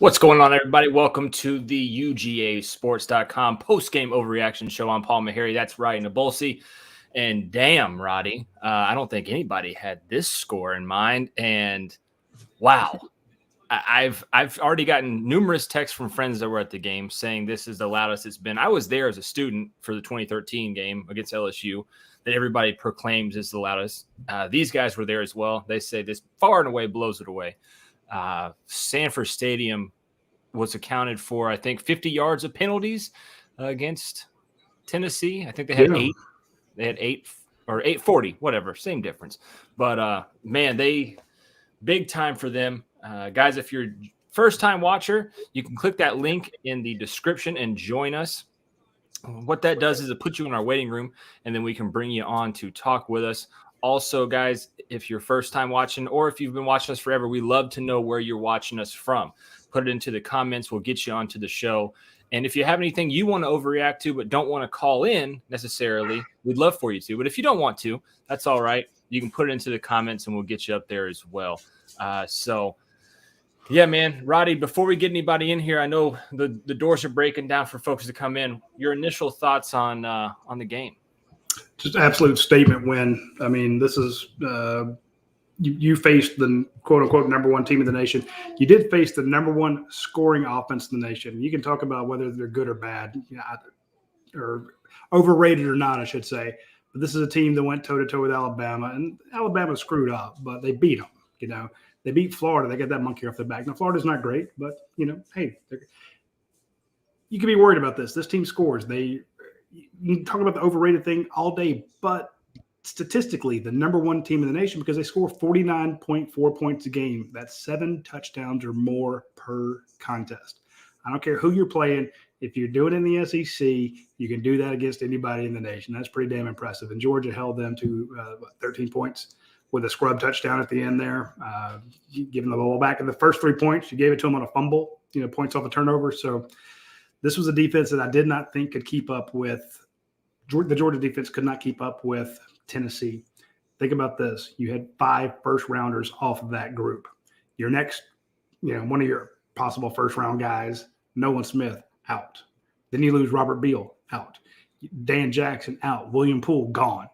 What's going on, everybody? Welcome to the UGAsports.com postgame overreaction show. I'm Paul Meharry. That's Roddy Nabolsi. And damn, Roddy, I don't think anybody had this score in mind. And wow, I've already gotten numerous texts from friends that were at the game saying this is the loudest it's been. I was there as a student for the 2013 game against LSU that everybody proclaims is the loudest. These guys were there as well. They say this far and away blows it away. Sanford Stadium was accounted for, I think, 50 yards of penalties against Tennessee. I think they had eight. They had 840, whatever, same difference. But man, they big time for them, guys. If you're first time watcher, you can click that link in the description and join us. What that does is it puts you in our waiting room, and then we can bring you on to talk with us. Also, guys, if you're first time watching or if you've been watching us forever, we love to know where you're watching us from. Put it into the comments. We'll get you onto the show. And if you have anything you want to overreact to but don't want to call in necessarily, we'd love for you to. But if you don't want to, that's all right. You can put it into the comments and we'll get you up there as well. Yeah, man. Roddy, before we get anybody in here, I know the doors are breaking down for folks to come in. Your initial thoughts on the game? Just absolute statement win. I mean, this is you faced the quote-unquote number one team in the nation. You did face the number one scoring offense in the nation. You can talk about whether they're good or bad, or overrated or not, I should say. But this is a team that went toe-to-toe with Alabama, and Alabama screwed up, but they beat them. They beat Florida. They got that monkey off their back. Now, Florida's not great, but, hey, you can be worried about this. This team scores. You can talk about the overrated thing all day, but statistically, the number one team in the nation because they score 49.4 points a game. That's 7 touchdowns or more per contest. I don't care who you're playing. If you're doing it in the SEC, you can do that against anybody in the nation. That's pretty damn impressive. And Georgia held them to 13 points with a scrub touchdown at the end there. Giving the ball back in the first 3 points. You gave it to them on a fumble, points off a turnover. So this was a defense that I did not think could keep up with – the Georgia defense could not keep up with Tennessee. Think about this. You had 5 first-rounders off of that group. Your next one of your possible first-round guys, Nolan Smith, out. Then you lose Robert Beal, out. Dan Jackson, out. William Poole, gone.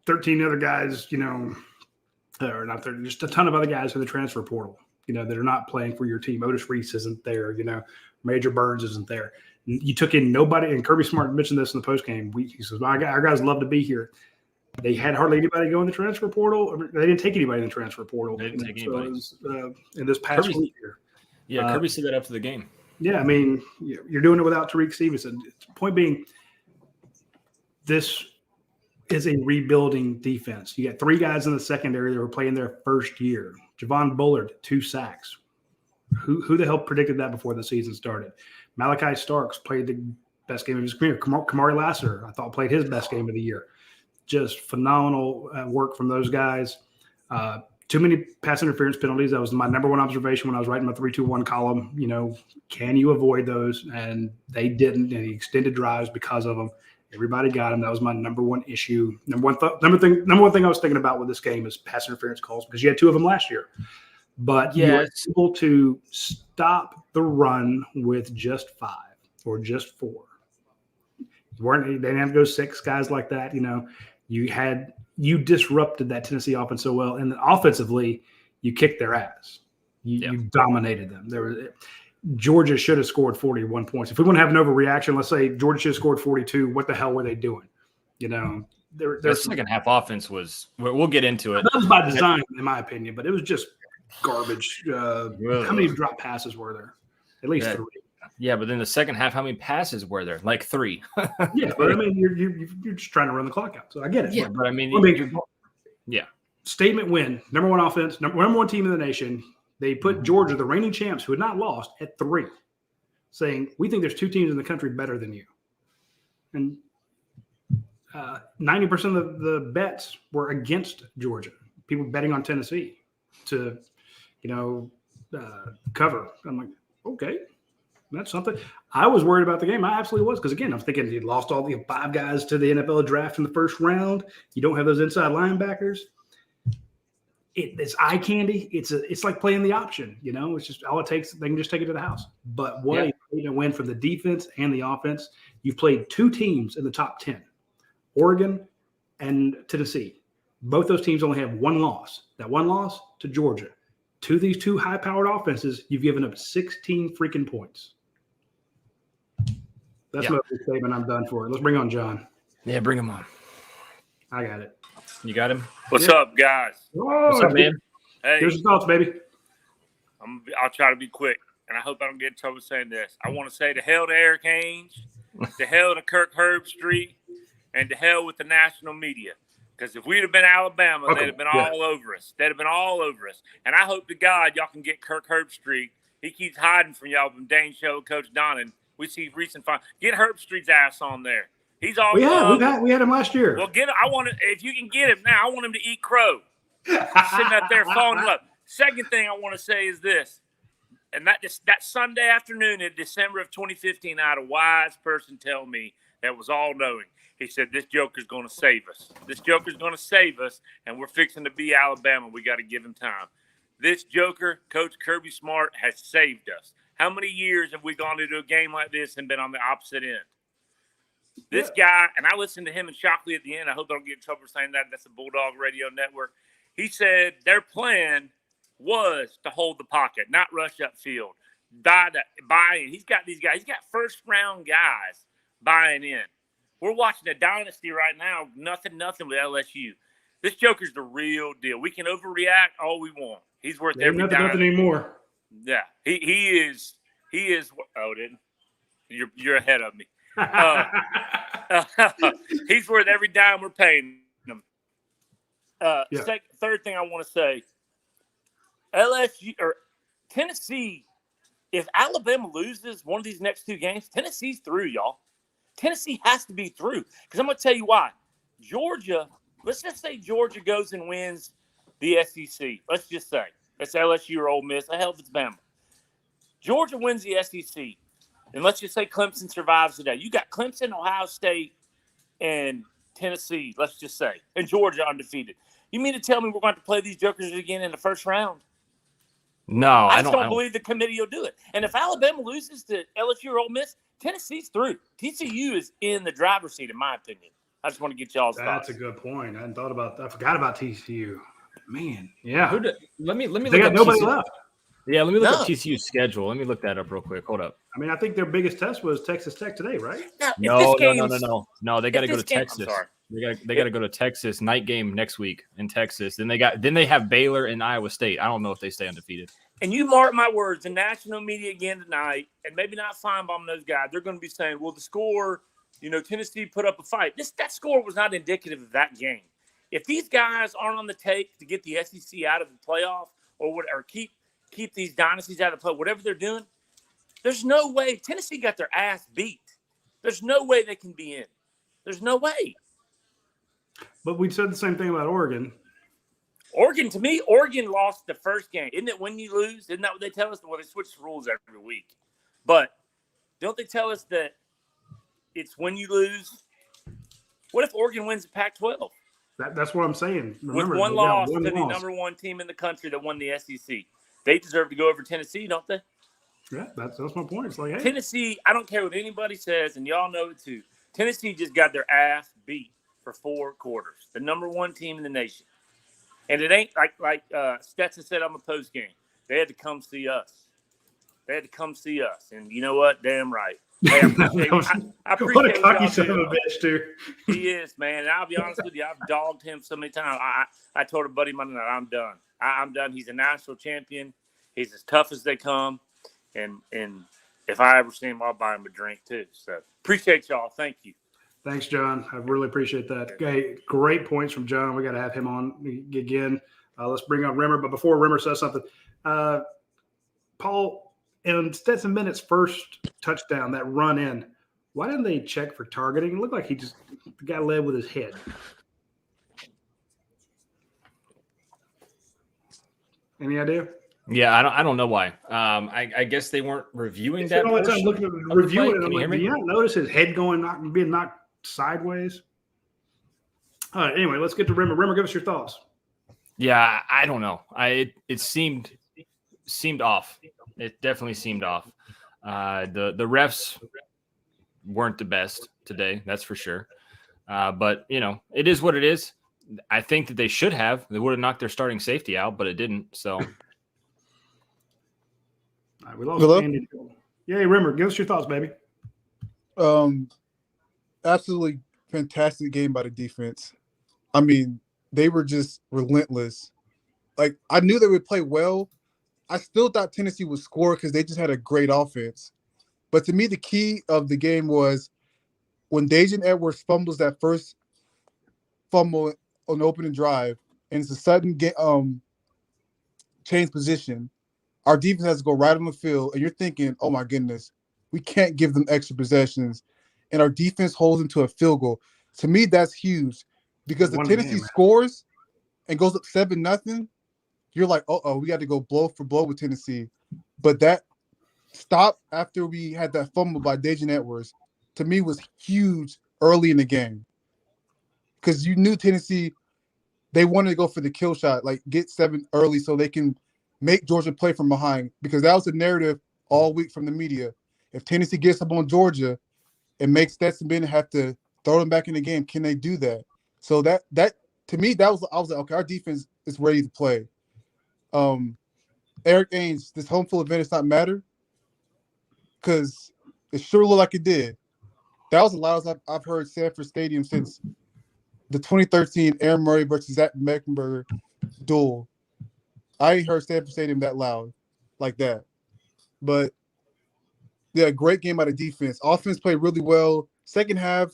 13 other guys, or not 13, just a ton of other guys in the transfer portal, that are not playing for your team. Otis Reese isn't there, Major Burns isn't there. You took in nobody, and Kirby Smart mentioned this in the postgame. He says, our guys love to be here. They had hardly anybody go in the transfer portal. They didn't take anybody in the transfer portal. They didn't take anybody. In this past week here. Yeah, Kirby said that after the game. Yeah, I mean, you're doing it without Tariq Stevenson. Point being, this is a rebuilding defense. You got 3 guys in the secondary that were playing their first year. Javon Bullard, 2 sacks. Who the hell predicted that before the season started? Malachi Starks played the best game of his career. Kamari Lassiter, I thought, played his best game of the year. Just phenomenal work from those guys. Too many pass interference penalties. That was my number one observation when I was writing my 3-2-1 column. Can you avoid those? And they didn't. And he extended drives because of them. Everybody got him. That was my number one issue. Number one thing I was thinking about with this game is pass interference calls because you had 2 of them last year. But you were able to stop the run with just 5 or just 4. They didn't have to go 6 guys like that. You disrupted that Tennessee offense so well, and then offensively, you kicked their ass. You dominated them. Georgia should have scored 41 points. If we want to have an overreaction, let's say Georgia should have scored 42. What the hell were they doing? Their second half offense was. We'll get into it. That was by design, in my opinion, but it was just garbage. How many drop passes were there? At least 3. Yeah, but then the second half, how many passes were there? Like 3. Yeah, but I mean, you're just trying to run the clock out. So I get it. Yeah, but I mean, statement win. Number one offense, number one team in the nation. They put Georgia, the reigning champs, who had not lost, at 3, saying, we think there's 2 teams in the country better than you. And 90% of the bets were against Georgia. People betting on Tennessee to, cover. I'm like, okay, that's something. I was worried about the game. I absolutely was because, again, I'm thinking you lost all the 5 guys to the NFL draft in the first round. You don't have those inside linebackers. it's eye candy. It's like playing the option. It's just all it takes. They can just take it to the house. But what a win from the defense and the offense. You've played two teams in the top 10, Oregon and Tennessee. Both those teams only have one loss. That one loss to Georgia. To these two high-powered offenses, you've given up 16 freaking points. That's my big statement. I'm done for it. Let's bring on John. Yeah, bring him on. I got it. You got him? What's up, guys? What's up, man? Hey, here's your thoughts, baby. I'll try to be quick, and I hope I don't get in trouble saying this. I want to say to hell to Eric Haynes, to hell to Kirk Herbstreit, and to hell with the national media. Because if we'd have been Alabama, they'd have been all over us. They'd have been all over us. And I hope to God y'all can get Kirk Herbstreit. He keeps hiding from y'all from Dane Show, Coach Donnan. We see recent fun. Get Herbstreit's ass on there. He's all. We had him last year. Well, get him. I want to. If you can get him now, I want him to eat crow. He's sitting up there falling in love. Second thing I want to say is this, and that Sunday afternoon in December of 2015, I had a wise person tell me that was all knowing. He said, "This joker's going to save us. This joker's going to save us, and we're fixing to be Alabama. We got to give him time." This joker, Coach Kirby Smart, has saved us. How many years have we gone into a game like this and been on the opposite end? This guy, and I listened to him and Shockley at the end. I hope I don't get in trouble for saying that. That's the Bulldog Radio Network. He said their plan was to hold the pocket, not rush upfield, buy in. He's got these guys. He's got first-round guys buying in. We're watching a dynasty right now, nothing with LSU. This joker's the real deal. We can overreact all we want. He's worth every dime. Nothing anymore. Yeah, he is. Oh, didn't you're ahead of me. He's worth every dime we're paying him. Third thing I want to say, LSU or Tennessee. If Alabama loses one of these next two games, Tennessee's through, y'all. Tennessee has to be through because I'm going to tell you why. Georgia. Let's just say Georgia goes and wins the SEC. Let's just say it's LSU or Ole Miss. The hell if it's Bama. Georgia wins the SEC. And let's just say Clemson survives today. You got Clemson, Ohio State, and Tennessee, let's just say, and Georgia undefeated. You mean to tell me we're going to play these jokers again in the first round? No, I don't believe the committee will do it. And if Alabama loses to LSU or Ole Miss, Tennessee's through. TCU is in the driver's seat, in my opinion. I just want to get y'all's thoughts. That's a good point. I hadn't thought about that. I forgot about TCU. Man, yeah. Let me they got nobody TCU. Left. Yeah, let me look up TCU's schedule. Let me look that up real quick. Hold up. I mean, I think their biggest test was Texas Tech today, right? No. They got to go to Texas. They got to go to Texas. Night game next week in Texas. Then they have Baylor and Iowa State. I don't know if they stay undefeated. And you mark my words, the national media again tonight, and maybe not Feinbaum those guys, they're going to be saying, well, the score, Tennessee put up a fight. That score was not indicative of that game. If these guys aren't on the take to get the SEC out of the playoff or keep these dynasties out of play, whatever they're doing, there's no way. Tennessee got their ass beat. There's no way they can be in. There's no way. But we said the same thing about Oregon. To me, Oregon lost the first game. Isn't it when you lose? Isn't that what they tell us? Well, they switch the rules every week. But don't they tell us that it's when you lose? What if Oregon wins the Pac-12? That's what I'm saying. Remember, with one loss to the number one team in the country that won the SEC. They deserve to go over Tennessee, don't they? Yeah, that's my point. It's like, hey. Tennessee, I don't care what anybody says, and y'all know it too. Tennessee just got their ass beat for 4 quarters. The number one team in the nation. And it ain't like Stetson said on the postgame. They had to come see us. And you know what? Damn right. Hey, I appreciate what a cocky son of a bitch, too. He is, man. And I'll be honest with you, I've dogged him so many times. I told a buddy Monday night, I'm done. I'm done. He's a national champion. He's as tough as they come. And if I ever see him, I'll buy him a drink, too. So appreciate y'all. Thank you. Thanks, John. I really appreciate that. Okay, great points from John. We got to have him on again. Let's bring on Rimmer. But before Rimmer says something, Paul, in Stetson Bennett's first touchdown, that run in, why didn't they check for targeting? It looked like the guy led with his head. Any idea? Yeah, I don't know why. I guess they weren't reviewing that. All the time looking at reviewing it. Do you not notice his head being knocked sideways? All right. Anyway, let's get to Rimmer. Rimmer, give us your thoughts. Yeah, I don't know. It seemed off. It definitely seemed off. The refs weren't the best today, that's for sure. But it is what it is. I think that they should have. They would have knocked their starting safety out, but it didn't. So, All right, we lost Hello? Andy. Yeah, Rimmer, give us your thoughts, baby. Absolutely fantastic game by the defense. I mean, they were just relentless. Like, I knew they would play well. I still thought Tennessee would score because they just had a great offense. But to me, the key of the game was when Dejan Edwards fumbles that first fumble on the opening drive, and it's a sudden change position, our defense has to go right on the field, and you're thinking, oh, my goodness, we can't give them extra possessions, and our defense holds them to a field goal. To me, that's huge because if Tennessee scores and goes up 7-0, you're like, uh-oh, we got to go blow for blow with Tennessee. But that stop after we had that fumble by Dejan Edwards, to me, was huge early in the game because you knew Tennessee, they wanted to go for the kill shot, like get 7 early so they can make Georgia play from behind, because that was the narrative all week from the media. If Tennessee gets up on Georgia and makes Stetson Bennett have to throw them back in the game, can they do that? So that to me, I was like, okay, our defense is ready to play. Eric Ainge, this home field advantage not matter because it sure looked like it did. That was the loudest I've heard Sanford Stadium since the 2013 Aaron Murray versus Zach Meckenberger duel. I ain't heard Sanford Stadium that loud like that. But yeah, great game by the defense. Offense played really well. Second half,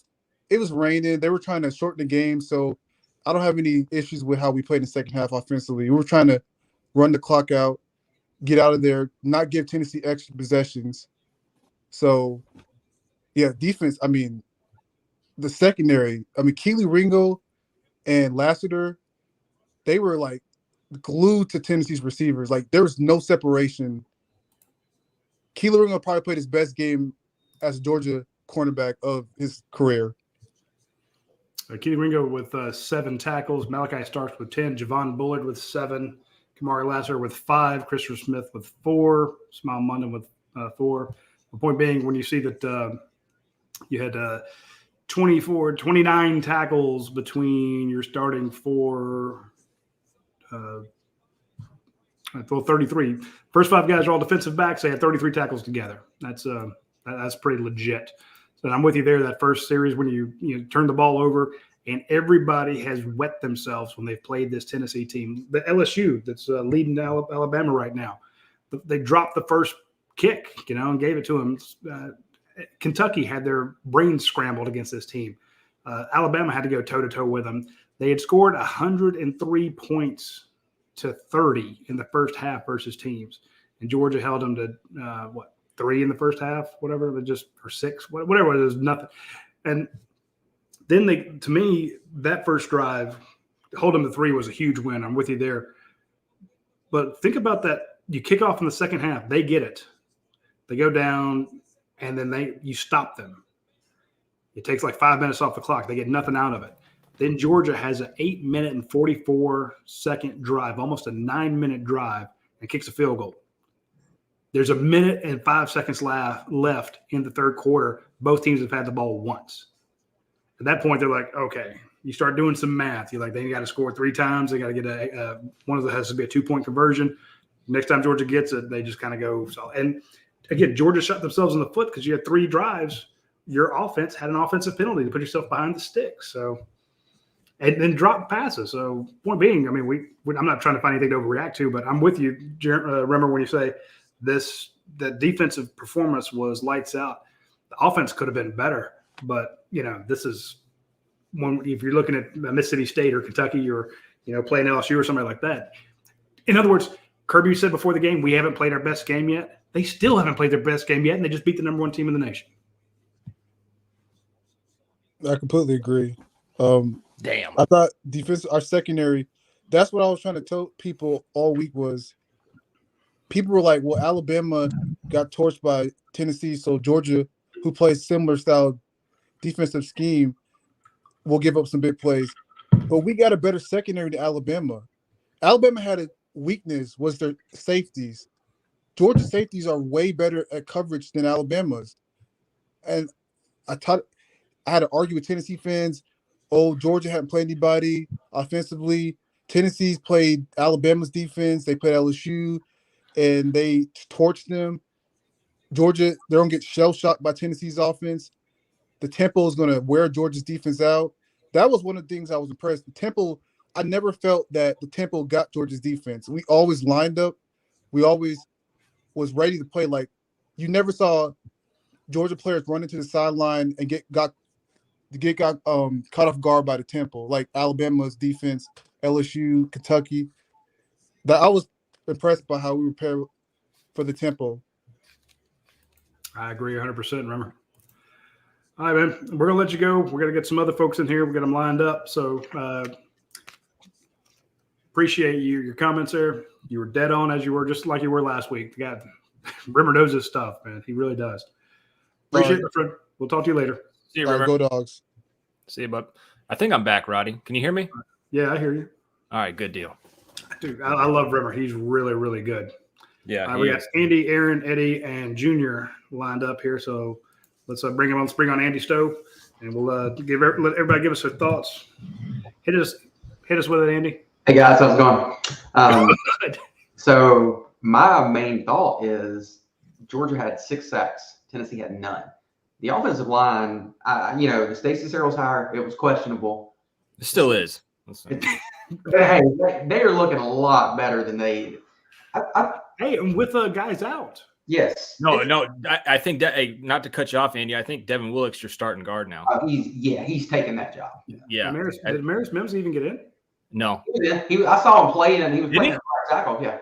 it was raining. They were trying to shorten the game, so I don't have any issues with how we played in the second half offensively. We were trying to run the clock out, get out of there, not give Tennessee extra possessions. So, yeah, defense, I mean, the secondary, I mean, Keely Ringo and Lassiter, they were like glued to Tennessee's receivers. Like, there was no separation. Keely Ringo probably played his best game as a Georgia cornerback of his career. Keely Ringo with 7 tackles. Malachi Starks with 10. Javon Bullard with 7. Kamari Lassiter with 5. Christopher Smith with 4. Smile Munden with 4. The point being, when you see that you had 29 tackles between your starting 4, 33. First 5 guys are all defensive backs. They had 33 tackles together. That's pretty legit. So I'm with you there. That first series when you turn the ball over, and everybody has wet themselves when they've played this Tennessee team. The LSU that's leading Alabama right now, they dropped the first kick, and gave it to them. Kentucky had their brains scrambled against this team. Alabama had to go toe-to-toe with them. They had scored 103 points to 30 in the first half versus teams, and Georgia held them to 3 in the first half, whatever, or 6, whatever it is, nothing. And then to me, that first drive, hold them to 3 was a huge win. I'm with you there. But think about that. You kick off in the second half, they get it. They go down, and then you stop them. It takes like 5 minutes off the clock. They get nothing out of it. Then Georgia has an 8-minute and 44-second drive, almost a 9-minute drive, and kicks a field goal. There's a minute and 5 seconds left in the third quarter. Both teams have had the ball once. At that point, they're like, okay, you start doing some math. You're like, they got to score 3 times. They got to get one of them has to be a 2-point conversion. Next time Georgia gets it, they just kind of go. And again, Georgia shot themselves in the foot because you had 3 drives. Your offense had an offensive penalty to put yourself behind the sticks. So, and then drop passes. So, point being, I mean, I'm not trying to find anything to overreact to, but I'm with you, remember when you say that defensive performance was lights out. The offense could have been better, but this is one. If you're looking at Mississippi State or Kentucky or playing LSU or somebody like that. In other words, Kirby said before the game, we haven't played our best game yet. They still haven't played their best game yet, and they just beat the number 1 team in the nation. I completely agree. Damn. I thought defense, our secondary, that's what I was trying to tell people all week was people were like, well, Alabama got torched by Tennessee, so Georgia, who plays similar style defensive scheme, will give up some big plays. But we got a better secondary than Alabama. Alabama had a weakness was their safeties. Georgia safeties are way better at coverage than Alabama's. And I had to argue with Tennessee fans. Oh, Georgia hadn't played anybody offensively. Tennessee's played Alabama's defense. They played LSU, and they torched them. Georgia, they're going to get shell-shocked by Tennessee's offense. The tempo is going to wear Georgia's defense out. That was one of the things I was impressed. The tempo, I never felt that the tempo got Georgia's defense. We always lined up. We always was ready to play. Like, you never saw Georgia players run into the sideline and get caught off guard by the tempo, like Alabama's defense, LSU, Kentucky. That I was impressed by how we prepared for the tempo. I agree 100%, remember. All right, man. We're going to let you go. We're going to get some other folks in here. We'll get them lined up. So appreciate your comments there. You were dead on as you were, just like you were last week. The guy, Rimmer knows his stuff, man. He really does. Appreciate it, my friend. We'll talk to you later. See you, Rimmer. Go Dogs. See you, bud. I think I'm back, Roddy. Can you hear me? Yeah, I hear you. All right, good deal. Dude, I love Rimmer. He's really, really good. Yeah, we got Andy, Aaron, Eddie, and Junior lined up here. So let's bring him on. Let's bring on Andy Stowe, and we'll let everybody give us their thoughts. Hit us with it, Andy. Hey guys, how's it going? So my main thought is Georgia had 6 sacks. Tennessee had none. The offensive line, the Stacey Searles hire, it was questionable. It still is. Hey, they are looking a lot better than they. Hey, and with guys out. Yes. No. I think that. Hey, not to cut you off, Andy. I think Devin Willick's your starting guard now. He's taking that job. Yeah. Did Maris Mims even get in? No. I saw him playing, and he was playing at right tackle. Yeah.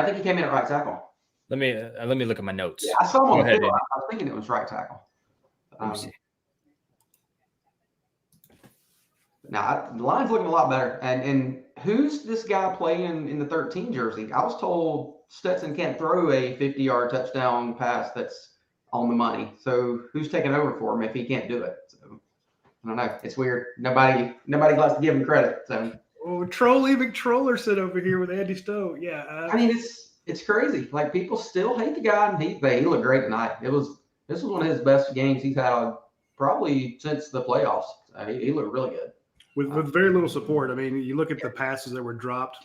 I think he came in at right tackle. Let me look at my notes. Yeah, I saw him on the field. I was thinking it was right tackle. Now the line's looking a lot better. And who's this guy playing in the 13 jersey? I was told Stetson can't throw a 50-yard touchdown pass that's on the money. So who's taking over for him if he can't do it? So I don't know. It's weird. Nobody likes to give him credit. So Troller sit over here with Andy Stowe. Yeah. I mean, it's crazy. Like, people still hate the guy, and he looked great tonight. This was one of his best games he's had probably since the playoffs. He looked really good. With very little support. I mean, you look at the passes that were dropped.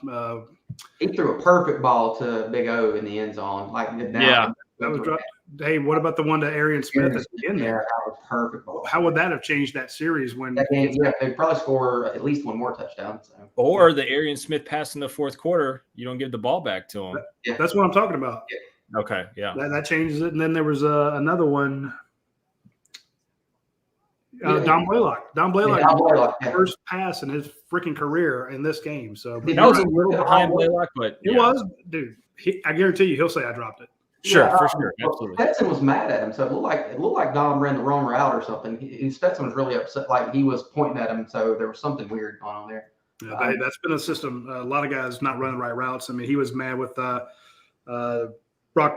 He threw a perfect ball to Big O in the end zone. That was dropped. Hey, what about the one to Arian Smith at the end there? That was perfect ball. How would that have changed that series when that game? Yeah, they'd probably score at least one more touchdown. So. Or the Arian Smith pass in the fourth quarter, you don't give the ball back to him. That's what I'm talking about. Yeah. Okay, yeah. That changes it. And then there was another one. Don Blaylock. First pass in his freaking career in this game. So that was a little behind Blaylock, but it was, dude. I guarantee you, he'll say I dropped it. Sure, for sure, absolutely. Stetson was mad at him, so it looked like Don ran the wrong route or something. Stetson was really upset, like he was pointing at him, so there was something weird going on there. Yeah, that's been a system. A lot of guys not running the right routes. I mean, he was mad with Brock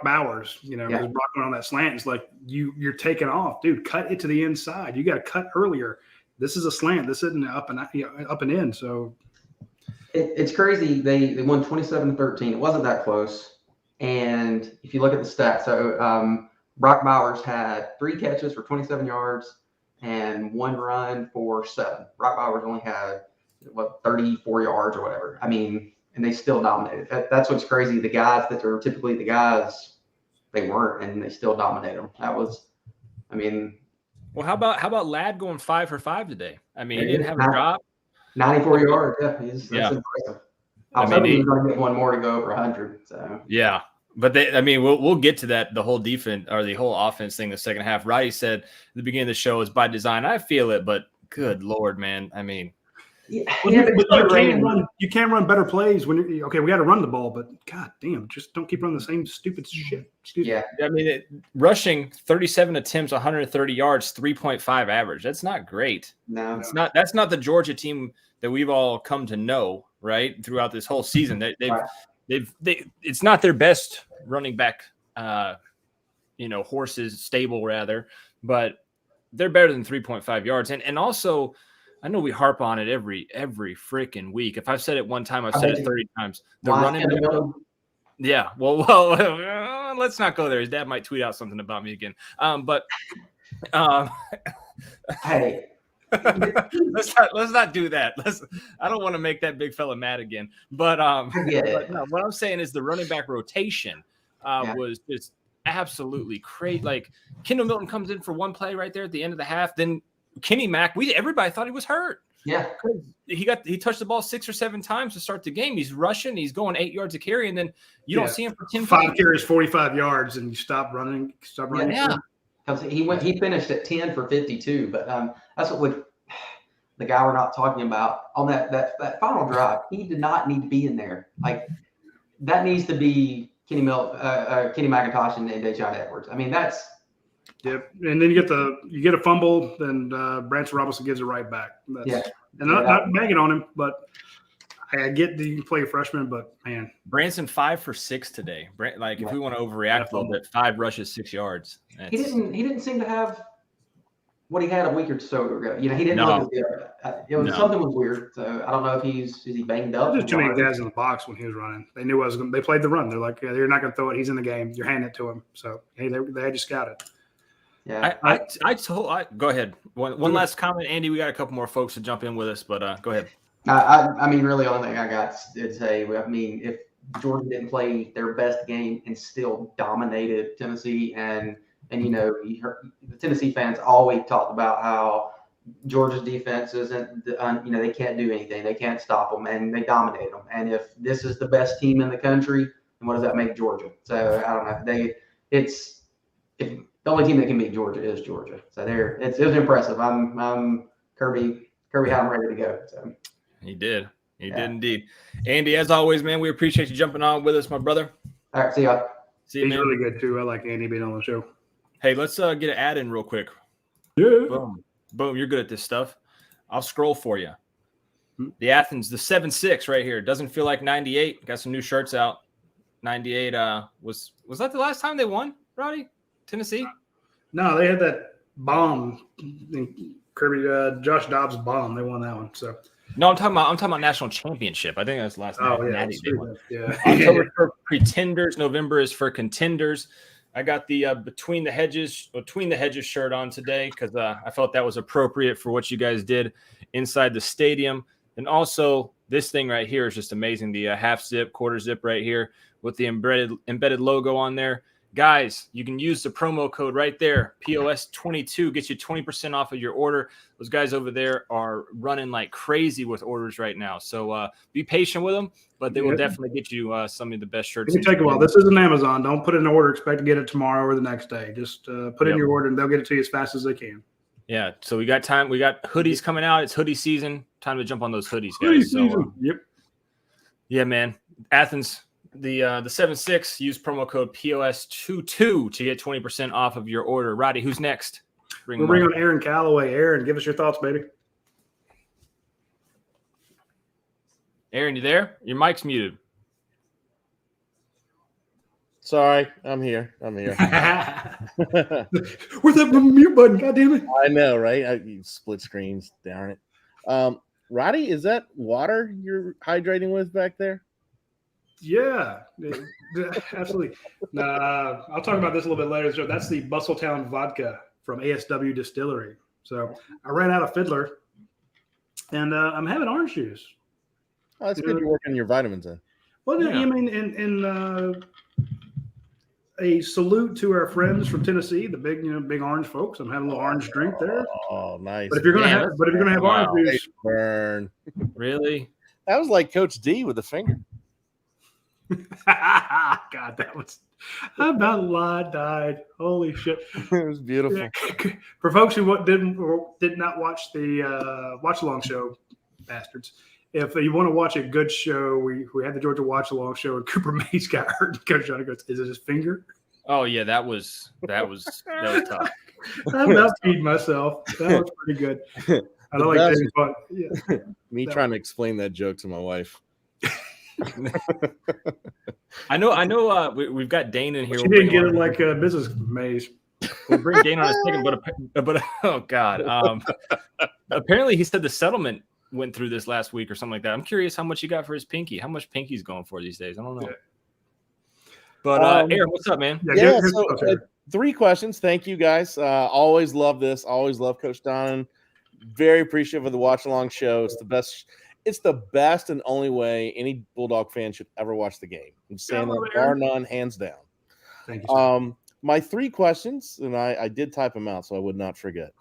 Bowers. Because Brock went on that slant. It's like you're taking off, dude. Cut it to the inside. You got to cut earlier. This is a slant. This isn't up and in. So it's crazy. They won 27-13. It wasn't that close. And if you look at the stats, so Brock Bowers had 3 catches for 27 yards and 1 run for 7. Brock Bowers only had 34 yards or whatever. I mean, and they still dominated. That's what's crazy. The guys that are typically the guys, they weren't, and they still dominated them. That was, I mean. Well, how about Ladd going 5 for 5 today? I mean, he didn't have a drop. 94 yards. Yeah, that's impressive. I was hoping he was going to get one more to go over 100. So yeah. But we'll get to that, the whole defense or the whole offense thing the second half. Roddy said at the beginning of the show is by design. I feel it, but good Lord, man. I mean, you can't run better plays when you're okay. We got to run the ball, but god damn, just don't keep running the same stupid shit. Excuse me. I mean, rushing 37 attempts, 130 yards, 3.5 average. That's not great. No, it's not. That's not the Georgia team that we've all come to know, right? Throughout this whole season, it's not their best running back, horses stable rather, but they're better than 3.5 yards. And also I know we harp on it every freaking week. If I've said it one time, I've said it 30 times. The running back. Yeah. Well, let's not go there. His dad might tweet out something about me again. Hey. let's not do that. I don't want to make that big fella mad again. But no, what I'm saying is the running back rotation was just absolutely crazy. Like Kendall Milton comes in for one play right there at the end of the half. Then Kenny Mack, everybody thought he was hurt. Yeah, he touched the ball 6 or 7 times to start the game. He's rushing, he's going 8 yards a carry, and then you don't see him for 10 5 carries, 45 yards, and you stop running. Yeah. Because he finished at 10 for 52, but that's what the guy we're not talking about on that final drive. He did not need to be in there. Like that needs to be Kenny McIntosh and Deshaun Edwards. I mean, that's. Yep, and then you get a fumble, then Branson Robinson gives it right back. And not bagging on him, but I get that you can play a freshman, but man, Branson 5 for 6 today. If we want to overreact a little bit, 5 rushes, 6 yards. He didn't seem to have what he had a week or so ago. He didn't look as good. Something was weird. So I don't know if is he banged up. There's too many guys in the box when he was running. They knew they played the run. They're like, they're not going to throw it. He's in the game. You're handing it to him. So hey, they had you scouted. Yeah, go ahead. One last comment, Andy. We got a couple more folks to jump in with us, but go ahead. I mean, really, only thing I got to say. I mean, if Georgia didn't play their best game and still dominated Tennessee, and the Tennessee fans always talked about how Georgia's defense isn't, they can't do anything, they can't stop them, and they dominated them. And if this is the best team in the country, then what does that make Georgia? So I don't know. The only team that can beat Georgia is Georgia. So it was impressive. Kirby had them ready to go. So he did. He did indeed. Andy, as always, man, we appreciate you jumping on with us, my brother. All right, see y'all. He's really good too. I like Andy being on the show. Hey, let's get an ad in real quick. Yeah. Boom. You're good at this stuff. I'll scroll for you. The Athens, the 7-6 right here. Doesn't feel like 98. Got some new shirts out. 98 was that the last time they won, Roddy? Tennessee? No, they had that bomb. Kirby, Josh Dobbs bomb. They won that one. So no, I'm talking about national championship. I think that's the last night. Oh yeah, October for pretenders. November is for contenders. I got the between the hedges shirt on today because I felt that was appropriate for what you guys did inside the stadium. And also this thing right here is just amazing. The half zip, quarter zip right here with the embedded logo on there. Guys, you can use the promo code right there. POS22 gets you 20% off of your order. Those guys over there are running like crazy with orders right now. So be patient with them, but they will definitely get you some of the best shirts. It can take a while. This isn't Amazon. Don't put in an order. Expect to get it tomorrow or the next day. Just put in your order and they'll get it to you as fast as they can. Yeah. So we got time. We got hoodies coming out. It's hoodie season. Time to jump on those hoodies, guys. Yep. Yeah, man. Athens. The 7-6, use promo code POS22 to get 20% off of your order. Roddy, who's next? We'll bring on Aaron Calloway. Aaron, give us your thoughts, baby. Aaron, you there? Your mic's muted. Sorry, I'm here. Where's that mute button? God damn it. I know, right? You split screens, darn it. Roddy, is that water you're hydrating with back there? Yeah, absolutely. I'll talk about this a little bit later. So that's the Bustletown vodka from ASW Distillery. So I ran out of Fiddler, and I'm having orange juice. Oh, that's good. You're working your vitamins in. Well, I mean, in a salute to our friends from Tennessee, the big orange folks. I'm having a little orange drink there. Oh, nice. But if you're gonna have orange juice, burn. Really? That was like Coach D with the finger. God, that was I about died. Holy shit! It was beautiful. Yeah. For folks who did not watch the watch along show, bastards. If you want to watch a good show, we had the Georgia watch along show, and Cooper Mays got hurt. And Coach Johnny goes, "Is it his finger?" Oh yeah, that was tough. I about peed myself. That was pretty good. I don't like this, but yeah. Me trying to explain that joke to my wife. I know. We've got Dane in here. She didn't get it like a business maze. We'll bring Dane on a second, but oh god. Apparently, he said the settlement went through this last week or something like that. I'm curious how much he got for his pinky. How much pinky's going for these days? I don't know. Yeah. But Aaron, what's up, man? Yeah. So 3 questions. Thank you, guys. Always love this. Always love Coach Donnan. Very appreciative of the watch along show. It's the best. It's the best and only way any Bulldog fan should ever watch the game. I'm saying that bar none, hands down. Thank you. Sir. My 3 questions, and I did type them out so I would not forget.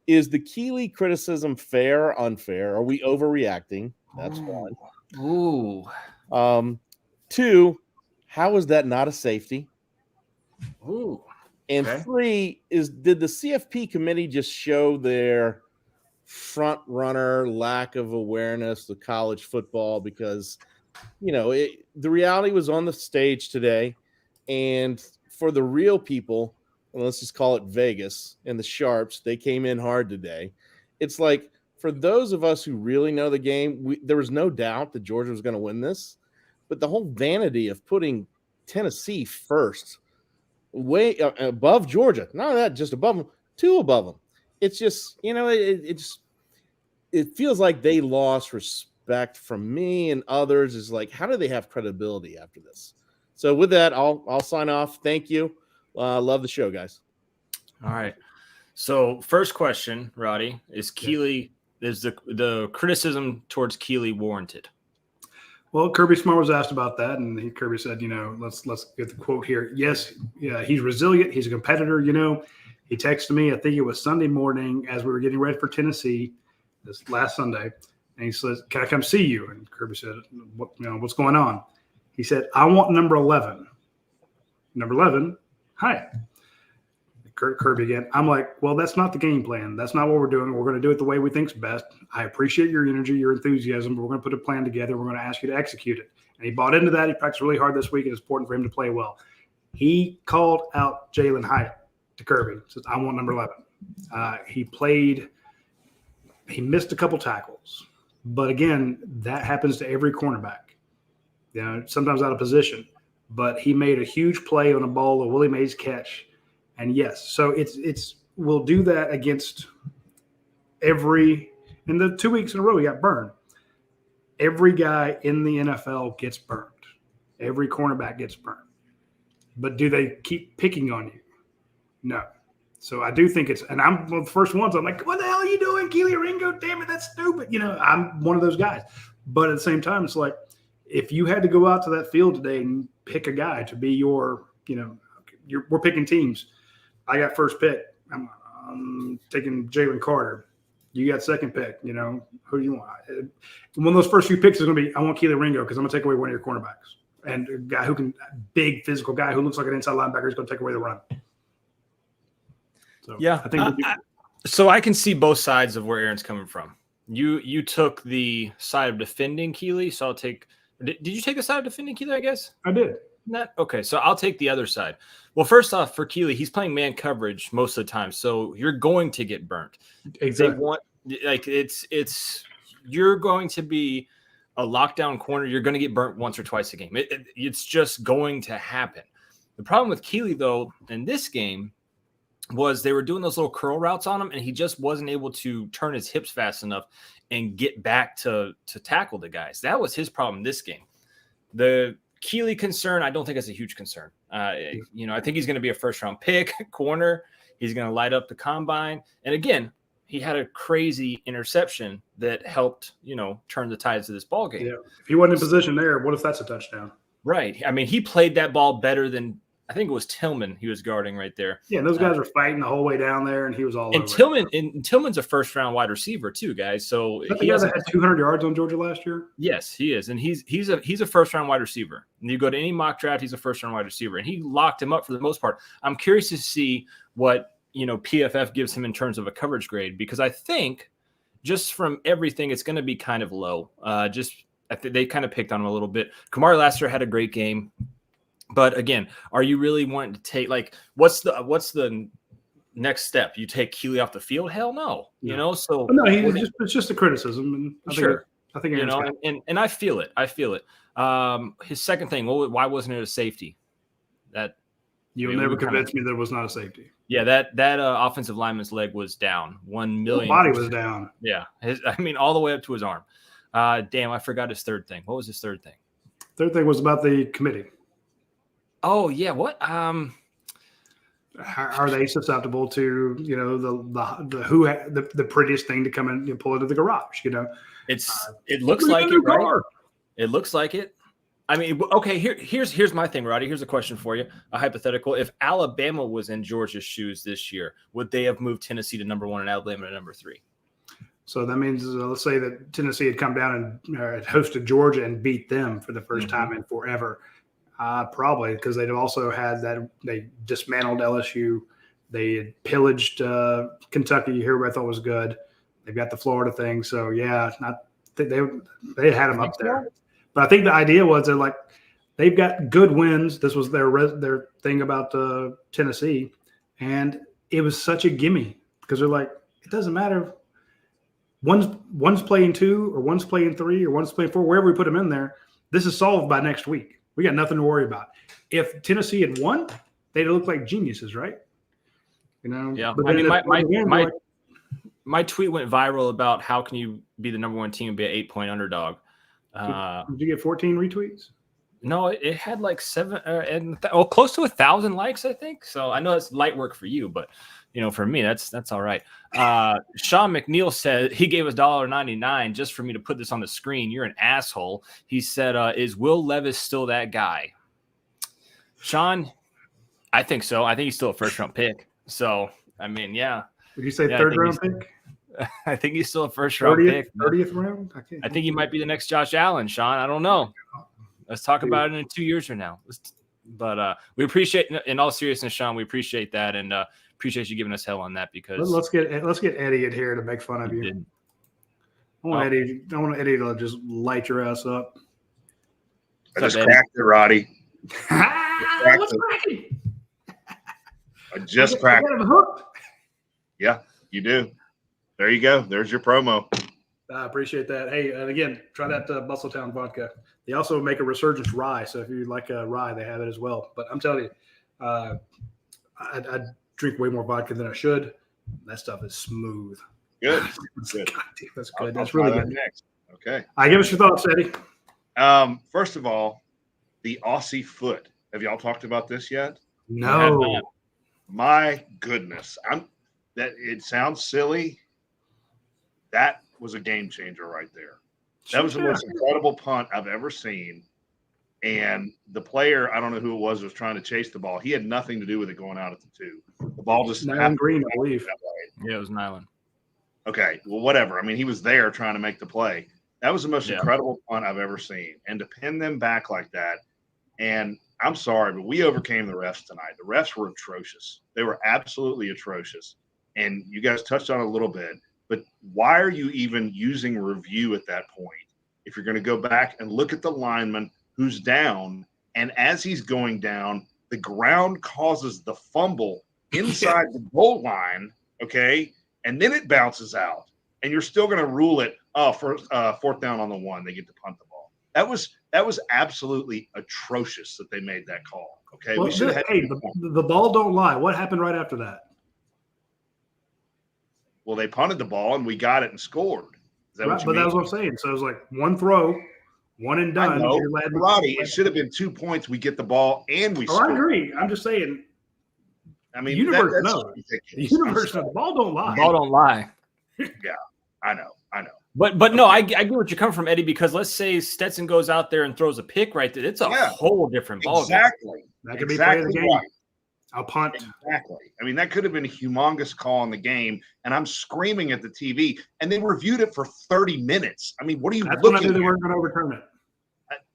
Is the Keeley criticism fair or unfair? Are we overreacting? That's 1. Ooh. 2, how is that not a safety? Ooh. And 3 is, did the CFP committee just show their front runner lack of awareness of college football? Because, the reality was on the stage today, and for the real people, and let's just call it Vegas and the Sharps, they came in hard today. It's like, for those of us who really know the game, there was no doubt that Georgia was going to win this, but the whole vanity of putting Tennessee first, way above Georgia, not only that, just above them, 2 above them. It's just, it feels like they lost respect from me and others. Is like, how do they have credibility after this? So with that, I'll sign off. Thank you. Love the show, guys. All right. So first question, Roddy, is Keeley, is the criticism towards Keeley warranted? Well, Kirby Smart was asked about that, and Kirby said, let's get the quote here. Yes, yeah, he's resilient. He's a competitor. He texted me, I think it was Sunday morning as we were getting ready for Tennessee this last Sunday, and he says, "Can I come see you?" And Kirby said, "What's going on?" He said, "I want number 11." Number 11, hi. Kirby again. I'm like, well, that's not the game plan. That's not what we're doing. We're going to do it the way we think's best. I appreciate your energy, your enthusiasm, but we're going to put a plan together. We're going to ask you to execute it. And he bought into that. He practiced really hard this week. It's important for him to play well. He called out Jalen Hyatt to Kirby. Says, I want number 11. He missed a couple tackles. But again, that happens to every cornerback. Sometimes out of position. But he made a huge play on a ball, a Willie Mays catch. And yes, so we'll do that against in the 2 weeks in a row, he got burned. Every guy in the NFL gets burned. Every cornerback gets burned. But do they keep picking on you? No. So I do think and I'm one of the first ones. I'm like, what the hell are you doing, Keely Ringo? Damn it, that's stupid. I'm one of those guys. But at the same time, it's like, if you had to go out to that field today and pick a guy to be your, we're picking teams. I got first pick. I'm taking Jalen Carter. You got second pick. Who do you want? One of those first few picks is going to be, I want Keely Ringo because I'm going to take away one of your cornerbacks. And a guy big physical guy who looks like an inside linebacker is going to take away the run. So, yeah. So I can see both sides of where Aaron's coming from. You took the side of defending Keely, so I'll take – did you take the side of defending Keely, I guess? I did. Okay, so I'll take the other side. Well, first off, for Keely, he's playing man coverage most of the time, so you're going to get burnt. Exactly. You're going to be a lockdown corner. You're going to get burnt once or twice a game. It's just going to happen. The problem with Keely, though, in this game was they were doing those little curl routes on him, and he just wasn't able to turn his hips fast enough and get back to tackle the guys. That was his problem in this game. The Keely concern, I don't think it's a huge concern. I think he's going to be a first-round pick, corner. He's going to light up the combine. And again, he had a crazy interception that helped, turn the tides of this ball game. Yeah. If he wasn't in position there, what if that's a touchdown? Right. I mean, he played that ball better than I think it was Tillman he was guarding right there. Yeah, those guys were fighting the whole way down there, and he was all over. Tillman's a first-round wide receiver too, guys. So he had 200 yards on Georgia last year. Yes, he is, and he's a first-round wide receiver. And you go to any mock draft, he's a first-round wide receiver, and he locked him up for the most part. I'm curious to see what PFF gives him in terms of a coverage grade, because I think just from everything, it's going to be kind of low. I think they kind of picked on him a little bit. Kamari Lassiter had a great game. But again, are you really wanting to take what's the next step? You take Keely off the field? Hell no. So no, it's just a criticism, and I think and I feel it. His second thing, why wasn't it a safety? That you'll never convince me there was not a safety. Yeah, that offensive lineman's leg was down. 1 million. Body was down. Yeah, all the way up to his arm. Damn, I forgot his third thing. What was his third thing? Third thing was about the committee. Oh yeah, what? Are they susceptible to the prettiest thing to come in and pull into the garage? It looks like it, right? It looks like it. I mean, okay. Here's my thing, Roddy. Here's a question for you, a hypothetical. If Alabama was in Georgia's shoes this year, would they have moved Tennessee to number 1 and Alabama to number 3? So that means, let's say that Tennessee had come down and hosted Georgia and beat them for the first time in forever. Probably because they'd also had that they dismantled LSU. They had pillaged Kentucky, who I thought was good. They've got the Florida thing. So, yeah, they had them up there. But I think the idea was they've got good wins. This was their thing about Tennessee. And it was such a gimme because they're like, it doesn't matter. One's playing 2 or one's playing 3 or one's playing 4, wherever we put them in there. This is solved by next week. We got nothing to worry about. If Tennessee had won, they'd look like geniuses, right? Yeah. But I mean, my tweet went viral about how can you be the number 1 team and be an 8-point underdog. Did you get 14 retweets? No, it had like 7 and close to 1,000 likes, I think. So I know it's light work for you, but for me, that's all right. Sean McNeil said he gave us $1.99 just for me to put this on the screen. You're an asshole. He said, is Will Levis still that guy? Sean, I think so. I think he's still a first-round pick. So, I mean, yeah. Would you say third-round pick? I think he's still a first-round pick. 30th round? I think he might be the next Josh Allen, Sean. I don't know. Let's talk about it in 2 years from now. But we appreciate, in all seriousness, Sean, we appreciate that and appreciate you giving us hell on that because let's get Eddie in here to make fun of you. I want Eddie to just light your ass up. I just cracked it, Roddy. What's cracking? I just cracked it. Yeah, you do. There you go. There's your promo. I appreciate that. Hey, and again, try that Bustletown vodka. They also make a Resurgence rye, so if you like a rye, they have it as well. But I'm telling you, I drink way more vodka than I should. That stuff is smooth. Good. Good. God, dude, that's good. That's really good. Next. Okay. Give us your thoughts, Eddie. First of all, the Aussie foot. Have y'all talked about this yet? No. My goodness. It sounds silly. That was a game changer right there. That was the most incredible punt I've ever seen. And the player, I don't know who it was trying to chase the ball. He had nothing to do with it going out at the 2. The ball just happened. Green, I believe. Yeah, it was Nyland. Okay, well, whatever. I mean, he was there trying to make the play. That was the most incredible punt I've ever seen. And to pin them back like that, and I'm sorry, but we overcame the refs tonight. The refs were atrocious. They were absolutely atrocious. And you guys touched on it a little bit. But why are you even using review at that point? If you're going to go back and look at the lineman who's down, and as he's going down, the ground causes the fumble inside the goal line, okay? And then it bounces out. And you're still going to rule it for 4th down on the 1. They get to punt the ball. That was absolutely atrocious that they made that call, okay? Well, the ball don't lie. What happened right after that? Well, they punted the ball, and we got it and scored. Is that what you mean? But that's what I'm saying. So it was like one throw, one and done. Roddy, it should have been 2 points. We get the ball, and we score. I agree. I'm just saying. I mean, the universe knows. The universe knows. The ball don't lie. The ball don't lie. Yeah, I know. But no, I get what you're coming from, Eddie, because let's say Stetson goes out there and throws a pick right there. It's a whole different ball. Exactly. That could be play of the game. Right. I'll punt. Exactly. I mean, that could have been a humongous call in the game, and I'm screaming at the TV, and they reviewed it for 30 minutes. I mean, what are you looking at? They weren't going to overturn it.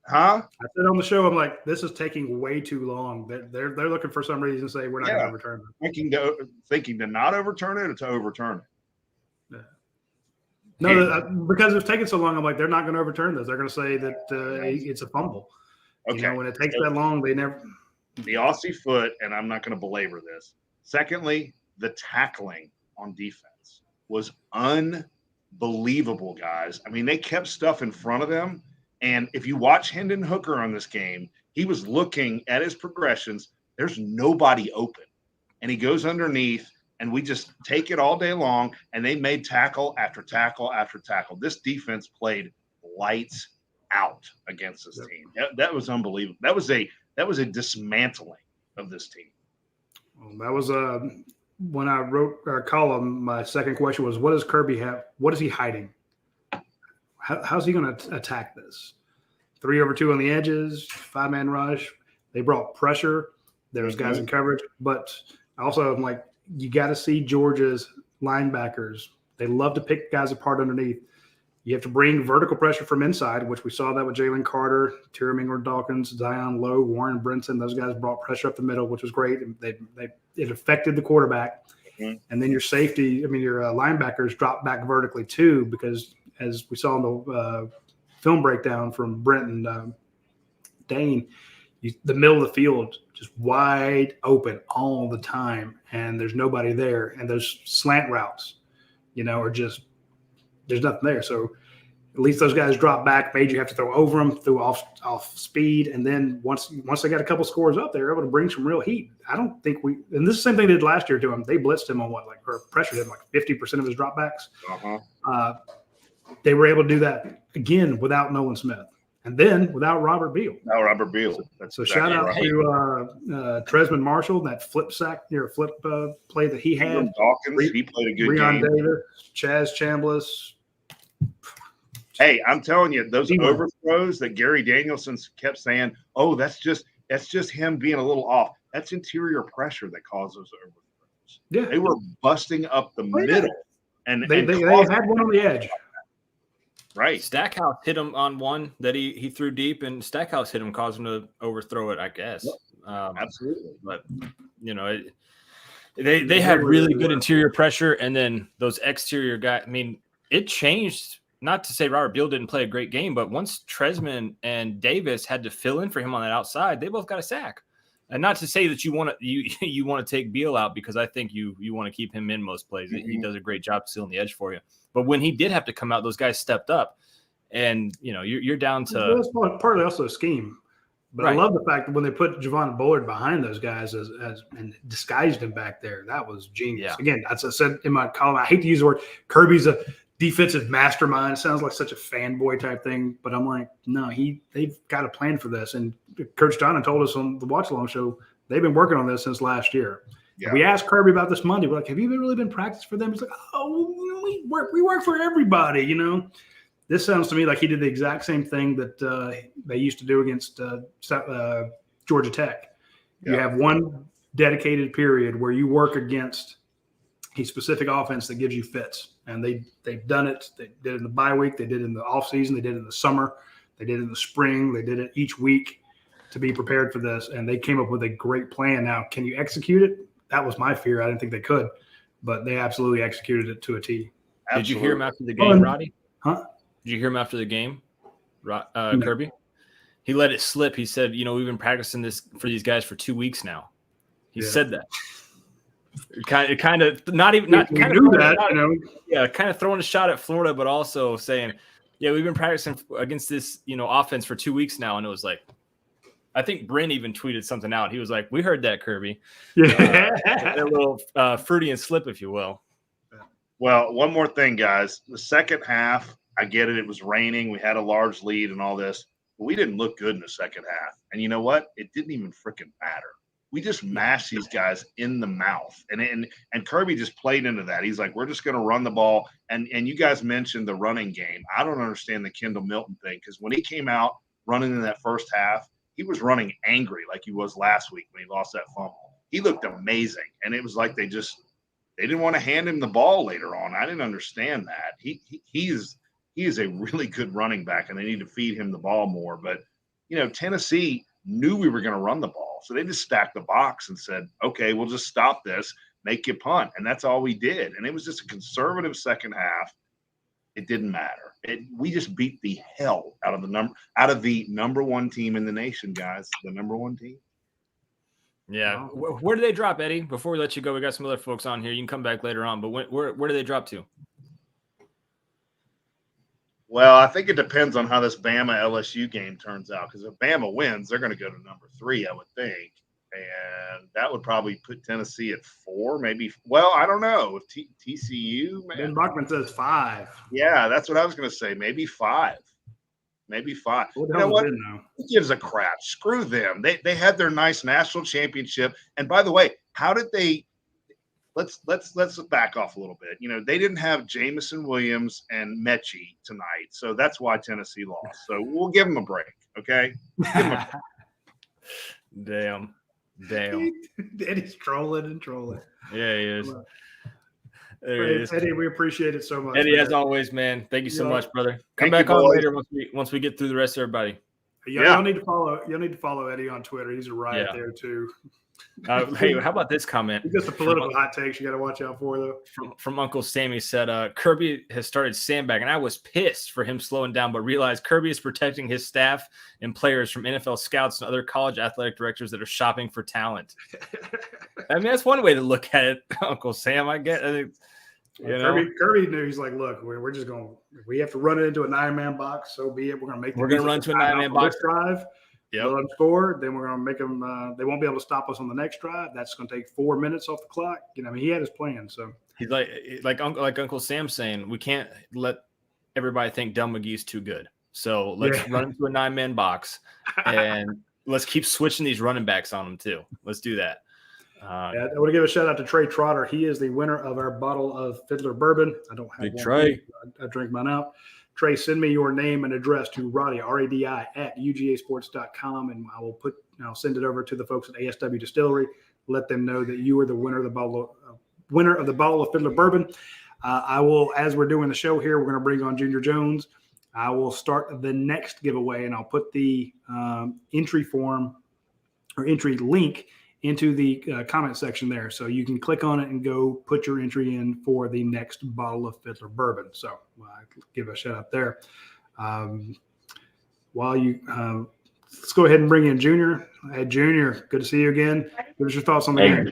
Huh? I said on the show, I'm like, this is taking way too long. They're looking for some reason to say we're not going to overturn it. Thinking to not overturn it or to overturn it? Yeah. No, because it's taking so long, I'm like, they're not going to overturn this. They're going to say that it's a fumble. Okay. When it takes that long, they never – the Aussie foot, and I'm not going to belabor this. Secondly, the tackling on defense was unbelievable, guys. I mean, they kept stuff in front of them. And if you watch Hendon Hooker on this game, he was looking at his progressions. There's nobody open. and he goes underneath, and we just take it all day long, and they made tackle after tackle after tackle. This defense played lights out against this team. That was unbelievable. That was a dismantling of this team. Well, that was when I wrote our column. My second question was, what does Kirby have? What is he hiding? How's he going to attack this? 3-over-2 on the edges, 5-man rush. They brought pressure. There's guys in coverage, but also I'm like, you got to see Georgia's linebackers. They love to pick guys apart underneath. You have to bring vertical pressure from inside, which we saw that with Jalen Carter, Tyrum England-Dawkins, Zion Lowe, Warren Brinson. Those guys brought pressure up the middle, which was great. It affected the quarterback. And then your linebackers dropped back vertically too, because as we saw in the film breakdown from Brent and Dane, the middle of the field just wide open all the time, and there's nobody there. And those slant routes, are just there's nothing there. So at least those guys drop back, made you have to throw over them, threw off speed, and then once they got a couple scores up, they were able to bring some real heat. I don't think and this is the same thing they did last year to him. They blitzed him on or pressured him 50% of his dropbacks. They were able to do that again without Nolan Smith. And then without Robert Beal. No, Robert Beal. So shout out to Tresman Marshall, that flip play that he had. Dawkins, he played a good game. Davis, Chaz Chambliss. Hey, I'm telling you, those overthrows that Gary Danielson kept saying, "Oh, that's just him being a little off." That's interior pressure that caused those overthrows. Yeah, they were busting up the middle, and they had one on the edge. Right. Stackhouse hit him on one that he threw deep, and Stackhouse hit him, caused him to overthrow it, I guess. Yep. Absolutely. But, they had really good interior pressure, and then those exterior guys. I mean, it changed. Not to say Robert Beal didn't play a great game, but once Tresman and Davis had to fill in for him on that outside, they both got a sack. And not to say that you want to take Beal out, because I think you want to keep him in most plays. He does a great job sealing the edge for you. But when he did have to come out, those guys stepped up, and you're down to. That's partly also a scheme, but right. I love the fact that when they put Javon Bullard behind those guys and disguised him back there, that was genius. Yeah. Again, as I said in my column, I hate to use the word Kirby's a defensive mastermind. It sounds like such a fanboy type thing, but I'm like, no, they've got a plan for this. And Coach Donna told us on the Watch Along show they've been working on this since last year. Yeah. We asked Kirby about this Monday. We're like, have you really been practicing for them? He's like, we work for everybody, This sounds to me like he did the exact same thing that they used to do against Georgia Tech. Yeah. You have one dedicated period where you work against a specific offense that gives you fits. And they've done it. They did it in the bye week. They did it in the offseason. They did it in the summer. They did it in the spring. They did it each week to be prepared for this. And they came up with a great plan. Now, can you execute it? That was my fear. I didn't think they could. But they absolutely executed it to a T. Absolutely. Did you hear him after the game, Roddy? Huh? Did you hear him after the game, Kirby? He let it slip. He said, we've been practicing this for these guys for 2 weeks now. He said that. Kind of throwing a shot at Florida, but also saying, we've been practicing against this, offense for 2 weeks now. And it was like, I think Bryn even tweeted something out. He was like, we heard that, Kirby. Yeah. A little Freudian slip, if you will. Well, one more thing, guys. The second half, I get it. It was raining. We had a large lead and all this. But we didn't look good in the second half. And you know what? It didn't even freaking matter. We just mashed these guys in the mouth. And Kirby just played into that. He's like, we're just going to run the ball. And you guys mentioned the running game. I don't understand the Kendall Milton thing, because when he came out running in that first half, he was running angry like he was last week when he lost that fumble. He looked amazing. And it was like they didn't want to hand him the ball later on. I didn't understand that. He is a really good running back, and they need to feed him the ball more. But, Tennessee knew we were going to run the ball. So they just stacked the box and said, okay, we'll just stop this, make you punt. And that's all we did. And it was just a conservative second half. It didn't matter. We just beat the hell out of the number one team in the nation, guys. The number one team. Yeah. Where do they drop, Eddie? Before we let you go, we got some other folks on here. You can come back later on, but where do they drop to? Well, I think it depends on how this Bama LSU game turns out, because if Bama wins, they're going to go to number 3, I would think. And that would probably put Tennessee at 4, maybe. Well, I don't know. If TCU, man. Ben Bachman says 5. Yeah, that's what I was going to say. Maybe 5. Maybe 5. What You the know hell what? is Ben now? Who gives a crap? Screw them. They had their nice national championship. And by the way, how did they? Let's back off a little bit. You know, they didn't have Jamison Williams and Mechie tonight, so that's why Tennessee lost. So we'll give them a break, okay? Give them a Damn. Eddie's trolling. Yeah, he is. There he is. Eddie, we appreciate it so much. Eddie, man. as always, man. Thank you so Yeah. much, brother. Thank Come back you, on boys. later once we get through the rest of everybody. Y'all need to follow. You'll need to follow Eddie on Twitter. He's a riot Yeah. there too. Hey, how about this comment? He's got the political hot takes you got to watch out for, though. From Uncle Sammy said, Kirby has started sandbagging. I was pissed for him slowing down, but realized Kirby is protecting his staff and players from NFL scouts and other college athletic directors that are shopping for talent. I mean, that's one way to look at it, Uncle Sam. I get it. Kirby knew. He's like, look, we're just going. We have to run it into a 9-man box. So be it. We're going to make. We're going to run to a 9-man box drive. Yep. Let them score. Then we're going to make them. They won't be able to stop us on the next drive. That's going to take 4 minutes off the clock. You know, I mean, he had his plan. So he's like Uncle Sam saying, we can't let everybody think Del McGee's too good. So let's run into a 9-man box and let's keep switching these running backs on them too. Let's do that. I want to give a shout out to Trey Trotter. He is the winner of our bottle of Fiddler Bourbon. I don't have Big one. Trey. I drink mine out. Trey, send me your name and address to Roddy, RADI, at UGAsports.com, and I'll send it over to the folks at ASW Distillery. Let them know that you are the winner of the bottle of Fiddler Bourbon. I will, as we're doing the show here, we're going to bring on Junior Jones. I will start the next giveaway, and I'll put the entry form or entry link into the comment section there. So you can click on it and go put your entry in for the next bottle of Fiddler Bourbon. So give a shout out there. While you let's go ahead and bring in Junior. Hey, Junior, good to see you again. What are your thoughts on the game?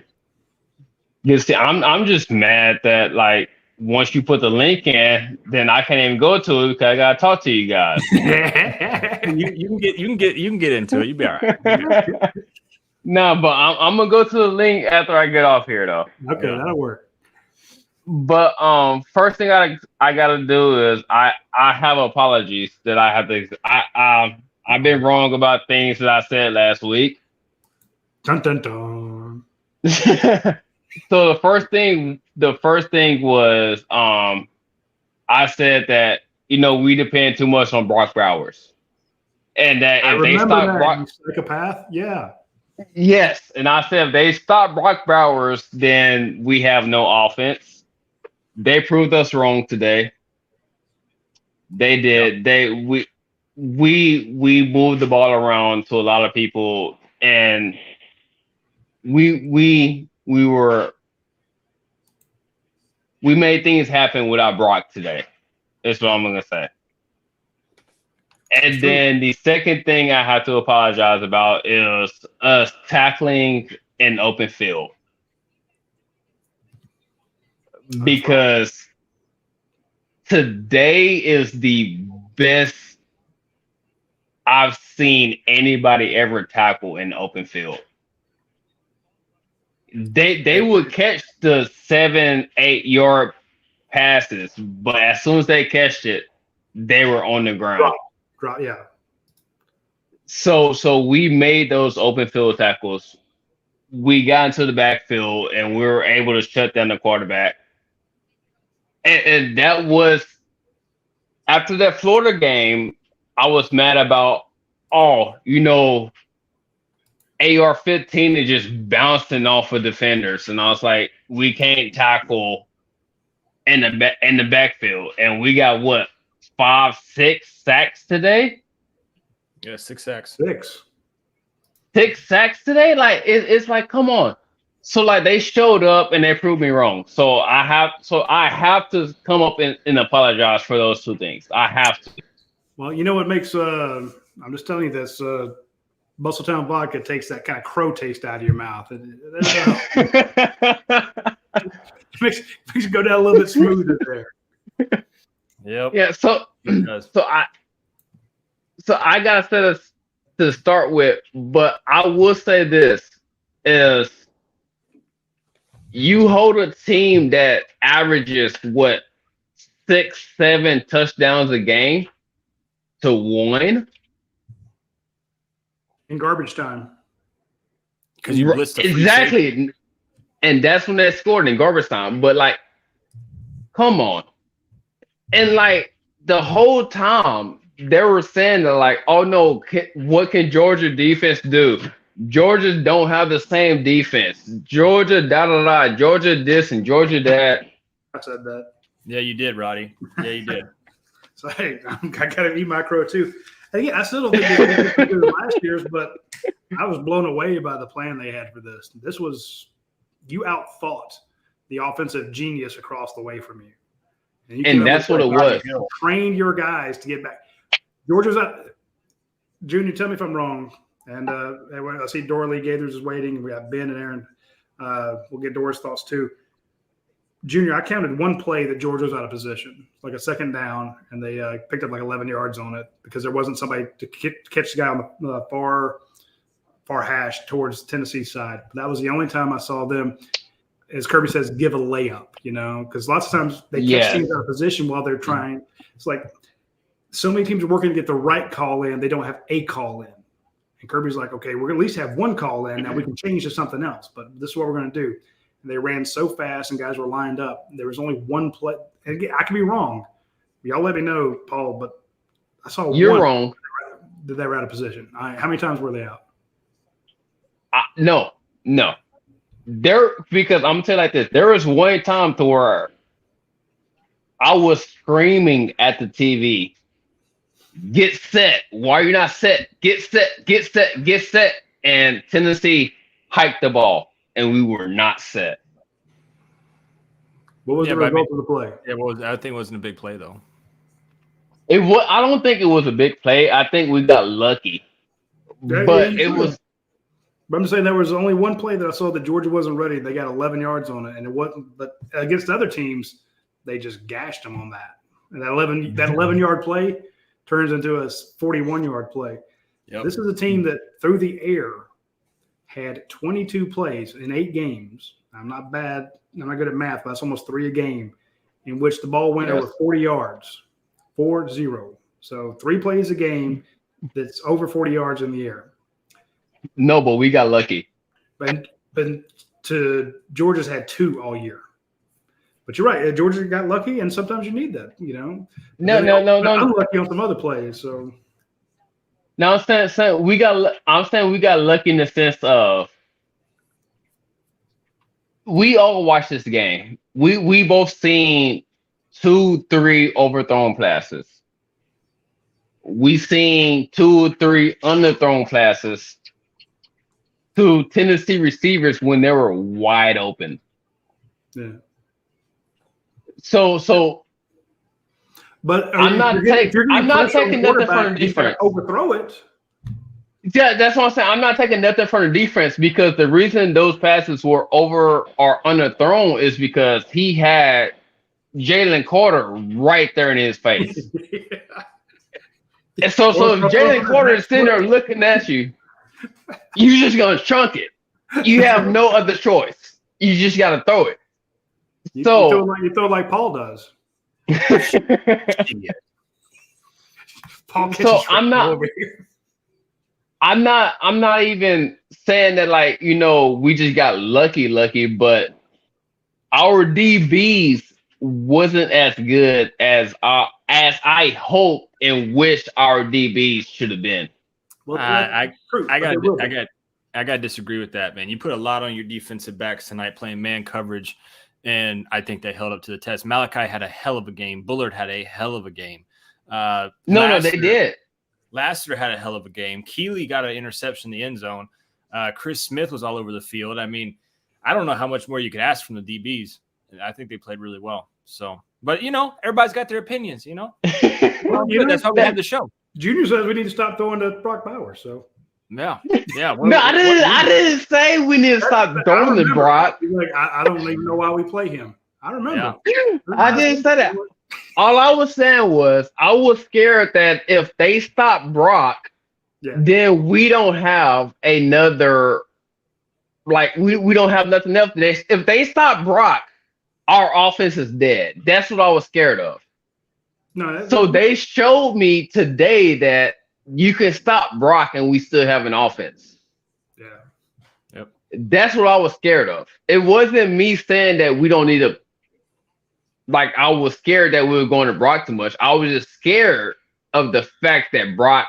Good to see. I'm just mad that like once you put the link in, then I can't even go to it because I gotta talk to you guys. you can get into it. You'll be all right. No, but I'm gonna go to the link after I get off here, though. Okay, that'll work. But first thing I gotta do is I have apologies that I have to. I've been wrong about things that I said last week. Dun dun dun. So the first thing was I said that we depend too much on Brock Bowers, and that if they stop Brock, psychopath, yeah. Yes, and I said if they stop Brock Bowers, then we have no offense. They proved us wrong today. They did. We moved the ball around to a lot of people, and we made things happen without Brock today. That's what I'm gonna say. And then the second thing I have to apologize about is us tackling an open field. Because today is the best I've seen anybody ever tackle in open field. They would catch the 7-8 yard passes, but as soon as they catched it, they were on the ground. Yeah. So we made those open field tackles. We got into the backfield and we were able to shut down the quarterback. And that was after that Florida game. I was mad about AR-15 is just bouncing off of defenders, and I was like, we can't tackle in the backfield, and we got what? 5-6 sacks today? Yeah, 6 sacks. 6 sacks today? Like it's like, come on. So like they showed up and they proved me wrong. So I have to come up and apologize for those two things. I have to. Well, you know what makes I'm just telling you this, Bustletown vodka takes that kind of crow taste out of your mouth. It makes it go down a little bit smoother there. Yep. Yeah. So I gotta say this to start with, but I will say this: is you hold a team that averages what 6, 7 touchdowns a game to 1 in garbage time. Because you blitzed a free exactly, safety. and that's when they scored in garbage time. But like, come on, and like the whole time they were saying that like, oh no, what can Georgia defense do? Georgia don't have the same defense. Georgia da da da. Georgia this and Georgia that. I said that. Yeah, you did, Roddy. Yeah, you did. So hey, I got to eat my crow too. And again, I still don't think they did as good as last year's, but I was blown away by the plan they had for this. This was you outthought the offensive genius across the way from you, And that's what it was. Trained your guys to get back. Georgia's out. Junior, tell me if I'm wrong. And I see Dooley Gaithers is waiting. We got Ben and Aaron. We'll get Dora's thoughts too. Junior, I counted one play that Georgia was out of position, like a second down, and they picked up like 11 yards on it because there wasn't somebody to catch the guy on the far hash towards Tennessee's side. That was the only time I saw them, as Kirby says, give a layup, because lots of times they catch teams out of position while they're trying. It's like so many teams are working to get the right call in. They don't have a call in. And Kirby's like, okay, we're going to at least have one call in. Now we can change to something else, but this is what we're going to do. And they ran so fast and guys were lined up. There was only one play. And again, I could be wrong. Y'all let me know, Paul, but I saw You're wrong. That they were out of position. How many times were they out? No. Because I'm going to tell you like this. There was one time to where I was screaming at the TV, get set. Why are you not set? Get set, get set, get set. And Tennessee hiked the ball, and we were not set. What was the result of the play? Yeah, I think it wasn't a big play, though. I don't think it was a big play. I think we got lucky. But it was. But I'm just saying there was only one play that I saw that Georgia wasn't ready. They got 11 yards on it, and it wasn't. But against other teams, they just gashed them on that. And that 11-yard play turns into a 41-yard play. Yep. This is a team that through the air had 22 plays in 8 games. I'm not bad. I'm not good at math, but that's almost 3 a game in which the ball went over 40 yards, 4-0. So 3 plays a game that's over 40 yards in the air. No, but we got lucky. But Georgia's had 2 all year. But you're right. Georgia got lucky, and sometimes you need that, No. Unlucky on some other plays. So. No, I'm saying we got lucky in the sense of we all watched this game. We both seen 2-3 overthrown passes. We seen 2-3 underthrown passes to Tennessee receivers when they were wide open. Yeah. So. But I'm not taking nothing from the defense. Overthrow it. Yeah, that's what I'm saying. I'm not taking nothing from the defense because the reason those passes were over or underthrown is because he had Jalen Carter right there in his face. And so if Jalen Carter is sitting there looking at you, you're just gonna chunk it. You have no other choice. You just gotta throw it. You throw like Paul does. Paul so I'm not even saying that like we just got lucky, but our DBs wasn't as good as I hoped and wished our DBs should have been. Well, I got to disagree with that, man. You put a lot on your defensive backs tonight playing man coverage. And I think they held up to the test. Malachi had a hell of a game. Bullard had a hell of a game. No, they did. Lassiter had a hell of a game. Keeley got an interception in the end zone. Chris Smith was all over the field. I mean, I don't know how much more you could ask from the DBs. I think they played really well. So, but everybody's got their opinions. Well, that's how we have the show. Junior says we need to stop throwing to Brock Bowers. So. Yeah. No, I didn't say we need to stop throwing the Brock. Like, I don't even know why we play him. I remember. Yeah. I didn't say that. All I was saying was I was scared that if they stop Brock, then we don't have another like we don't have nothing else. If they stop Brock, our offense is dead. That's what I was scared of. No, So they showed me today that you can stop Brock and we still have an offense. Yeah. Yep. That's what I was scared of. It wasn't me saying that we don't need a. Like, I was scared that we were going to Brock too much. I was just scared of the fact that Brock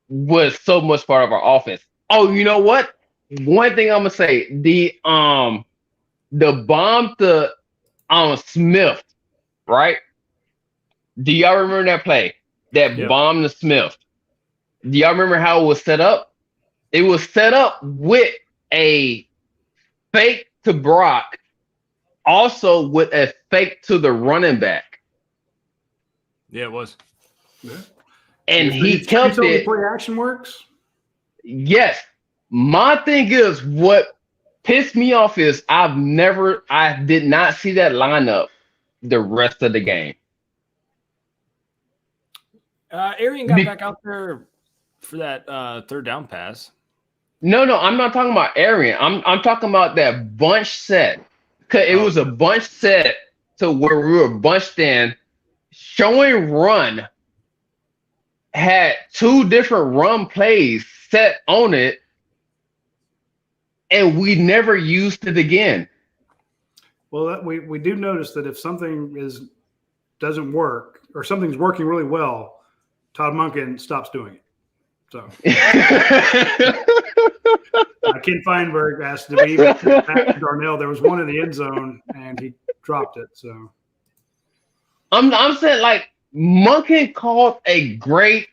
was so much part of our offense. Oh, you know what? One thing I'm gonna say: the bomb to Smith, right? Do y'all remember that play? That bomb to Smith. Do y'all remember how it was set up? It was set up with a fake to Brock, also with a fake to the running back. Yeah, it was. Yeah. And he kept it. Play action works. Yes. My thing is, what pissed me off is I did not see that lineup the rest of the game. Arian got back out there for that third down pass. No, I'm not talking about Arian. I'm talking about that bunch set. Cause it was a bunch set to where we were bunched in, showing run, had two different run plays set on it, and we never used it again. Well, we do notice that if something doesn't work or something's working really well, Todd Monken stops doing it. So Ken Feinberg asked to be Darnell. There was one in the end zone and he dropped it. So I'm saying, like, Monken called a great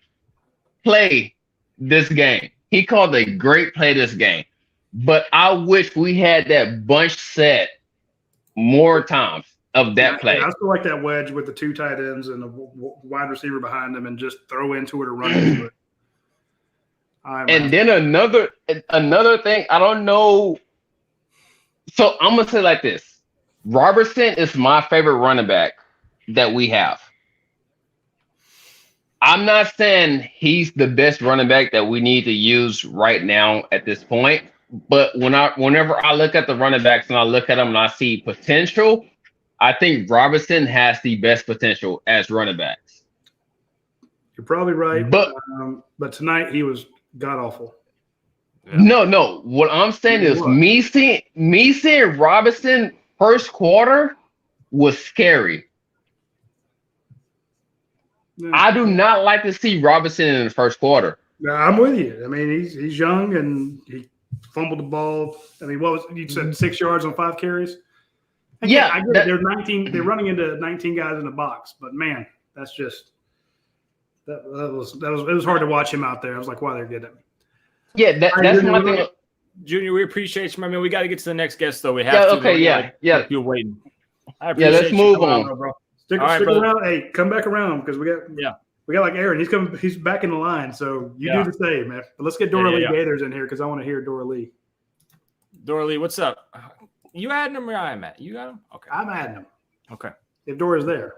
play this game. He called a great play this game. But I wish we had that bunch set more times of that play. I still like that wedge with the two tight ends and a wide receiver behind them and just throw into it or run into it. And then another thing, I don't know. So I'm going to say like this. Robertson is my favorite running back that we have. I'm not saying he's the best running back that we need to use right now at this point. But whenever I look at the running backs and I look at them and I see potential, I think Robertson has the best potential as running backs. You're probably right. But tonight he was god awful. Yeah. No. What I'm saying is me seeing Robinson first quarter was scary. Yeah. I do not like to see Robinson in the first quarter. No, I'm with you. I mean, he's young and he fumbled the ball. I mean, what was you said 6 yards on 5 carries? I get it. They're 19. They're running into 19 guys in the box, but man, that's just it was hard to watch him out there. I was like, why they're getting him. Yeah, that's my thing. Junior, we appreciate you, my man. We got to get to the next guest, though. We have to. Okay, yeah. You're waiting. Let's move on. Bro. Stick around. Hey, come back around because we got like Aaron. He's coming. He's back in the line, so you do the same, man. But let's get Dora Lee Gaithers in here because I want to hear Dora Lee. Dora Lee, what's up? You adding him or I'm at? You got him? Okay. I'm adding him. Okay. If Dora's there.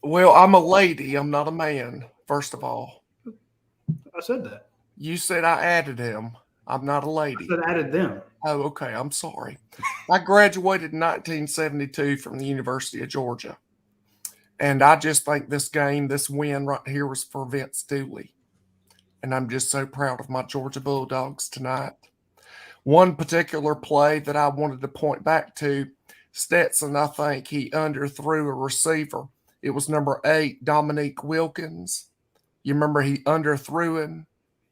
Well, I'm a lady. I'm not a man, first of all. I said that. You said I added him. I'm not a lady. I said added them. Oh, okay. I'm sorry. I graduated in 1972 from the University of Georgia. And I just think this win right here was for Vince Dooley. And I'm just so proud of my Georgia Bulldogs tonight. One particular play that I wanted to point back to, Stetson, I think he underthrew a receiver. It was number 8, Dominique Wilkins. You remember he underthrew him?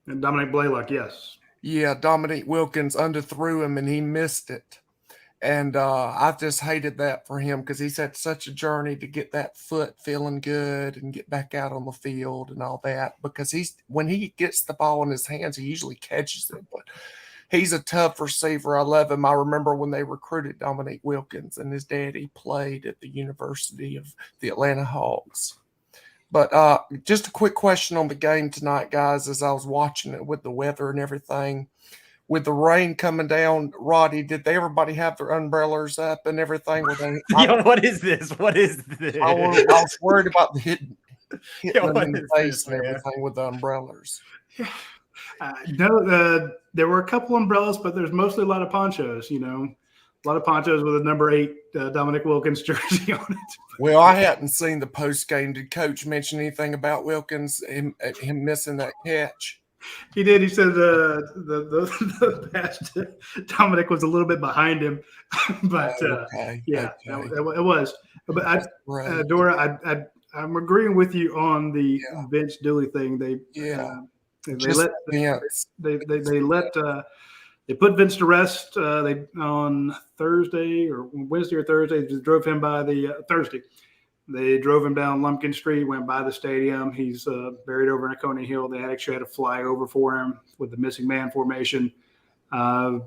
And Dominic Blaylock, yes. Yeah, Dominique Wilkins underthrew him and he missed it. And I just hated that for him because he's had such a journey to get that foot feeling good and get back out on the field and all that. Because when he gets the ball in his hands, he usually catches it. But he's a tough receiver. I love him. I remember when they recruited Dominique Wilkins and his daddy played at the University of the Atlanta Hawks. But just a quick question on the game tonight, guys, as I was watching it with the weather and everything. With the rain coming down, Roddy, did everybody have their umbrellas up and everything? What is this? What is this? I was worried about the hitting them in the face and everything with the umbrellas. No, there were a couple umbrellas, but there's mostly a lot of ponchos. A lot of ponchos with a number 8 Dominic Wilkins jersey on it. Well, I hadn't seen the post game. Did Coach mention anything about Wilkins, him missing that catch? He did. He said the past Dominic was a little bit behind him, but Okay. it was. But Dora, I'm agreeing with you on the Vince Dooley thing. They put Vince to rest. They on Thursday or Wednesday or Thursday. They drove him by the Thursday. They drove him down Lumpkin Street, went by the stadium. He's buried over in Coney Hill. They actually had a flyover for him with the missing man formation. In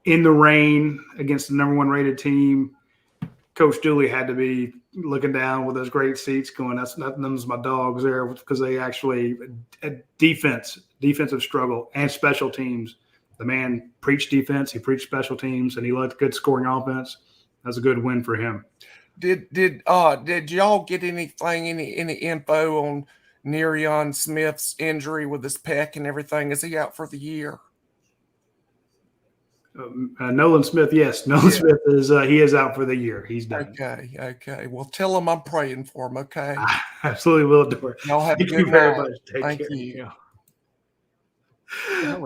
the rain against the number 1 rated team, Coach Dooley had to be looking down with those great seats going, them's my dogs there, because they actually defensive struggle and special teams. The man preached defense, he preached special teams, and he liked good scoring offense. That's a good win for him. Did y'all get anything, any info on Nerion Smith's injury with his pec and everything? Is he out for the year? Nolan Smith, yes. Nolan Smith he is out for the year. He's done. Okay. Well, tell him I'm praying for him, okay? I absolutely will do it. Y'all have a good night. Thank you. I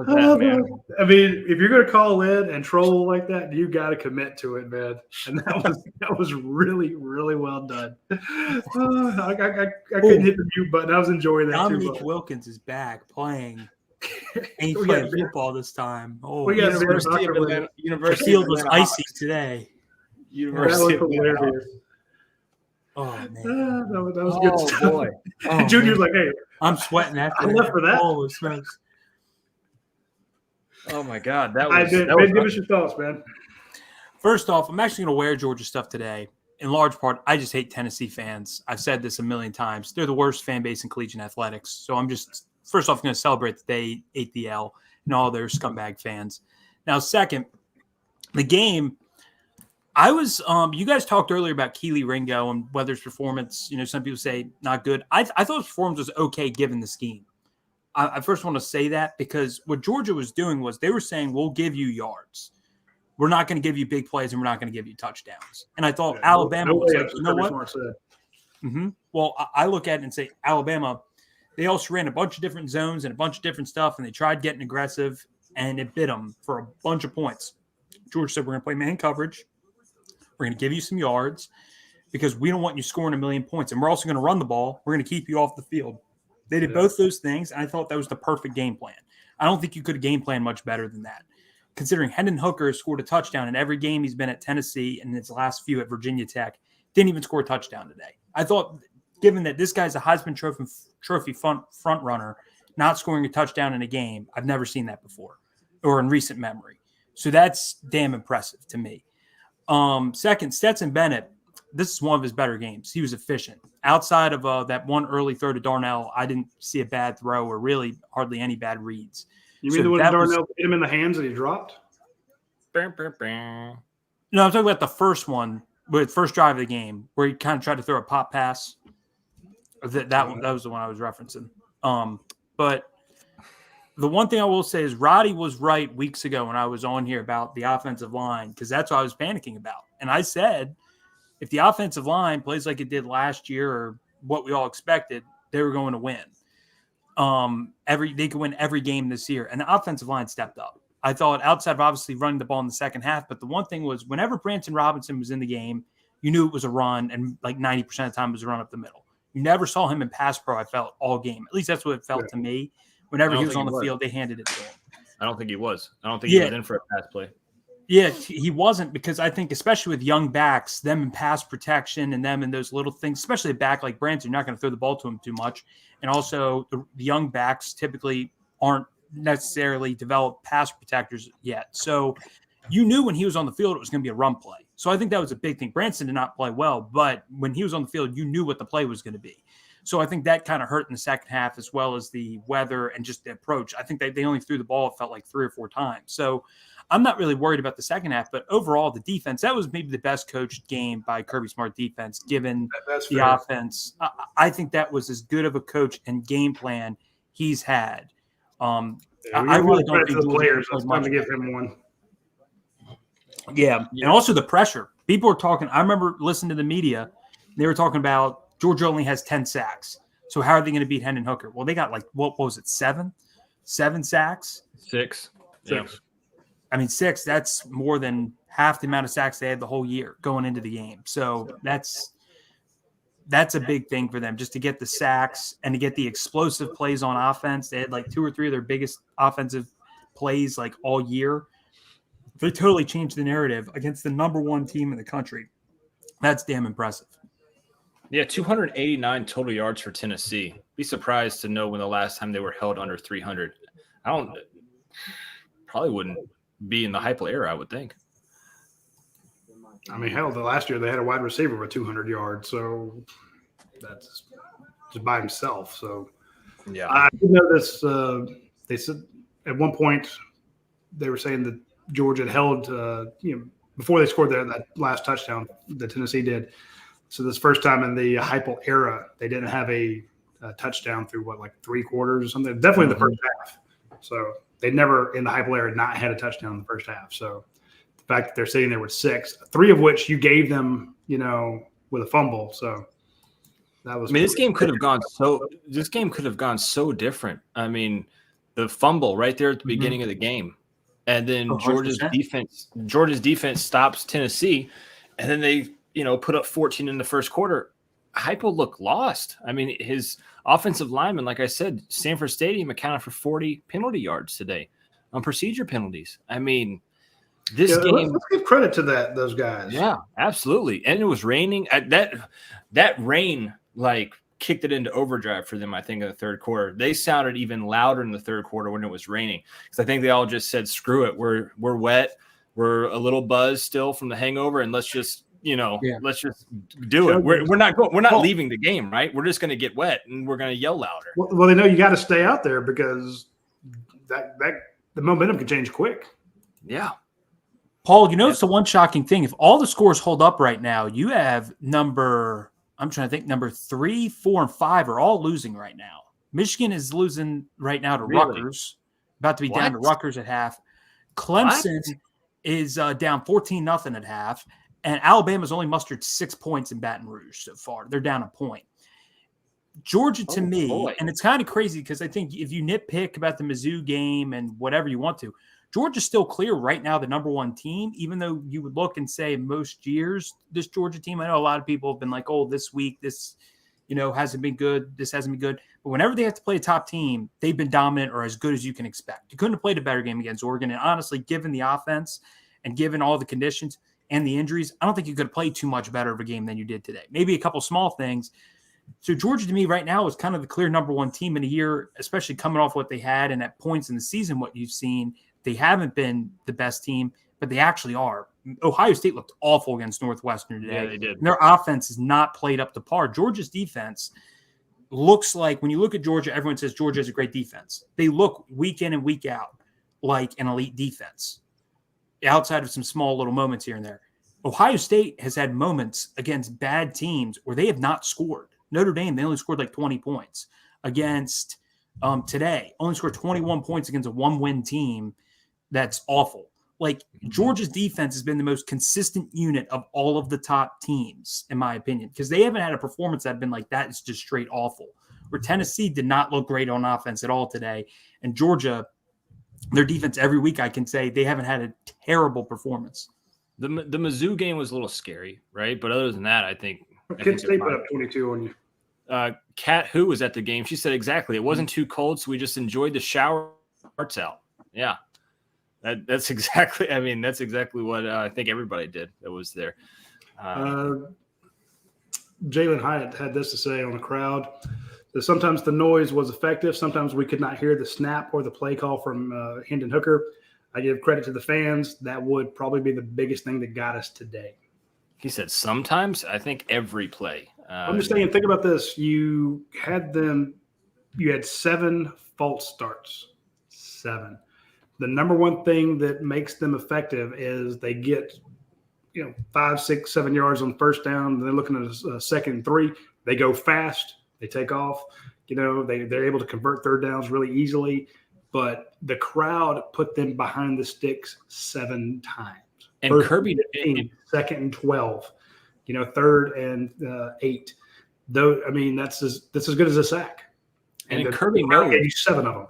mean, if you're going to call in and troll like that, you got to commit to it, man. And that was really, really well done. I couldn't hit the mute button. I was enjoying that too. Dominic Wilkins is back playing. Ain't playing football this time. Oh, we got University of Atlanta. The field was icy today. University of Atlanta. Oh man, that was good stuff. Boy. Junior's like, hey, I'm sweating after I left for that. Holy smokes. Oh my God, give us your thoughts, man. First off, I'm actually going to wear Georgia stuff today. In large part, I just hate Tennessee fans. I've said this a million times. They're the worst fan base in collegiate athletics. So I'm just first off going to celebrate that they ate the L and all their scumbag fans. Now, second, the game. I was you guys talked earlier about Keely Ringo and whether his performance. Some people say not good. I thought his performance was okay given the scheme. I first want to say that because what Georgia was doing was they were saying, we'll give you yards. We're not going to give you big plays and we're not going to give you touchdowns. And I thought Alabama was like, you know what? Well, I look at it and say Alabama, they also ran a bunch of different zones and a bunch of different stuff, and they tried getting aggressive, and it bit them for a bunch of points. Georgia said, we're going to play man coverage. We're going to give you some yards because we don't want you scoring 1 million points. And we're also going to run the ball. We're going to keep you off the field. They did both those things, and I thought that was the perfect game plan. I don't think you could have game planned much better than that. Considering Hendon Hooker has scored a touchdown in every game he's been at Tennessee and his last few at Virginia Tech, didn't even score a touchdown today. I thought, given that this guy's a Heisman Trophy front runner, not scoring a touchdown in a game, I've never seen that before or in recent memory. So that's damn impressive to me. Second, Stetson Bennett, this is one of his better games. He was efficient. Outside of that one early throw to Darnell, I didn't see a bad throw or really hardly any bad reads. You mean the one Darnell hit him in the hands and he dropped? No, I'm talking about the first one, with first drive of the game, where he kind of tried to throw a pop pass. That was the one I was referencing. But the one thing I will say is Roddy was right weeks ago when I was on here about the offensive line, because that's what I was panicking about. And I said, if the offensive line plays like it did last year or what we all expected, they were going to win. They could win every game this year. And the offensive line stepped up. I thought outside of obviously running the ball in the second half, but the one thing was whenever Branson Robinson was in the game, you knew it was a run, and like 90% of the time it was a run up the middle. You never saw him in pass pro, I felt, all game. At least that's what it felt to me. Whenever he was on the field, they handed it to him. I don't think he was. I don't think he was in for a pass play. Yeah, he wasn't, because I think especially with young backs, them in pass protection and them in those little things, especially a back like Branson, you're not going to throw the ball to him too much. And also the young backs typically aren't necessarily developed pass protectors yet. So you knew when he was on the field, it was going to be a run play. So I think that was a big thing. Branson did not play well, but when he was on the field, you knew what the play was going to be. So I think that kind of hurt in the second half, as well as the weather and just the approach. I think they only threw the ball, it felt like 3 or 4 times. So I'm not really worried about the second half, but overall the defense, that was maybe the best coached game by Kirby Smart defense, given the offense. I think that was as good of a coach and game plan he's had. I really don't think the Georgia players. played It's much time to give better. him one. Yeah, and also the pressure. People were talking. I remember listening to the media. They were talking about Georgia only has 10 sacks. So how are they going to beat Hendon Hooker? Well, they got like, what was it, 7 sacks? 6. Yeah. I mean, 6. That's more than half the amount of sacks they had the whole year going into the game. So that's a big thing for them, just to get the sacks and to get the explosive plays on offense. They had like 2 or 3 of their biggest offensive plays like all year. They totally changed the narrative against the number 1 team in the country. That's damn impressive. Yeah, 289 total yards for Tennessee. Be surprised to know when the last time they were held under 300. Probably wouldn't be in the Heupel era, I would think. I mean, hell, the last year they had a wide receiver with 200 yards, so that's just by himself. So yeah, I did know this. They said at one point they were saying that Georgia had held, before they scored that last touchdown that Tennessee did. So this first time in the Heupel era, they didn't have a touchdown through like 3 quarters or something. Definitely in the first half. So they never in the Heupel era not had a touchdown in the first half. So the fact that they're sitting there with 6, 3 of which you gave them, with a fumble. So that was. I mean, this game could have gone so different. I mean, the fumble right there at the beginning of the game, and then 100%. Georgia's defense stops Tennessee, and then they put up 14 in the first quarter. Heupel looked lost. I mean, his offensive lineman, like I said, Sanford Stadium accounted for 40 penalty yards today on procedure penalties. I mean, this game. Let's give credit to those guys. Yeah, absolutely. And it was raining. That rain kicked it into overdrive for them, I think, in the third quarter. They sounded even louder in the third quarter when it was raining, because I think they all just said, screw it. We're wet. We're a little buzzed still from the hangover, and let's just let's just do it. We're not leaving the game, right? We're just going to get wet and we're going to yell louder. Well, they know you got to stay out there because that the momentum can change quick. Yeah. Paul, it's the one shocking thing. If all the scores hold up right now, you have number 3, 4, and 5 are all losing right now. Michigan is losing right now to Rutgers, about to be down to Rutgers at half. Clemson is down 14-0 at half. And Alabama's only mustered 6 points in Baton Rouge so far. They're down a point. Georgia, to me, and it's kind of crazy because I think if you nitpick about the Mizzou game and whatever you want to, Georgia's still clear right now, the number 1 team, even though you would look and say most years, this Georgia team, I know a lot of people have been like, oh, this week, this, hasn't been good. This hasn't been good. But whenever they have to play a top team, they've been dominant or as good as you can expect. You couldn't have played a better game against Oregon. And honestly, given the offense and given all the conditions and the injuries, I don't think you could have played too much better of a game than you did today. Maybe a couple small things. So Georgia, to me, right now is kind of the clear number 1 team in a year, especially coming off what they had and at points in the season, what you've seen. They haven't been the best team, but they actually are. Ohio State looked awful against Northwestern today. Yeah, they did. And their offense has not played up to par. Georgia's defense looks like, when you look at Georgia, everyone says Georgia has a great defense. They look week in and week out like an elite defense, outside of some small little moments here and there. Ohio State has had moments against bad teams where they have not scored. Notre Dame, they only scored like 20 points. Against today, only scored 21 points against a 1-win team. That's awful. Georgia's defense has been the most consistent unit of all of the top teams, in my opinion, because they haven't had a performance that been like that. It's just straight awful. Where Tennessee did not look great on offense at all today. And Georgia, their defense every week, I can say they haven't had a terrible performance. The Mizzou game was a little scary, right? But other than that, I think Kent State put up 22 on you. Kat, who was at the game, she said exactly. It wasn't too cold, so we just enjoyed the shower hearts out. Yeah, that's exactly. I mean, that's exactly what I think everybody did that was there. Jalen Hyatt had this to say on the crowd: that sometimes the noise was effective. Sometimes we could not hear the snap or the play call from Hendon Hooker. I give credit to the fans. That would probably be the biggest thing that got us today. He said sometimes. I think every play. I'm just saying, think about this. You had 7 false starts. 7. The number 1 thing that makes them effective is they get, 5, 6, 7 yards on first down. They're looking at a 2nd and 3. They go fast. They take off. They're able to convert third downs really easily. but the crowd put them behind the sticks 7 times. And First Kirby, 15, second and 12, third and 8. Though, I mean, that's as good as a sack. And the Kirby crowd knows. gave you 7 of them.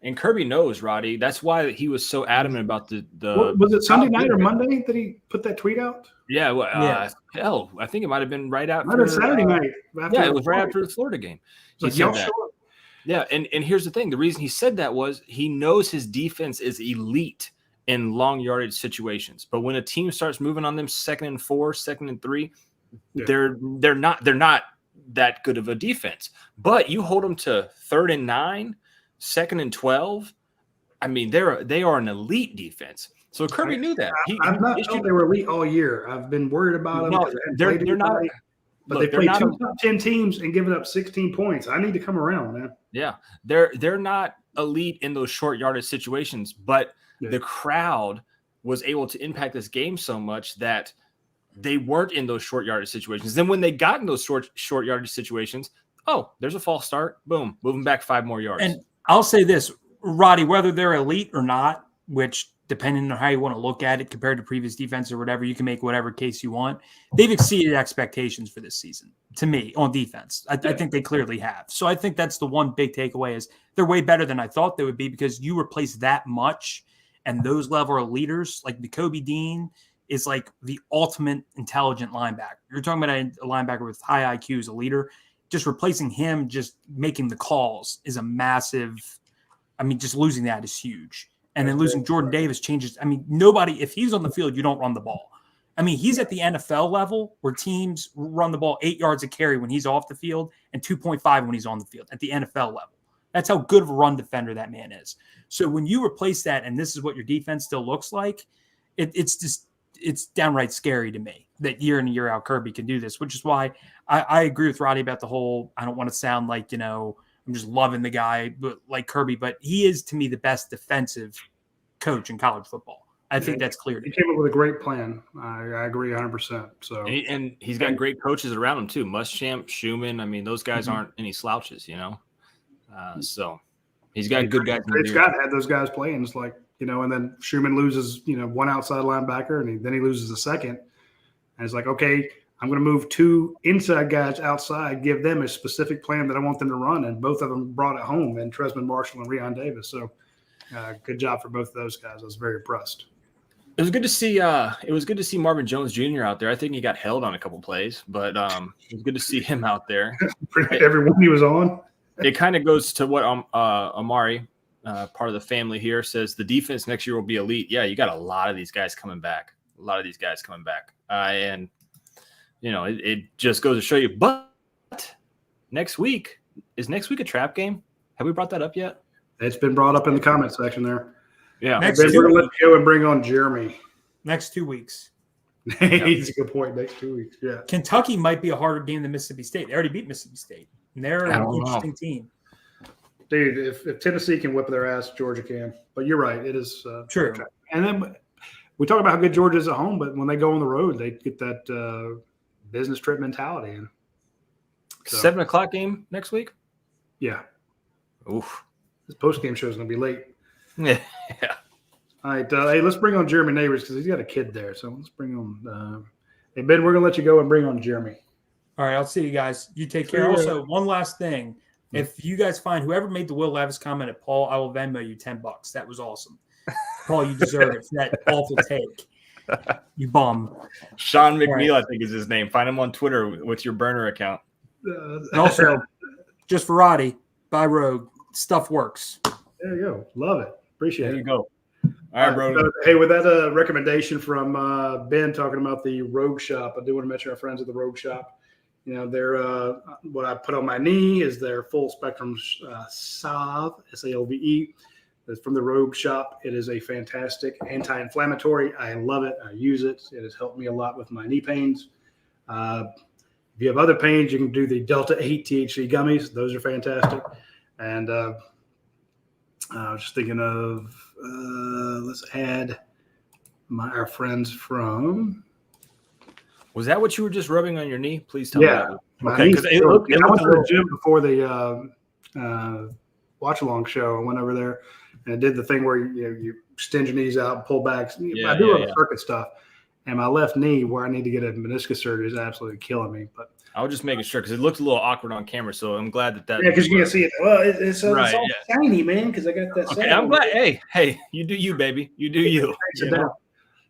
And Kirby knows, Roddy. That's why he was so adamant about the. Was it Sunday night or Monday that he put that tweet out? Yeah, well, hell, I think it might have been right after. Might have been Saturday night. Yeah, it was right after the Florida game. He like, said that. Yeah, and here's the thing. The reason he said that was he knows his defense is elite in long yardage situations. But when a team starts moving on them 2nd and 4, 2nd and 3, they're not that good of a defense. But you hold them to 3rd and 9, 2nd and 12. I mean, they are an elite defense. So Kirby knew that. I've not thought they were elite all year. I've been worried about them. No, they're not. But they played 2 top 10 teams and given up 16 points. I need to come around, man. Yeah, they're not elite in those short yardage situations, but the crowd was able to impact this game so much that they weren't in those short yardage situations. Then when they got in those short yardage situations, there's a false start. Boom, moving back 5 more yards. And I'll say this, Roddy, whether they're elite or not, which depending on how you want to look at it compared to previous defense or whatever, you can make whatever case you want. They've exceeded expectations for this season, to me, on defense. I think they clearly have. So I think that's the one big takeaway is they're way better than I thought they would be because you replace that much and those level of leaders, like Kobe Dean is like the ultimate intelligent linebacker. You're talking about a linebacker with high IQ as a leader. Just replacing him, just making the calls is a massive – just losing that is huge. And then losing Jordan Davis changes. Nobody, if he's on the field, you don't run the ball. He's at the NFL level where teams run the ball 8 yards a carry when he's off the field and 2.5 when he's on the field at the NFL level. That's how good of a run defender that man is. So when you replace that and this is what your defense still looks like, it's downright scary to me that year in and year out Kirby can do this, which is why I agree with Roddy about the whole, I don't want to sound like, I'm just loving the guy like Kirby, but he is to me the best defensive coach in college football. I think that's clear. He came up with a great plan. I agree 100%. So and he's got great coaches around him too. Muschamp, Schumann. Those guys aren't any slouches, So he's got good guys. Scott had those guys playing. It's like and then Schumann loses one outside linebacker, and then he loses a second, and it's like okay. I'm going to move 2 inside guys outside, give them a specific plan that I want them to run, and both of them brought it home, and Tresman Marshall and Reion Davis. So good job for both of those guys. I was very impressed. It was good to see. It was good to see Marvin Jones Jr. out there. I think he got held on a couple plays, but it was good to see him out there. Everyone he was on. It kind of goes to what Amari, part of the family here, says. The defense next year will be elite. Yeah, you got a lot of these guys coming back. And it just goes to show you. But next week is a trap game? Have we brought that up yet? It's been brought up in the comment section there. Yeah. We're going to let you go and bring on Jeremy. Next 2 weeks. He's a good point. Next 2 weeks. Yeah. Kentucky might be a harder game than Mississippi State. They already beat Mississippi State. And they're an interesting team. Dude, if Tennessee can whip their ass, Georgia can. But you're right. It is true. And then we talk about how good Georgia is at home, but when they go on the road, they get that business trip mentality. And so, 7:00 game next week? Yeah. Oof. This post-game show is going to be late. Yeah. All right. Hey, let's bring on Jeremy Neighbors because he's got a kid there. So let's bring on hey, Ben, we're going to let you go and bring on Jeremy. All right. I'll see you guys. You take care. Also, one last thing. If you guys find whoever made the Will Levis comment at Paul, I will Venmo you $10. That was awesome. Paul, you deserve it for that awful take. You bum. Sean McNeil, I think is his name. Find him on Twitter with your burner account. And also, just for Roddy, buy Rogue. Stuff works. There you go. Love it. Appreciate it. There you go. All right, bro. Hey, with that recommendation from Ben talking about the Rogue Shop, I do want to mention our friends at the Rogue Shop. They're what I put on my knee is their full spectrum salve, SALVE. It's from the Rogue Shop. It is a fantastic anti-inflammatory. I love it. I use it. It has helped me a lot with my knee pains. If you have other pains, you can do the Delta 8 THC gummies. Those are fantastic. And I was just thinking of let's add our friends from. Was that what you were just rubbing on your knee? Please tell me. Yeah. Okay. Because I went to the gym before the watch along show. I went over there and I did the thing where you extend your knees out, pull back. I do all the circuit stuff, and my left knee where I need to get a meniscus surgery is absolutely killing me. But I was just making sure because it looked a little awkward on camera, so I'm glad that. Yeah, because you can't see it. Well, it's Right, all shiny, man. Because I got that. Okay, I'm glad. Hey, you do you, baby. You do you.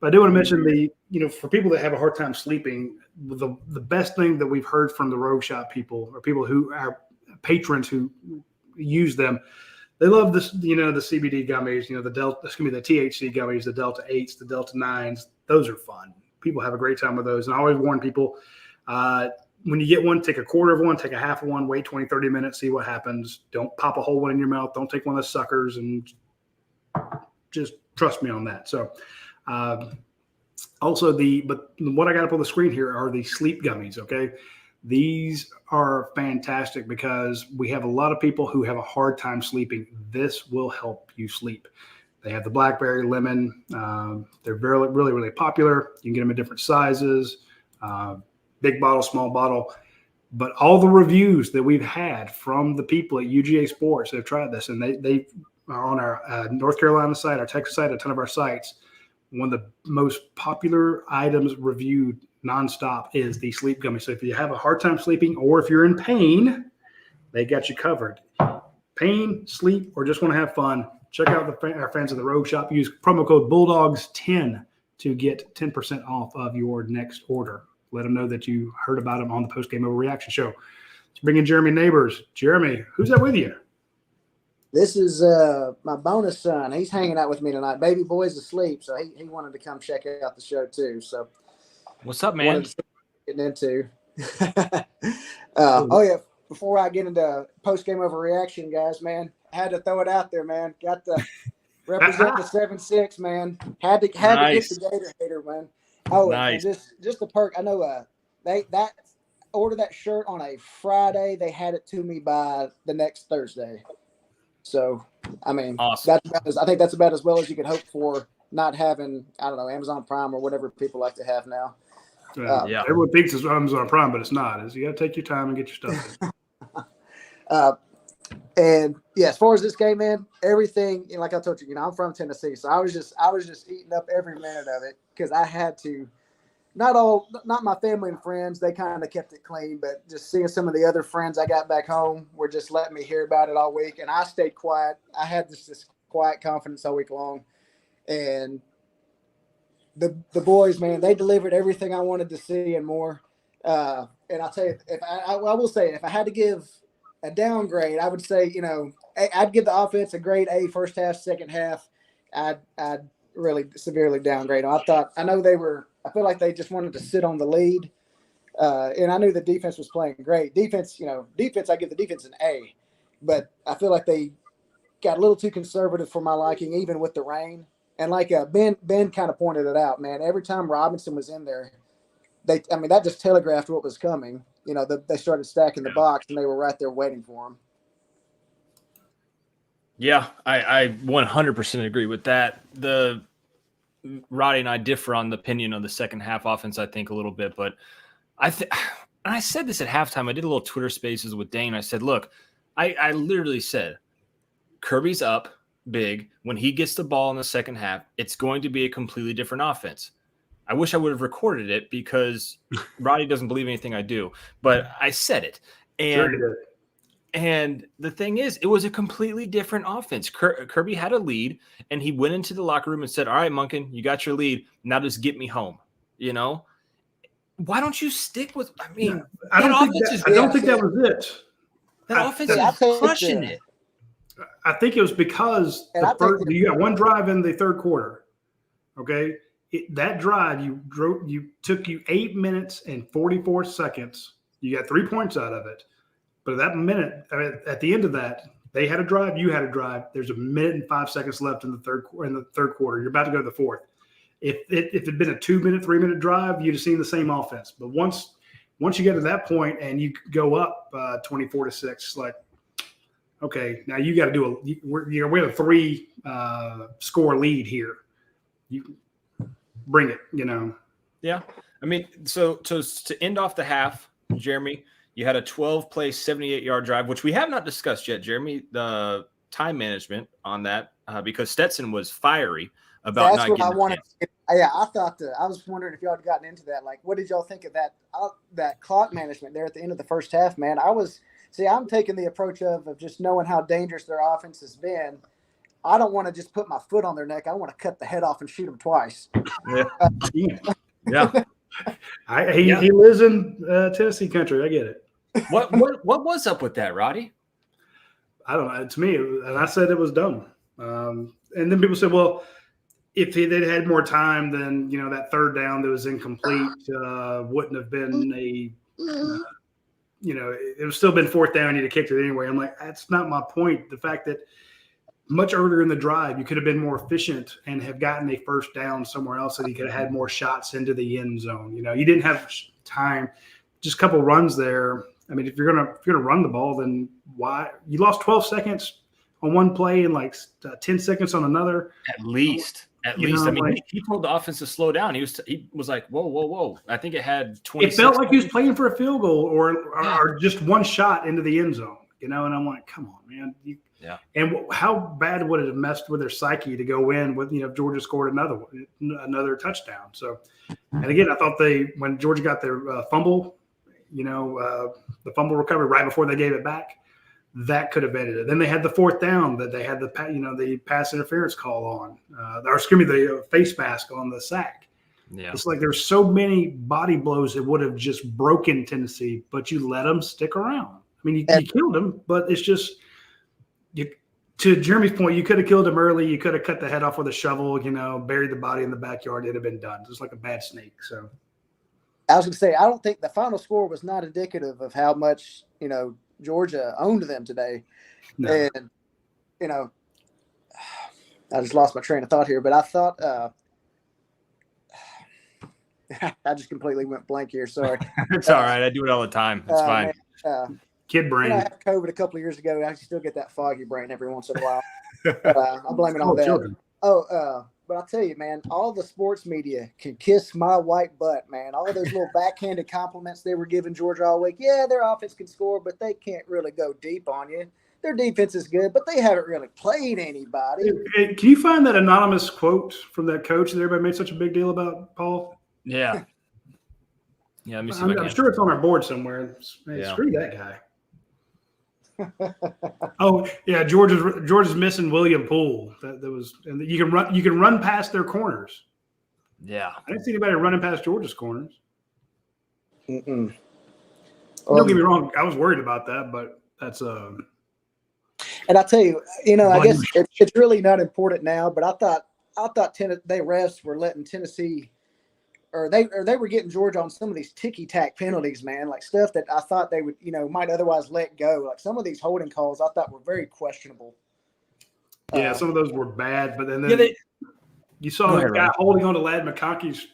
But I do want to mention for people that have a hard time sleeping, the best thing that we've heard from the Rogue Shop people or people who are patrons who use them, they love this. The CBD gummies. The THC gummies, the Delta 8s, the Delta 9s. Those are fun. People have a great time with those, and I always warn people. When you get one, take a quarter of one, take a half of one, wait 20, 30 minutes, see what happens. Don't pop a whole one in your mouth. Don't take one of those suckers, and just trust me on that. So also but what I got up on the screen here are the sleep gummies. Okay. These are fantastic because we have a lot of people who have a hard time sleeping. This will help you sleep. They have the blackberry lemon. They're really, really, really popular. You can get them in different sizes. Big bottle, small bottle, but all the reviews that we've had from the people at UGA Sports that have tried this, and they are on our North Carolina site, our Texas site, a ton of our sites. One of the most popular items reviewed nonstop is the sleep gummy. So if you have a hard time sleeping or if you're in pain, they got you covered. Pain, sleep, or just want to have fun, check out our friends at the Rogue Shop. Use promo code Bulldogs10 to get 10% off of your next order. Let them know that you heard about them on the Postgame Overreaction show. Let's bring in Jeremy Neighbors. Jeremy, who's that with you? This is my bonus son. He's hanging out with me tonight. Baby boy's asleep, so he wanted to come check out the show too. So, what's up, man? Getting into. Oh yeah. Before I get into Postgame Overreaction, guys, man, I had to throw it out there, man. Got to represent the 7-6, man. Had to get the Gator hater, man. Oh, nice. And just the perk. I know they ordered that shirt on a Friday. They had it to me by the next Thursday. So, I mean, awesome. I think that's about as well as you could hope for, not having, I don't know, Amazon Prime or whatever people like to have now. Yeah. Everyone thinks it's Amazon Prime, but it's not. You got to take your time and get your stuff in. And yeah, as far as this game, man, everything, like I told you, I'm from Tennessee, so I was just eating up every minute of it because I had to. Not my family and friends, they kind of kept it clean, but just seeing some of the other friends I got back home were just letting me hear about it all week, and I stayed quiet. I had this quiet confidence all week long, and the boys, man, they delivered everything I wanted to see and more. And I'll tell you, I will say, if I had to give a downgrade, I would say, I'd give the offense a grade A first half, second half. I'd really severely downgrade them. I feel like they just wanted to sit on the lead. And I knew the defense was playing great. Defense, I give the defense an A. But I feel like they got a little too conservative for my liking, even with the rain. And like Ben kind of pointed it out, man, every time Robinson was in there, that just telegraphed what was coming. They started stacking the box, and they were right there waiting for him. Yeah, I 100% agree with that. Roddy and I differ on the opinion of the second half offense, I think, a little bit. But I said this at halftime. I did a little Twitter Spaces with Dane. I said, look, I literally said, Kirby's up big. When he gets the ball in the second half, it's going to be a completely different offense. I wish I would have recorded it because Roddy doesn't believe anything I do. But I said it. And the thing is, it was a completely different offense. Kirby had a lead, and he went into the locker room and said, all right, Monken, you got your lead. Now just get me home. Why don't you stick with – I don't think that was it. That offense is crushing it. I think it was because you got one drive in the third quarter, okay? That drive, took you 8 minutes and 44 seconds. You got 3 points out of it. But at the end of that, they had a drive, you had a drive. There's a minute and 5 seconds left in the third quarter. You're about to go to the fourth. If it had been a 2 minute, 3 minute drive, you'd have seen the same offense. But once you get to that point and you go up 24-6, like, okay, now you got to do we have a 3 score lead here. You bring it, Yeah, so to end off the half, Jeremy. You had a 12-play, 78-yard drive, which we have not discussed yet, Jeremy. To time management on that because Stetson was fiery about That's not what getting I a wanted. chance. Yeah, I was wondering if y'all had gotten into that. Like, what did y'all think of that clock management there at the end of the first half, man? I'm taking the approach of just knowing how dangerous their offense has been. I don't want to just put my foot on their neck. I want to cut the head off and shoot them twice. Yeah. He lives in Tennessee country. I get it. What was up with that, Roddy? I don't know. To me, and I said it was dumb. And then people said, well, if they'd had more time, then that third down that was incomplete wouldn't have been it would still been fourth down. You'd have kicked it anyway. I'm like, that's not my point. The fact that much earlier in the drive, you could have been more efficient and have gotten a first down somewhere else, and you could have had more shots into the end zone. You didn't have time. Just a couple runs there. I mean, if you're gonna run the ball, then why? You lost 12 seconds on one play and like 10 seconds on another. At least. I mean, he told the offense to slow down. He was like, whoa. I think it had 20. It felt like he was playing for a field goal or just one shot into the end zone. And I'm like, come on, man. Yeah. And how bad would it have messed with their psyche to go in with if Georgia scored another touchdown? So, and again, I thought when Georgia got their fumble, the fumble recovery right before they gave it back, that could have ended it. Then they had the fourth down that they had the pass interference call on, the face mask on the sack. Yeah. It's like there's so many body blows that would have just broken Tennessee, but you let them stick around. I mean, you killed them, but it's just to Jeremy's point, you could have killed him early. You could have cut the head off with a shovel, buried the body in the backyard. It'd have been done. Just like a bad snake. So I was going to say, I don't think the final score was not indicative of how much, Georgia owned them today. No. And, I just lost my train of thought here, but I thought I just completely went blank here. Sorry. It's all right. I do it all the time. It's fine. Kid brain. I had COVID a couple of years ago. I still get that foggy brain every once in a while. I blame it on that. Children. But I'll tell you, man, all the sports media can kiss my white butt, man. All those little backhanded compliments they were giving Georgia all week. Yeah, their offense can score, but they can't really go deep on you. Their defense is good, but they haven't really played anybody. Hey, can you find that anonymous quote from that coach that everybody made such a big deal about, Paul? Yeah. Yeah, let me see. I'm sure it's on our board somewhere. Screw that guy. Oh yeah, Georgia's missing William Poole. That was, and you can run past their corners. Yeah, I didn't see anybody running past Georgia's corners. Mm-mm. Don't get me wrong, I was worried about that, but that's And I tell you, I guess it's really not important now. But I thought they refs were letting Tennessee. Or they were getting Georgia on some of these ticky-tack penalties, man, like stuff that I thought they would, might otherwise let go. Like some of these holding calls I thought were very questionable. Yeah, some of those were bad, but then you saw the guy holding on to Ladd McConkey's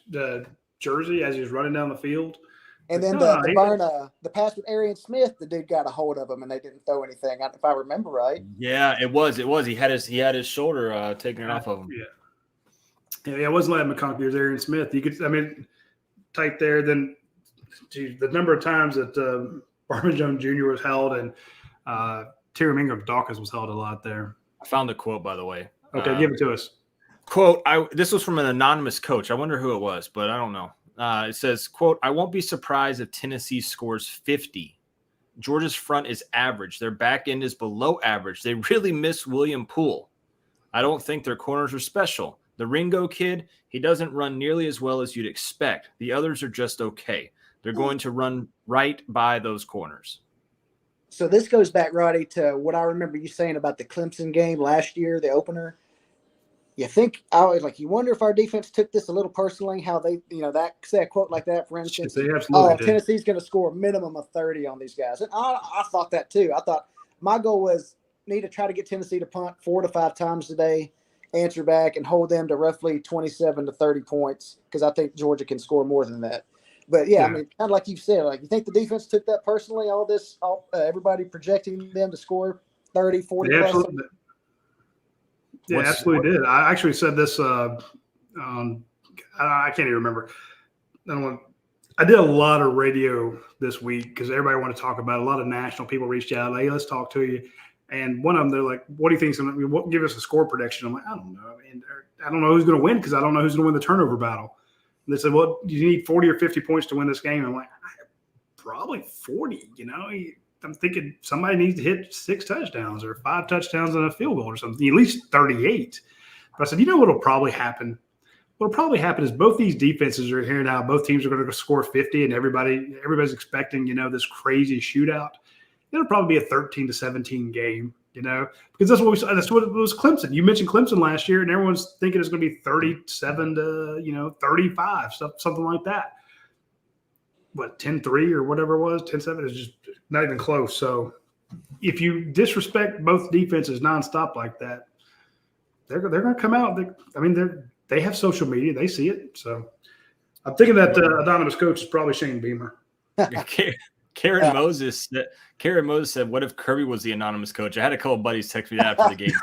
jersey as he was running down the field. And then the pass with Arian Smith, the dude got a hold of him and they didn't throw anything, if I remember right. Yeah, it was. He had his shoulder taken off of him. Yeah. Yeah, it wasn't Ladd McConkey. It was Arian Smith. You could, tight there. Then, geez, the number of times that Barman Jones Jr. was held and Terry Ingram Dawkins was held a lot there. I found the quote, by the way. Okay, give it to us. Quote, this was from an anonymous coach. I wonder who it was, but I don't know. It says, quote, I won't be surprised if Tennessee scores 50. Georgia's front is average. Their back end is below average. They really miss William Poole. I don't think their corners are special. The Ringo kid, he doesn't run nearly as well as you'd expect. The others are just okay. They're going to run right by those corners. So this goes back, Roddy, to what I remember you saying about the Clemson game last year, the opener. You wonder if our defense took this a little personally, how they, that say a quote like that, for instance. They absolutely did. Tennessee's going to score a minimum of 30 on these guys. And I thought that too. I thought my goal was need to try to get Tennessee to punt 4 to 5 times today, answer back, and hold them to roughly 27 to 30 points because I think Georgia can score more than that. But, yeah, I mean, kind of like you said, you think the defense took that personally, everybody projecting them to score 30, 40 plus? Absolutely. Yeah, absolutely did. I actually said this I can't even remember. I did a lot of radio this week because everybody wanted to talk about it. A lot of national people reached out, hey, let's talk to you. And one of them, they're like, "What do you think? Give us a score prediction." I'm like, "I don't know. I mean, I don't know who's going to win because I don't know who's going to win the turnover battle." And they said, "Well, you need 40 or 50 points to win this game." I'm like, "Probably 40." I'm thinking somebody needs to hit 6 touchdowns or 5 touchdowns and a field goal or something, at least 38. But I said, what'll probably happen? What'll probably happen is both these defenses are hearing how both teams are going to score 50, and everybody's expecting, this crazy shootout. It'll probably be a 13-17 game, because that's what it was Clemson. You mentioned Clemson last year, and everyone's thinking it's going to be 37 to 35, something like that. What, 10-3 or whatever it was, 10-7 is just not even close. So if you disrespect both defenses nonstop like that, they're going to come out. They have social media. They see it. So I'm thinking that anonymous coach is probably Shane Beamer. Karen Moses said, "What if Kirby was the anonymous coach?" I had a couple of buddies text me that after the game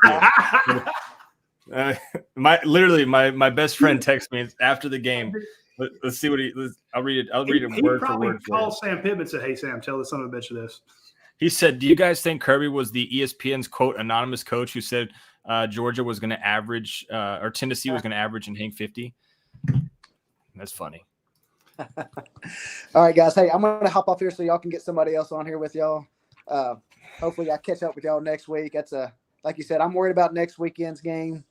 too. My best friend texted me after the game. Let's see what I'll read it. I'll read it word for word. He called Sam Pittman and said, "Hey Sam, tell the son of a bitch this." He said, "Do you guys think Kirby was the ESPN's quote anonymous coach who said Georgia was going to average or Tennessee was going to average and hang 50?" That's funny. All right, guys. Hey, I'm going to hop off here so y'all can get somebody else on here with y'all. Hopefully, I catch up with y'all next week. Like you said, I'm worried about next weekend's game.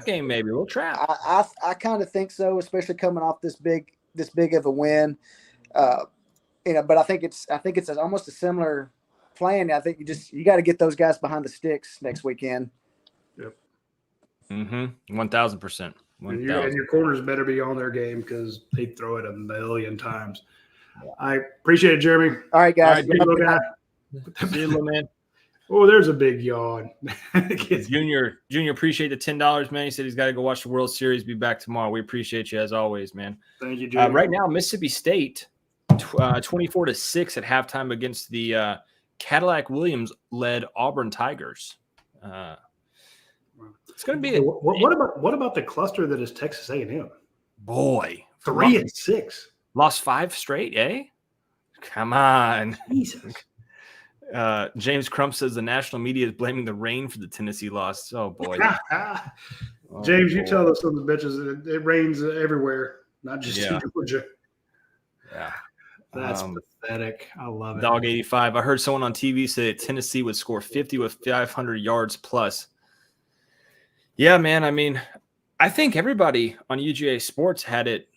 Game, maybe. We'll trap. I kind of think so, especially coming off this big of a win. But I think it's almost a similar plan. I think you got to get those guys behind the sticks next weekend. Yep. 1,000%. And your corners better be on their game because they throw it a million times. I appreciate it, Jeremy. All right, guys. See you, little man. Oh, there's a big yawn. Junior, appreciate the $10, man. He said he's got to go watch the World Series. Be back tomorrow. We appreciate you as always, man. Thank you, Junior. Right now, Mississippi State, 24-6 at halftime against the Cadillac Williams-led Auburn Tigers. It's going to be what about the cluster that is Texas A&M? Boy, 3-6, lost 5 straight, eh? Come on, Jesus. James Crump says the national media is blaming the rain for the Tennessee loss. Oh boy, James, you tell us on the bitches it rains everywhere, not just in Georgia. Yeah, that's pathetic. I love it. Dog 85. I heard someone on TV say that Tennessee would score 50 with 500 yards plus. Yeah, man. I mean, I think everybody on UGA Sports had it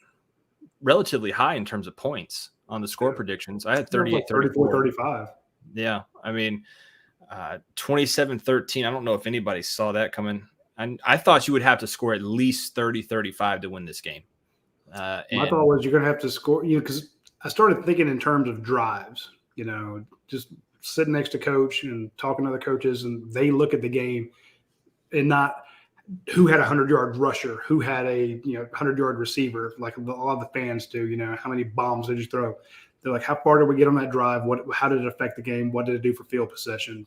relatively high in terms of points on the score predictions. I had 38, 34, 35. Yeah. I mean, 27-13. I don't know if anybody saw that coming. I thought you would have to score at least 30-35 to win this game. My thought was you're going to have to score, because I started thinking in terms of drives, just sitting next to coach and talking to other coaches, and they look at the game and not who had a 100-yard rusher, who had a 100-yard receiver, like a lot of the fans do. How many bombs did you throw? They're like, how far did we get on that drive? How did it affect the game? What did it do for field possession?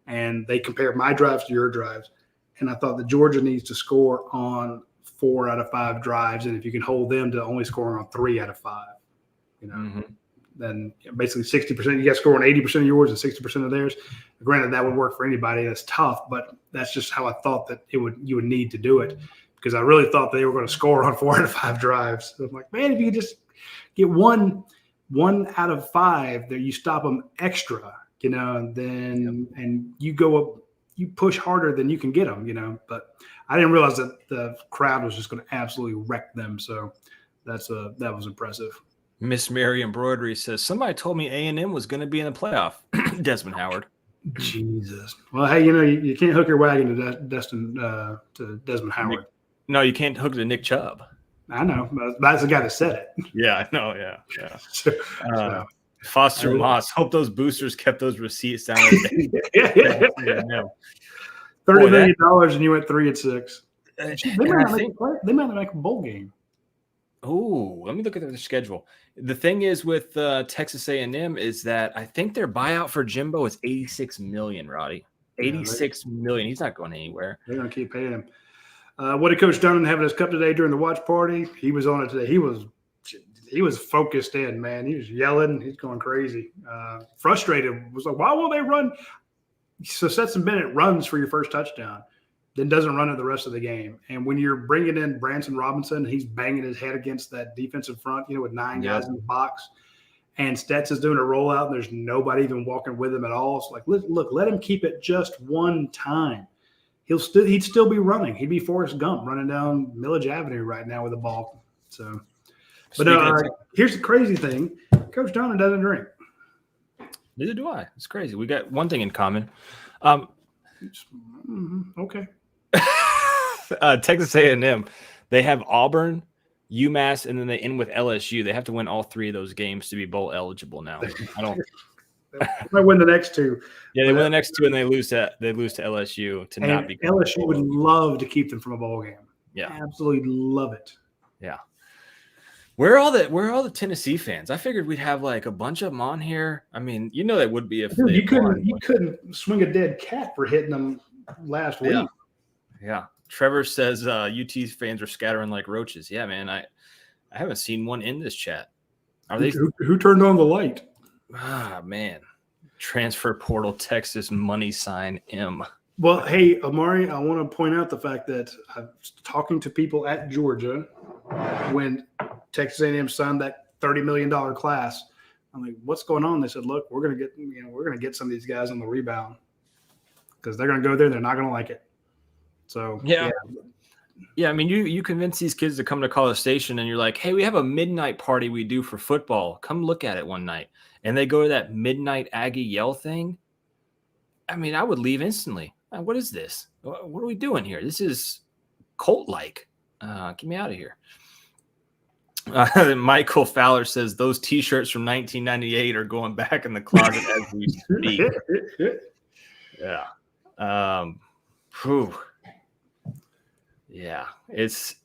And they compared my drives to your drives, and I thought that Georgia needs to score on 4 out of 5 drives, and if you can hold them to only scoring on 3 out of 5, then basically 60%. You got to score on 80% of yours and 60% of theirs. Granted, that would work for anybody. That's tough, but that's just how I thought that you would need to do it, because I really thought they were going to score on 4 out of 5 drives. So I'm like, man, if you could just get one out of 5, that you stop them extra, and you go up, you push harder than you can get them, But I didn't realize that the crowd was just going to absolutely wreck them. So that was impressive. Miss Mary Embroidery says, somebody told me A&M was going to be in the playoff. Desmond Howard. Jesus. Well, hey, you can't hook your wagon to Desmond Howard. No, you can't hook it to Nick Chubb. I know. But that's the guy that said it. Yeah, I know. Yeah. Foster Moss. Hope those boosters kept those receipts down. $30 million, and you went 3-6. They might not make a bowl game. Oh, let me look at their schedule. The thing is with Texas A&M is that I think their buyout for Jimbo is $86 million, Roddy. $86 million. He's not going anywhere. They're going to keep paying him. What did Coach Dunn have in his cup today during the watch party? He was on it today. he was focused in, man. He was yelling. He's going crazy. Frustrated. Was like, why will they run? So Stetson Bennett runs for your first touchdown, then doesn't run it the rest of the game. And when you're bringing in Branson Robinson, he's banging his head against that defensive front, with 9 guys in the box. And Stetson's doing a rollout, and there's nobody even walking with him at all. It's like, look, let him keep it just one time. He'd still be running. He'd be Forrest Gump running down Millage Avenue right now with a ball. So, but here's the crazy thing: Coach Donner doesn't drink. Neither do I. It's crazy. We got one thing in common. Okay. Texas A&M, they have Auburn, UMass, and then they end with LSU. They have to win all 3 of those games to be bowl eligible now. I don't. They might win the next 2. Yeah, they win the next 2, and they lose to LSU to not be. LSU would love to keep them from a bowl game. Yeah, absolutely love it. Yeah. Where are all the Tennessee fans? I figured we'd have like a bunch of them on here. I mean, they would be if you couldn't swing a dead cat for hitting them last week. Yeah. Trevor says UT fans are scattering like roaches. Yeah, man. I haven't seen one in this chat. Are they? Who turned on the light? Ah, man. Transfer portal Texas money sign M. Well, hey, Amari, I want to point out the fact that I was talking to people at Georgia when Texas A&M signed that $30 million class. I'm like, what's going on? They said, look, we're gonna get some of these guys on the rebound because they're gonna go there. They're not gonna like it. So yeah. I mean, you convince these kids to come to College Station, and you're like, hey, we have a midnight party we do for football. Come look at it one night. And they go to that midnight Aggie yell thing. I mean, I would leave instantly. What is this? What are we doing here? This is cult-like. Get me out of here. Michael Fowler says those T-shirts from 1998 are going back in the closet as we speak. Yeah. Yeah. It's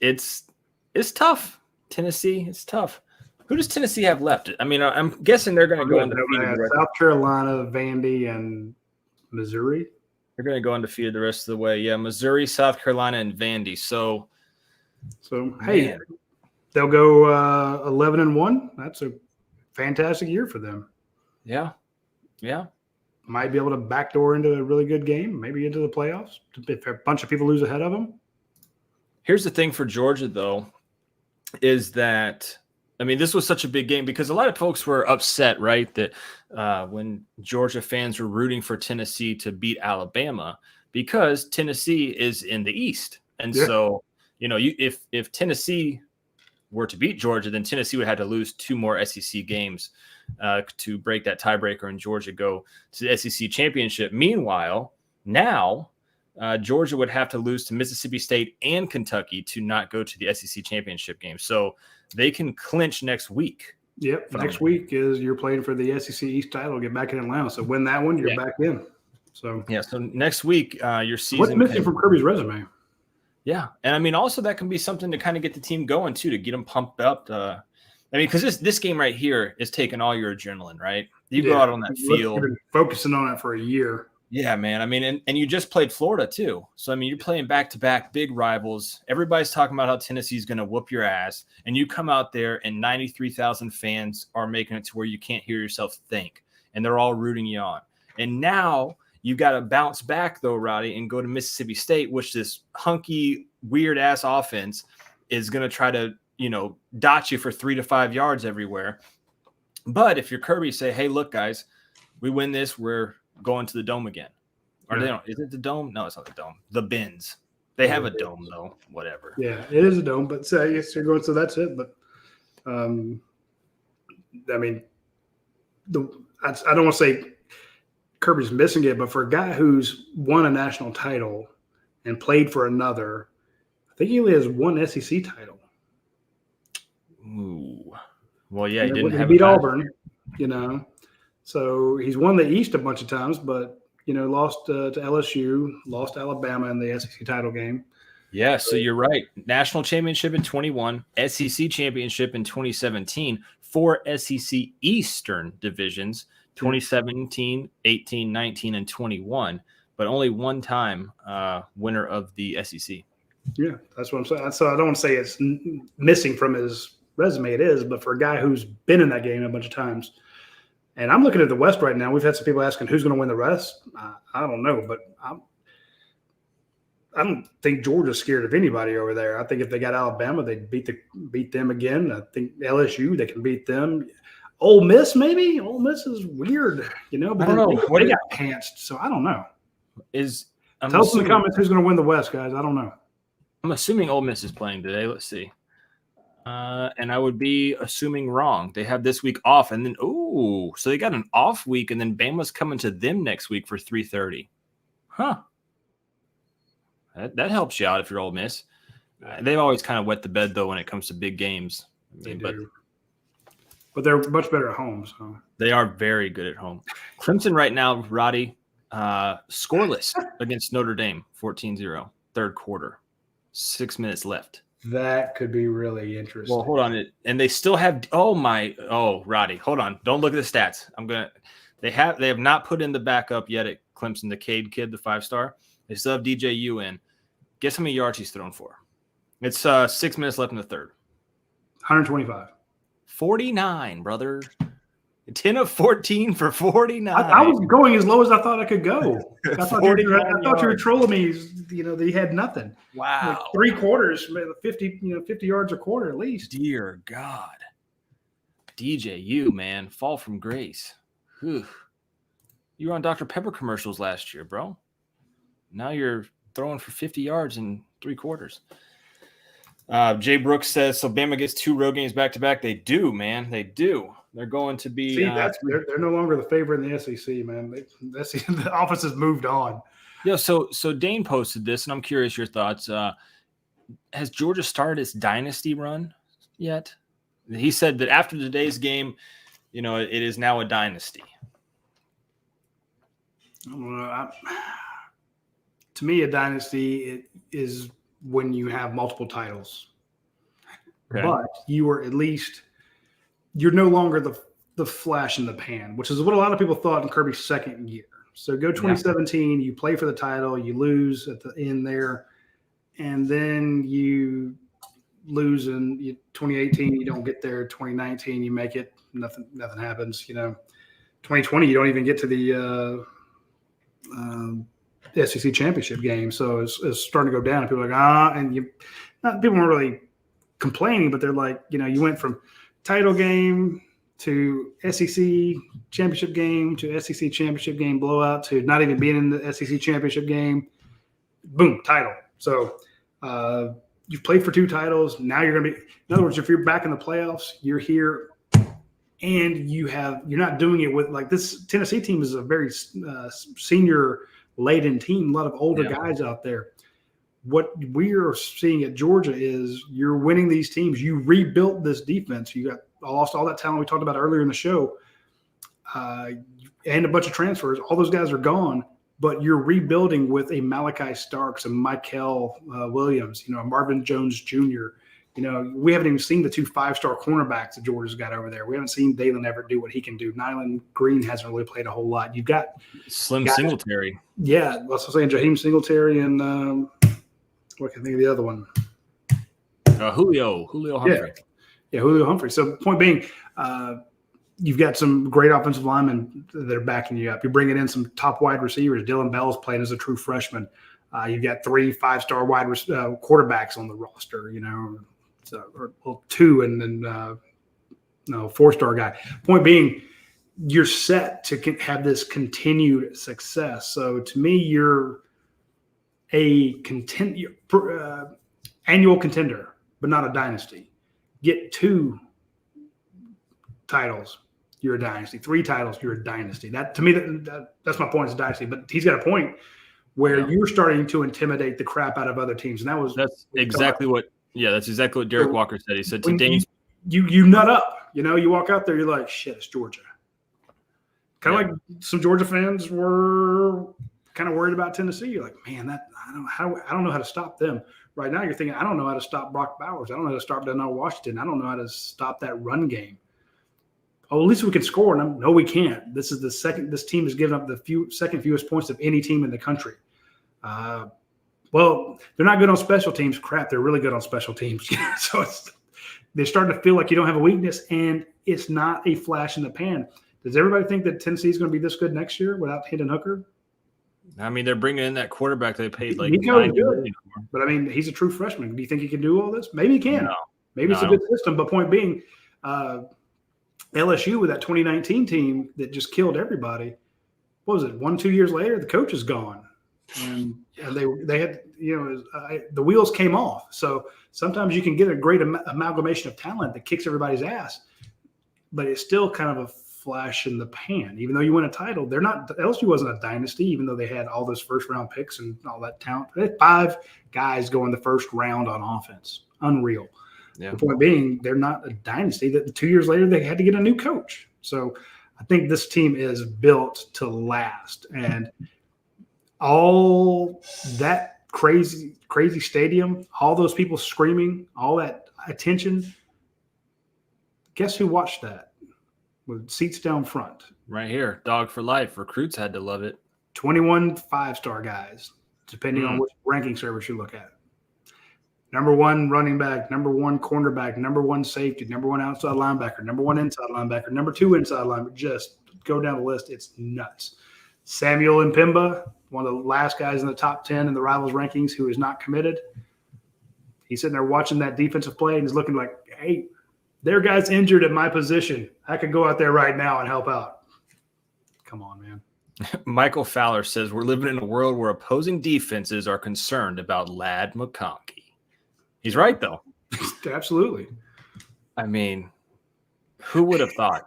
tough. Tennessee, it's tough. Who does Tennessee have left? I mean, I'm guessing they're going to go undefeated. South Carolina, Vandy, and Missouri. They're going to go undefeated the rest of the way. Yeah, Missouri, South Carolina, and Vandy. So hey, man. They'll go 11-1. That's a fantastic year for them. Yeah. Might be able to backdoor into a really good game, maybe into the playoffs if a bunch of people lose ahead of them. Here's the thing for Georgia, though, is that, I mean, this was such a big game because a lot of folks were upset, right, that when Georgia fans were rooting for Tennessee to beat Alabama because Tennessee is in the East. And so, if Tennessee were to beat Georgia, then Tennessee would have to lose 2 more SEC games to break that tiebreaker and Georgia go to the SEC championship. Meanwhile, now Georgia would have to lose to Mississippi State and Kentucky to not go to the SEC championship game. So they can clinch next week. Yep. Next week is you're playing for the SEC East title, get back in Atlanta. So win that one, you're back in. So next week, your season. What's missing from Kirby's resume? Yeah. And I mean, also that can be something to kind of get the team going too, to get them pumped up. I mean, because this game right here is taking all your adrenaline, right? You go out on that field. You've been focusing on it for a year. Yeah, man. I mean, and you just played Florida too. So, I mean, you're playing back-to-back big rivals. Everybody's talking about how Tennessee's going to whoop your ass. And you come out there and 93,000 fans are making it to where you can't hear yourself think. And they're all rooting you on. And now you got to bounce back, though, Roddy, and go to Mississippi State, which this hunky, weird-ass offense is going to try to, dot you for 3 to 5 yards everywhere. But if you're Kirby, say, hey, look, guys, we win this, we're going to the Dome again. Or they don't. Is it the Dome? No, it's not the Dome. The Bins. They have a dome, though. Whatever. Yeah, it is a dome, but I guess you're going, so that's it. But, I mean, I don't want to say Kirby's missing it, but for a guy who's won a national title and played for another, I think he only has one SEC title. Ooh. Well, yeah, he beat Auburn, So he's won the East a bunch of times, but, lost to LSU, lost to Alabama in the SEC title game. Yeah, so you're right. National championship in 21, SEC championship in 2017, 4 SEC Eastern divisions, 2017, 18, 19, and 21, but only one time winner of the SEC. Yeah, that's what I'm saying. So I don't want to say it's missing from his resume, it is. But for a guy who's been in that game a bunch of times, and I'm looking at the West right now. We've had some people asking who's going to win the rest. I don't know, but I don't think Georgia's scared of anybody over there. I think if they got Alabama, they'd beat them again. I think LSU, they can beat them. Ole Miss, maybe. Ole Miss is weird, but I don't know. They got pantsed, so I don't know. Tell us in the comments who's going to win the West, guys. I don't know. I'm assuming Ole Miss is playing today. Let's see. And I would be assuming wrong. They have this week off, and then so they got an off week, and then Bama's coming to them next week for 3:30. Huh. That helps you out if you're Ole Miss. They've always kind of wet the bed though when it comes to big games. But they're much better at home. So they are very good at home. Clemson right now, Roddy, scoreless against Notre Dame, 14-0, third quarter, 6 minutes left. That could be really interesting. Well, hold on. And they still have Roddy, hold on. Don't look at the stats. They have not put in the backup yet at Clemson, the Cade kid, the 5-star. They still have DJU in. Guess how many yards he's thrown for? It's 6 minutes left in the third. 125. 49, brother. 10 of 14 for 49. I was going as low as I thought I could go. I thought you were trolling me. That he had nothing. Wow. Like 3 quarters, 50 yards a quarter at least. Dear God. DJU, man, fall from grace. Whew. You were on Dr. Pepper commercials last year, bro. Now you're throwing for 50 yards in 3 quarters. Jay Brooks says, so Bama gets 2 road games back-to-back. They do, man. They do. They're going to be they're no longer the favorite in the SEC, man. The office has moved on. Yeah, so Dane posted this, and I'm curious your thoughts. Has Georgia started its dynasty run yet? He said that after today's game, it is now a dynasty. To me, a dynasty is when you have multiple titles. Okay. But you're no longer the flash in the pan, which is what a lot of people thought in Kirby's second year. So go 2017, you play for the title, you lose at the end there, and then you lose in 2018, you don't get there. 2019, you make it, nothing happens. 2020, you don't even get to the SEC championship game. So it's starting to go down. And people are like, people weren't really complaining, but they're like, you went from title game to SEC championship game to SEC championship game blowout to not even being in the SEC championship game. Boom, title. So you've played for 2 titles. Now you're going to be, in other words, if you're back in the playoffs, you're here and you're not doing it with like this Tennessee team is a very senior laden team, a lot of older guys out there. What we're seeing at Georgia is you're winning these teams. You rebuilt this defense. You lost all that talent we talked about earlier in the show, and a bunch of transfers. All those guys are gone, but you're rebuilding with a Malachi Starks, a Michael Williams, Marvin Jones Jr. We haven't even seen the 2 5-star cornerbacks that Georgia's got over there. We haven't seen Dalen Everett do what he can do. Nyland Green hasn't really played a whole lot. You've got Singletary. Yeah, I was saying Jaheim Singletary and what can I think of the other one? Julio Humphrey. Yeah, Julio Humphrey. So point being, you've got some great offensive linemen that are backing you up. You're bringing in some top wide receivers. Dylan Bell's playing as a true freshman. You've got 3 5-star wide quarterbacks on the roster, or 2 and then 4-star guy. Point being, you're set to have this continued success. So to me, you're a annual contender, but not a dynasty. Get 2 titles, you're a dynasty. 3 titles, you're a dynasty. That to me, that's my point. It's a dynasty. But he's got a point where you're starting to intimidate the crap out of other teams, and that's exactly what Derek Walker said. He said to Dane, you nut up. You walk out there, you're like, shit, it's Georgia. Kind of like some Georgia fans were kind of worried about Tennessee. You're like, man, I don't know how to stop them. Right now, you're thinking, I don't know how to stop Brock Bowers. I don't know how to stop Denzel Washington. I don't know how to stop that run game. Oh, at least we can score. No, we can't. This is this team has given up the second fewest points of any team in the country. Well, they're not good on special teams. Crap, they're really good on special teams. So they're starting to feel like you don't have a weakness, and it's not a flash in the pan. Does everybody think that Tennessee is going to be this good next year without Hendon Hooker? I mean, they're bringing in that quarterback they paid like Nico's $90 good, million for. but I mean, he's a true freshman. Do you think he can do all this? Maybe he can. No. Maybe it's a good system. But point being, LSU with that 2019 team that just killed everybody. What was it? 1-2 years later, the coach is gone, and they had the wheels came off. So sometimes you can get a great amalgamation of talent that kicks everybody's ass, but it's still kind of a flash in the pan. Even though you win a title, LSU wasn't a dynasty, even though they had all those first round picks and all that talent. They had 5 guys go in the first round on offense. Unreal. Yeah. The point being, they're not a dynasty. That 2 years later, they had to get a new coach. So I think this team is built to last. And all that crazy stadium, all those people screaming, all that attention, guess who watched that? With seats down front. Right here. Dog for life. Recruits had to love it. 21 5-star guys, depending on which ranking service you look at. Number 1 running back, number 1 cornerback, number 1 safety, number 1 outside linebacker, number 1 inside linebacker, number 2 inside linebacker. Just go down the list. It's nuts. Samuel Mpemba, one of the last guys in the top 10 in the Rivals rankings who is not committed. He's sitting there watching that defensive play and he's looking like, hey, there are guys injured at my position. I could go out there right now and help out. Come on, man. Michael Fowler says we're living in a world where opposing defenses are concerned about Ladd McConkey. He's right, though. Absolutely. I mean, who would have thought?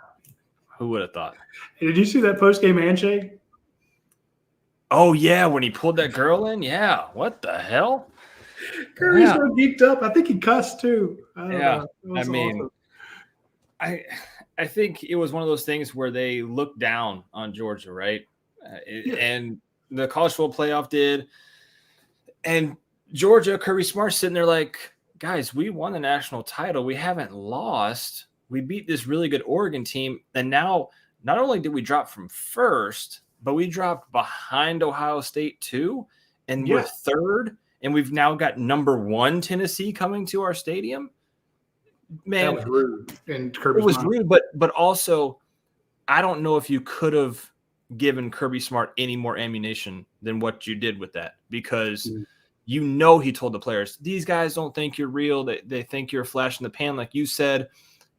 Who would have thought? Hey, did you see that post-game handshake? Oh, yeah, when he pulled that girl in? Yeah. What the hell? Kirby's so geeked up. I think he cussed, too. I mean, awesome. I think it was one of those things where they looked down on Georgia, right? And the college football playoff did. And Georgia, Kirby Smart sitting there like, guys, we won the national title. We haven't lost. We beat this really good Oregon team. And now not only did we drop from first, but we dropped behind Ohio State too. And we're third. And we've now got number 1 Tennessee coming to our stadium. Man, that was rude. And Kirby was rude, but also I don't know if you could have given Kirby Smart any more ammunition than what you did with that, because he told the players, these guys don't think you're real. They think you're a flash in the pan. Like you said,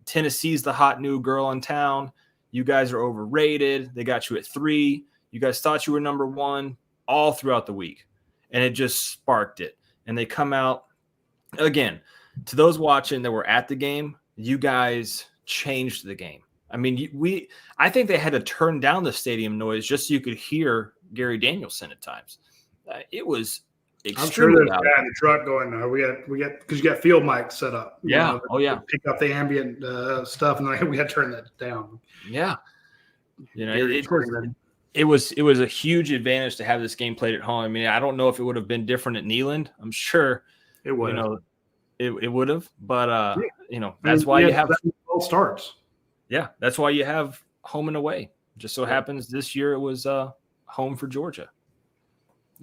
Tennessee's the hot new girl in town. You guys are overrated. They got you at 3. You guys thought you were number 1 all throughout the week. And it just sparked it. And they come out again. To those watching that were at the game, you guys changed the game. I mean, I think they had to turn down the stadium noise just so you could hear Gary Danielson at times. It was extremely I'm sure there's a guy in the truck going, we got because you got field mics set up. Yeah. Pick up the ambient stuff, and we had to turn that down. Yeah. It was a huge advantage to have this game played at home. I mean, I don't know if it would have been different at Neyland. I'm sure it would. It would have, but that's why you have all starts. Yeah, that's why you have home and away. Just so happens this year it was home for Georgia.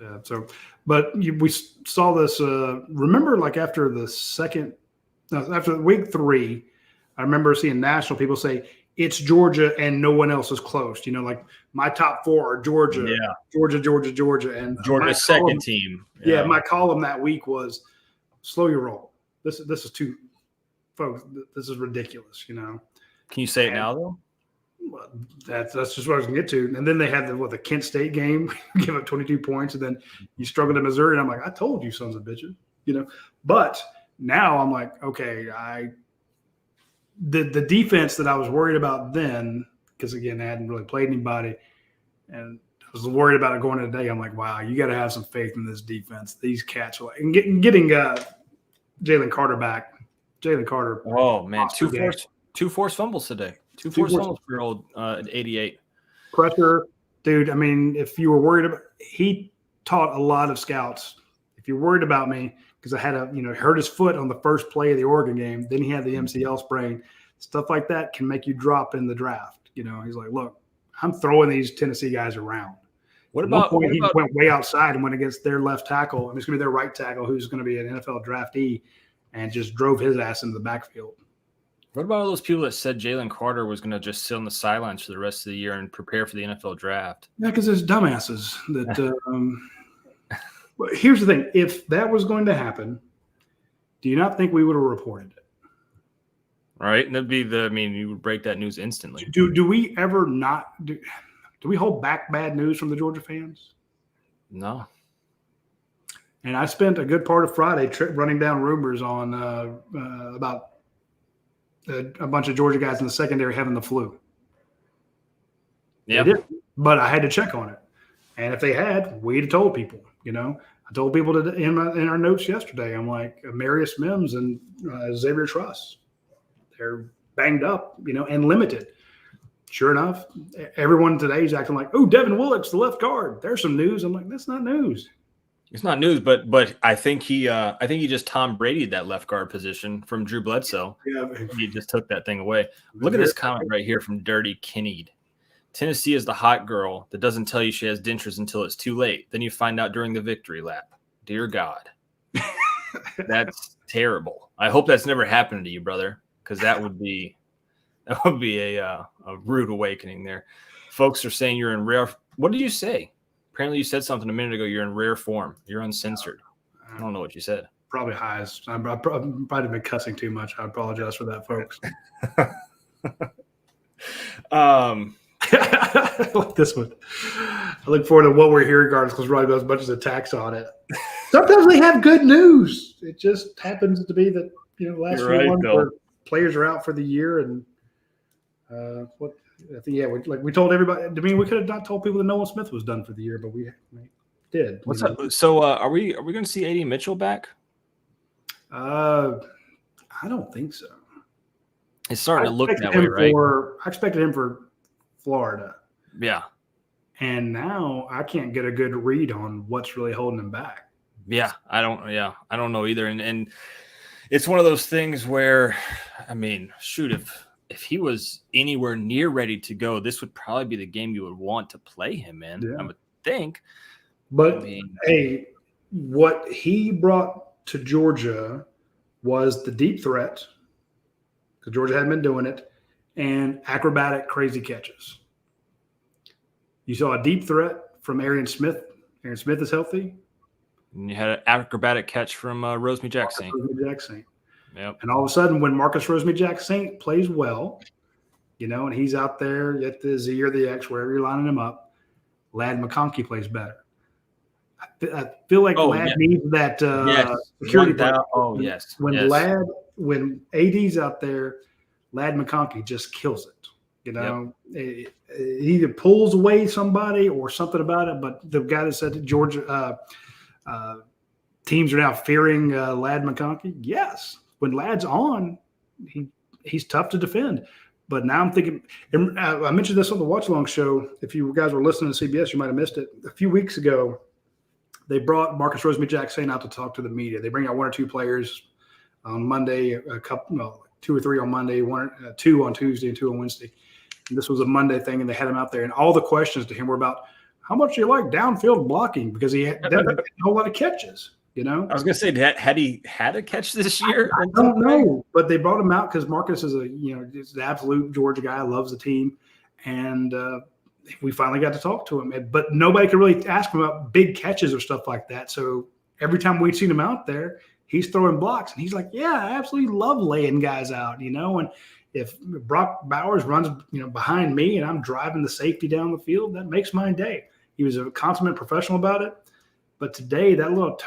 Yeah. So, but we saw this. Remember, like after week 3, I remember seeing national people say it's Georgia and no one else is close. Like my top 4 are Georgia, Georgia, and Georgia's second team. Yeah, my column that week was slow your roll. This is too, folks. This is ridiculous. Can you say it now though? Well, that's just what I was gonna get to. And then they had the Kent State game, give up 22 points, and then you struggled at Missouri. And I'm like, I told you, sons of bitches. But now I'm like, okay, the defense that I was worried about then, because again, I hadn't really played anybody, and I was worried about it going into today. I'm like, wow, you got to have some faith in this defense. These cats, and getting Jalen Carter back. Jalen Carter. Oh man, two forced fumbles today. Two forced fumbles for old 88. Pressure, dude. I mean, if you were worried about, he taught a lot of scouts. If you're worried about me, because I had hurt his foot on the first play of the Oregon game, then he had the MCL sprain. Stuff like that can make you drop in the draft. He's like, look, I'm throwing these Tennessee guys around. He went way outside and went against their left tackle. I mean, it's going to be their right tackle, who's going to be an NFL draftee, and just drove his ass into the backfield. What about all those people that said Jalen Carter was going to just sit on the sidelines for the rest of the year and prepare for the NFL draft? Yeah, because there's dumbasses that. Well, here's the thing: if that was going to happen, do you not think we would have reported it? Right, and that'd be you would break that news instantly. Do we ever not do we hold back bad news from the Georgia fans? No. And I spent a good part of Friday running down rumors on about a bunch of Georgia guys in the secondary having the flu. Yeah, but I had to check on it, and if they had, we'd have told people. I told people in our notes yesterday. I'm like, Marius Mims and Xavier Truss, they're banged up, and limited. Sure enough, everyone today is acting like, oh, Devin Willock's the left guard. There's some news. I'm like, that's not news. It's not news, but I think he just Tom Brady'd that left guard position from Drew Bledsoe. Yeah, he just took that thing away. Look at this comment right here from Dirty Kinneed. Tennessee is the hot girl that doesn't tell you she has dentures until it's too late. Then you find out during the victory lap. Dear God, that's terrible. I hope that's never happened to you, brother, because that would be a rude awakening there. Folks are saying you're in rare. What did you say? Apparently, you said something a minute ago. You're in rare form. You're uncensored. I don't know what you said. Probably highs. I've probably been cussing too much. I apologize for that, folks. I like this one. I look forward to what we're hearing, regardless, because Roddy does a bunch of attacks on it. Sometimes they have good news. It just happens to be that last few ones where players are out for the year, and I think we told everybody. I mean, we could have not told people that Nolan Smith was done for the year, but we did. What's up? So are we going to see AD Mitchell back? I don't think so. It's starting to look that way, right? I expected him for Florida. Yeah. And now I can't get a good read on what's really holding him back. Yeah, I don't know either. And it's one of those things where, shoot, if he was anywhere near ready to go, this would probably be the game you would want to play him in, yeah. I would think. But hey, what he brought to Georgia was the deep threat, because Georgia hadn't been doing it, and acrobatic crazy catches. You saw a deep threat from Arian Smith. Arian Smith is healthy. And you had an acrobatic catch from Rosemy-Jacksaint. Yep. And all of a sudden, when Marcus Rosemy-Jacksaint plays well, and he's out there at the Z or the X, wherever you're lining him up, Ladd McConkey plays better. I feel like Ladd needs that security player. Oh, yes. When AD's out there, Ladd McConkey just kills it. It either pulls away somebody or something about it. But the guy that said that Georgia teams are now fearing Ladd McConkey. Yes, when Ladd's on, he's tough to defend. But now I'm thinking, and I mentioned this on the Watch Along show. If you guys were listening to CBS, you might have missed it. A few weeks ago, they brought Marcus Rosemy-Jacksaint out to talk to the media. They bring out one or two players on Monday, two or three on Monday, two on Tuesday, and two on Wednesday. And this was a Monday thing, and they had him out there. And all the questions to him were about how much do you like downfield blocking, because he doesn't get a whole lot of catches. I was going to say, had he had a catch this year? I don't know, but they brought him out because Marcus is is an absolute Georgia guy, loves the team, and we finally got to talk to him. But nobody could really ask him about big catches or stuff like that. So every time we'd seen him out there, he's throwing blocks, and he's like, "Yeah, I absolutely love laying guys out." And if Brock Bowers runs, behind me, and I'm driving the safety down the field, that makes my day. He was a consummate professional about it. But today, that little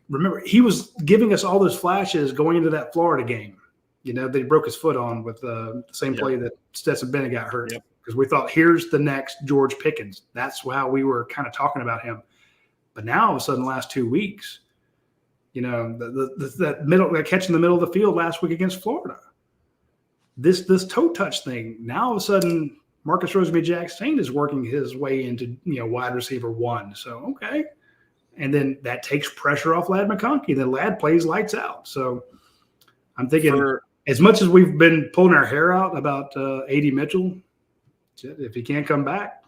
remember, he was giving us all those flashes going into that Florida game. That he broke his foot on with the same play that Stetson Bennett got hurt. Because we thought, here's the next George Pickens. That's how we were kind of talking about him. But now, all of a sudden, the last 2 weeks, that catch in the middle of the field last week against Florida. This toe touch thing. Now, all of a sudden, Marcus Rosemy-Jacksaint is working his way into wide receiver one. So okay. And then that takes pressure off Ladd McConkey. Then Ladd plays lights out. So I'm thinking, as much as we've been pulling our hair out about AD Mitchell, if he can't come back.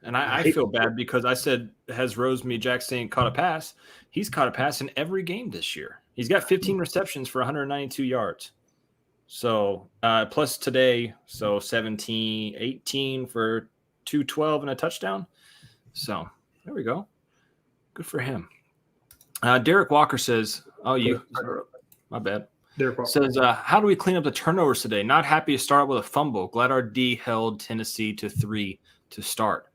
And I feel bad because I said, has Rosemy-Jacksaint caught a pass? He's caught a pass in every game this year. He's got 15 receptions for 192 yards. So plus today, so 17, 18 for 212 and a touchdown. So there we go. Good for him. Derek Walker says, my bad. Derek Walker says, how do we clean up the turnovers today? Not happy to start with a fumble. Glad our D held Tennessee to 3 to start.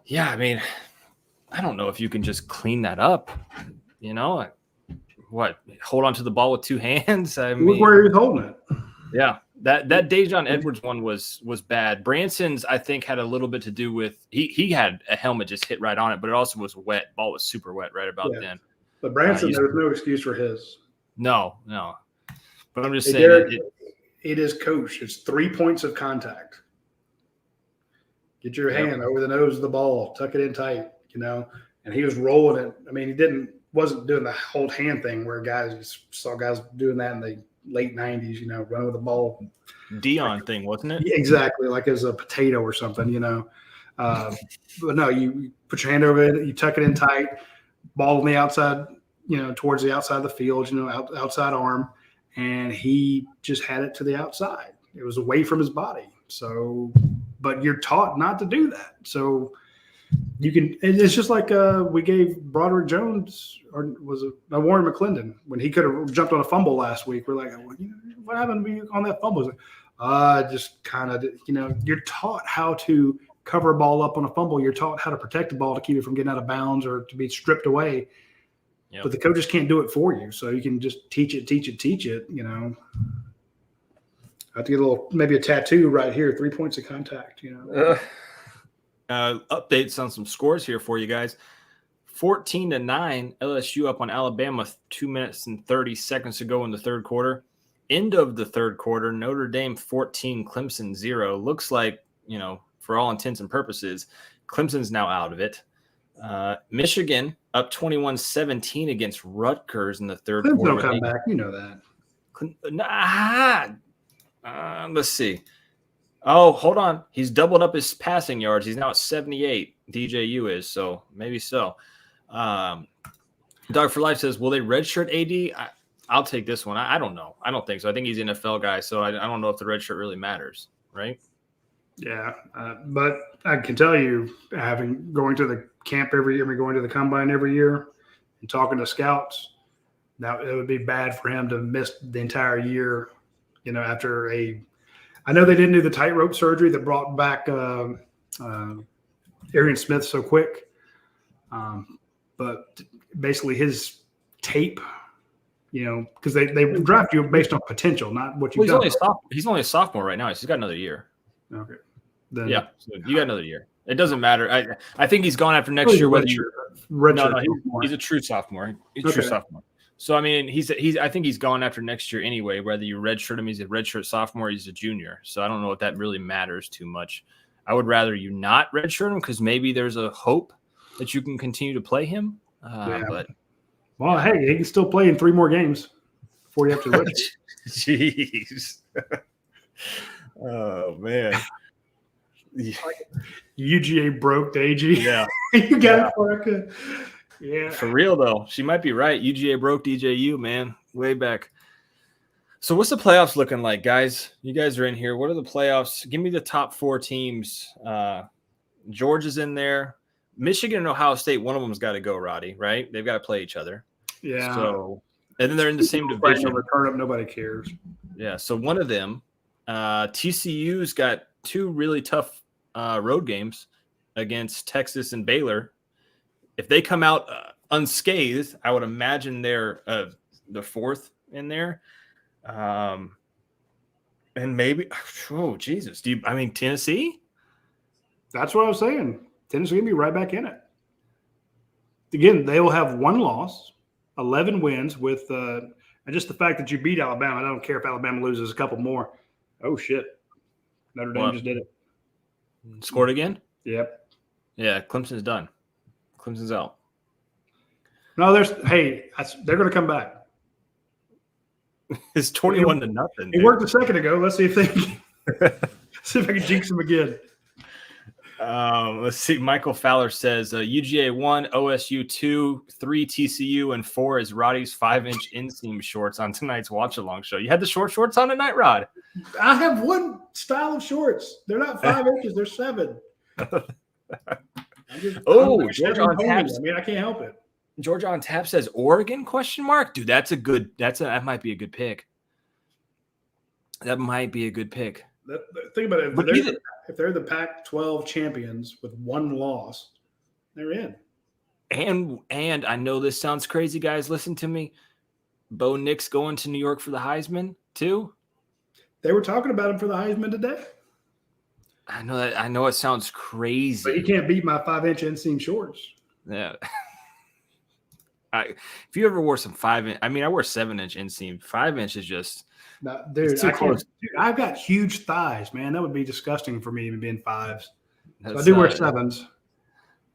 Yeah, I mean, I don't know if you can just clean that up. You know, what? Hold on to the ball with two hands? I mean, look where he was holding it. Yeah, that Dejon Edwards one was bad. Branson's, I think, had a little bit to do with he had a helmet just hit right on it, but it also was wet. Ball was super wet right about then. But Branson, there was no excuse for his. No. But I'm just saying, Derek, it is coached. It's 3 points of contact. Get your hand over the nose of the ball, tuck it in tight, you know. And he was rolling it. I mean, wasn't doing the hold hand thing where you saw guys doing that in the late 90s, you know, run with the ball. Dion thing, wasn't it? Exactly, like as a potato or something, you know. But no, you put your hand over it, you tuck it in tight, ball on the outside, you know, towards the outside of the field, you know, outside arm, and he just had it to the outside. It was away from his body. So, but you're taught not to do that. So you can. It's just like we gave Broderick Jones, or was it Warren McClendon, when he could have jumped on a fumble last week. We're like, well, you know, what happened to me on that fumble? Just kind of, you know, you're taught how to cover a ball up on a fumble. You're taught how to protect the ball to keep it from getting out of bounds or to be stripped away. Yep. But the coaches can't do it for you. So you can just teach it, you know. I have to get maybe a tattoo right here, 3 points of contact, you know. Updates on some scores here for you guys. 14-9, LSU up on Alabama, 2 minutes and 30 seconds to go in the third quarter. End of the third quarter, Notre Dame 14, Clemson 0. Looks like, you know, for all intents and purposes, Clemson's now out of it. Michigan up 21-17 against Rutgers in the third quarter. Clemson will come back. You know that. Let's see. Oh, hold on. He's doubled up his passing yards. He's now at 78. DJU is, so maybe so. Dog for Life says, will they redshirt AD? I'll take this one. I don't know. I don't think so. I think he's an NFL guy, so I don't know if the redshirt really matters, right? Yeah, but I can tell you, going to the camp every year, going to the combine every year, and talking to scouts, now it would be bad for him to miss the entire year. You know, after I know they didn't do the tightrope surgery that brought back Arian Smith so quick, but basically his tape. You know, because they draft you based on potential, not what you've done. He's only a sophomore right now. He's got another year. Okay. So you got another year. It doesn't matter. I think he's gone after next year. Whether he's a true sophomore. He's a true sophomore. So I mean, I think he's gone after next year anyway. Whether you redshirt him, he's a redshirt sophomore. He's a junior. So I don't know if that really matters too much. I would rather you not redshirt him because maybe there's a hope that you can continue to play him. But. Well, hey, he can still play in 3 more games before you have to redshirt. Jeez. Oh, man. UGA broke the AG. Yeah. You got it for it. Yeah. For real, though. She might be right. UGA broke DJU, man. Way back. So what's the playoffs looking like, guys? You guys are in here. What are the playoffs? Give me the top 4 teams. Georgia's in there. Michigan and Ohio State, one of them's got to go, Roddy, right? They've got to play each other. Yeah. So, and then they're in the same division. Return up, nobody cares. Yeah. So one of them, TCU's got 2 really tough road games against Texas and Baylor. If they come out unscathed, I would imagine they're the 4th in there. And maybe, oh Jesus, Tennessee? That's what I was saying. Tennessee will be right back in it. Again, they will have 1 loss, 11 wins with and just the fact that you beat Alabama. I don't care if Alabama loses a couple more. Oh, shit. Notre Dame just did it. Scored again? Yep. Yeah, Clemson's done. Clemson's out. No, they're going to come back. It's 21-0. It worked a second ago. Let's see if they see if I can jinx them again. Let's see. Michael Fowler says UGA 1, OSU 2, 3 TCU, and 4 is Roddy's 5-inch inseam shorts on tonight's watch-along show. You had the short shorts on tonight, Rod? I have one style of shorts. They're not 5 inches. They're 7. Georgia on tap. I mean, I can't help it. Georgia on tap says Oregon ? Dude, that might be a good pick. That might be a good pick. Think about it. If they're the Pac-12 champions with one loss, they're in. And I know this sounds crazy, guys. Listen to me. Bo Nix going to New York for the Heisman too. They were talking about him for the Heisman today. I know that. I know it sounds crazy, but he can't beat my 5-inch inseam shorts. Yeah. If you ever wore some 5-inch, I mean, I wear 7-inch inseam. 5-inch is just. No, dude, I've got huge thighs, man. That would be disgusting for me, even being 5s. So I do wear 7s.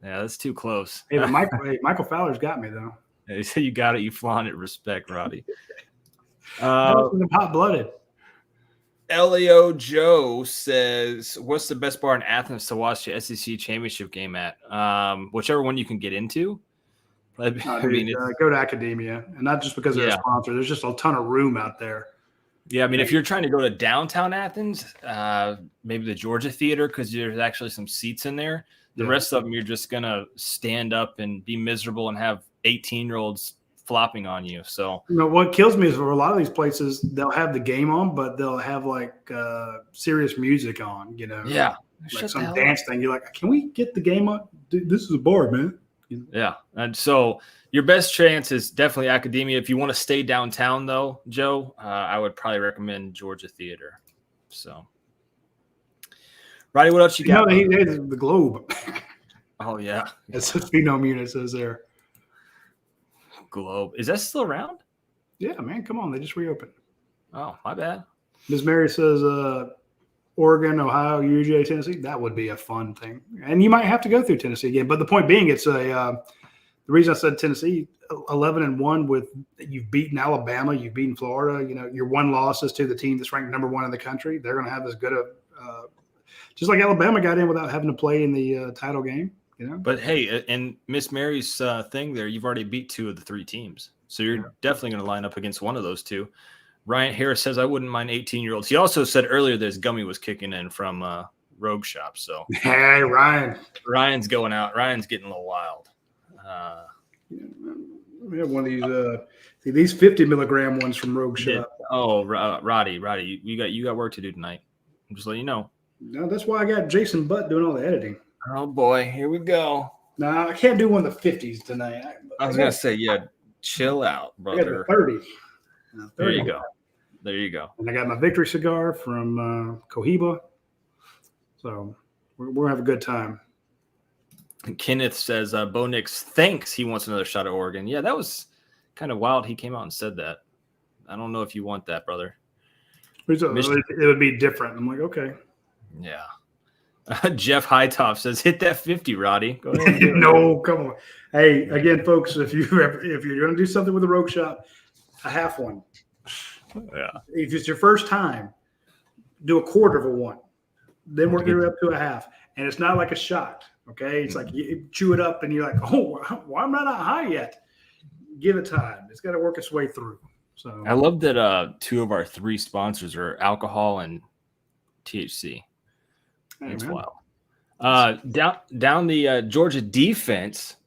Yeah, that's too close. Hey, but Michael Fowler's got me, though. He said you got it. You flaunt it. Respect, Roddy. Hot-blooded. Leo Joe says, what's the best bar in Athens to watch the SEC championship game at? Whichever one you can get into. Go to Academia. And not just because they're a sponsor. There's just a ton of room out there. Yeah, I mean, if you're trying to go to downtown Athens, maybe the Georgia Theater, because there's actually some seats in there. The rest of them, you're just going to stand up and be miserable and have 18-year-olds flopping on you. So, what kills me is for a lot of these places, they'll have the game on, but they'll have like serious music on, Yeah. Like some dance thing. You're like, can we get the game on? Dude, this is a bar, man. Yeah. And so your best chance is definitely Academia. If you want to stay downtown, though, Joe, I would probably recommend Georgia Theater. So, Roddy, what else you got? The Globe. Oh, yeah. It's a phenome unit says there. Globe. Is that still around? Yeah, man. Come on. They just reopened. Oh, my bad. Ms. Mary says Oregon, Ohio, UGA, Tennessee. That would be a fun thing. And you might have to go through Tennessee again. But the point being, it's the reason I said Tennessee, 11-1 with you've beaten Alabama, you've beaten Florida. Your one loss is to the team that's ranked number 1 in the country. They're going to have as good just like Alabama got in without having to play in the title game. But hey, and Miss Mary's thing there, you've already beat 2 of the 3 teams. So you're definitely going to line up against one of those 2. Ryan Harris says, I wouldn't mind 18-year-olds. He also said earlier this gummy was kicking in from Rogue Shop. So hey, Ryan's going out. Ryan's getting a little wild. We have one of these 50 milligram ones from Rogue Shop. Oh, Roddy, you got work to do tonight. I'm just letting you know. No, that's why I got Jason Butt doing all the editing. Oh boy, here we go. Nah, I can't do one of the 50s tonight. I was gonna say, chill out, brother. I got the 30. There you go. There you go. And I got my victory cigar from Cohiba. So we'll have a good time. And Kenneth says, Bo Nix thinks he wants another shot at Oregon. Yeah, that was kind of wild. He came out and said that. I don't know if you want that, brother. It would be different. I'm like, okay. Yeah. Jeff Hightop says, hit that 50, Roddy. Go ahead. No, come on. Hey, again, folks, if you're going to do something with the Rogue Shop, a half one. Yeah. If it's your first time, do a quarter of a one. Then we're going up to a half. And it's not like a shot, okay? It's like you chew it up and you're like, oh, why am I not high yet? Give it time. It's got to work its way through. So I love that 2 of our 3 sponsors are alcohol and THC. It's wild. Down the Georgia defense,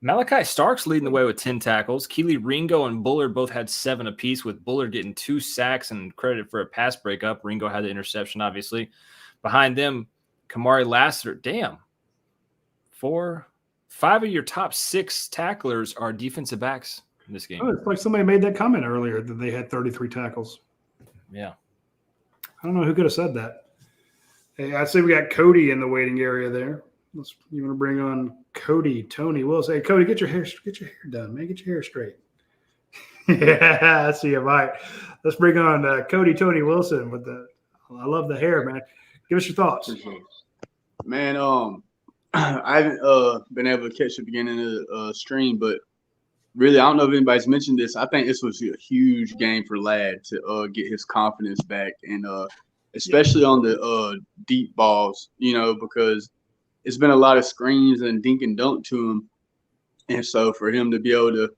Malachi Starks leading the way with 10 tackles. Keely Ringo and Bullard both had 7 apiece, with Bullard getting 2 sacks and credited for a pass breakup. Ringo had the interception, obviously. Behind them, Kamari Lassiter. Damn. 5 of your top 6 tacklers are defensive backs in this game. Oh, it's like somebody made that comment earlier that they had 33 tackles. Yeah. I don't know who could have said that. Hey, I see we got Cody in the waiting area there. You want to bring on Tony Wilson? Hey, Cody, get your hair done, man. Get your hair straight. Yeah, I see you. All right, let's bring on Tony Wilson with I love the hair, man. Give us your thoughts, man. I haven't been able to catch the beginning of the stream, but really, I don't know if anybody's mentioned this. I think this was a huge game for Ladd to get his confidence back, and especially on the deep balls, because it's been a lot of screens and dink and dunk to him. And so for him to be able to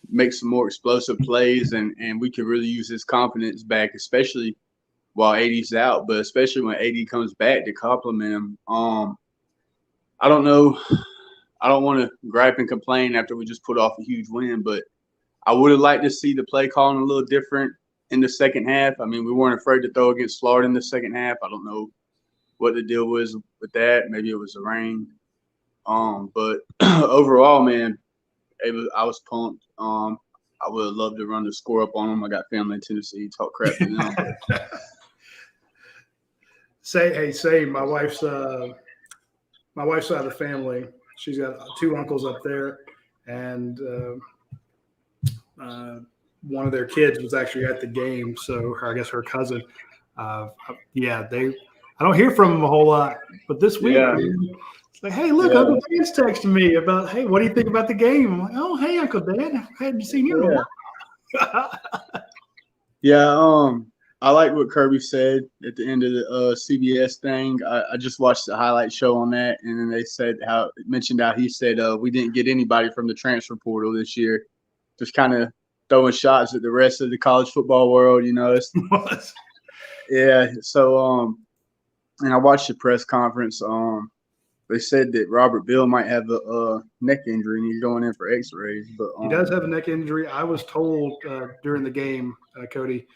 make some more explosive plays and we could really use his confidence back, especially while AD's out, but especially when AD comes back to complement him. I don't know. I don't want to gripe and complain after we just put off a huge win, but I would have liked to see the play calling a little different in the second half. I mean, we weren't afraid to throw against Florida in the second half. I don't know what the deal was with that. Maybe it was the rain. But overall, man, I was pumped. I would have loved to run the score up on them. I got family in Tennessee, talk crap to them. Same. My wife's side of the family. She's got 2 uncles up there, and one of their kids was actually at the game. So I guess her cousin. I don't hear from them a whole lot, but this week, it's like, hey, look, Uncle Dan's texting me about, hey, what do you think about the game? I'm like, oh, hey, Uncle Dan, I hadn't seen you in a while. I like what Kirby said at the end of the CBS thing. I just watched the highlight show on that, and then they mentioned how he said we didn't get anybody from the transfer portal this year. Just kind of throwing shots at the rest of the college football world, you know. So and I watched the press conference. They said that Robert Bill might have a neck injury and he's going in for X-rays. But he does have a neck injury. I was told during the game, Cody,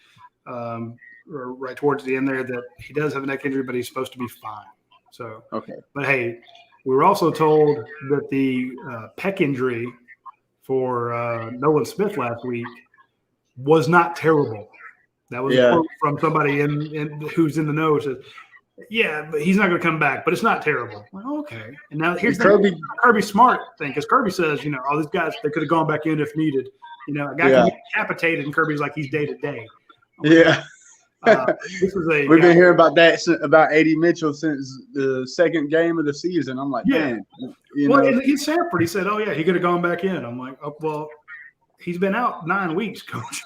right towards the end there, that he does have a neck injury, but he's supposed to be fine. So okay. But hey, we were also told that the pec injury for Nolan Smith last week was not terrible. That was a quote from somebody in who's in the know. Says, yeah, but he's not going to come back, but it's not terrible. Well, okay. And now here's the Kirby Smart thing, because Kirby says, you know, all these guys, they could have gone back in if needed. You know, a guy can get decapitated, and Kirby's like, he's day to day. Yeah. We've been hearing about that, about A.D. Mitchell since the second game of the season. I'm like, man. He's Sanford. He said, oh, yeah, he could have gone back in. I'm like, oh, well, he's been out 9 weeks, Coach.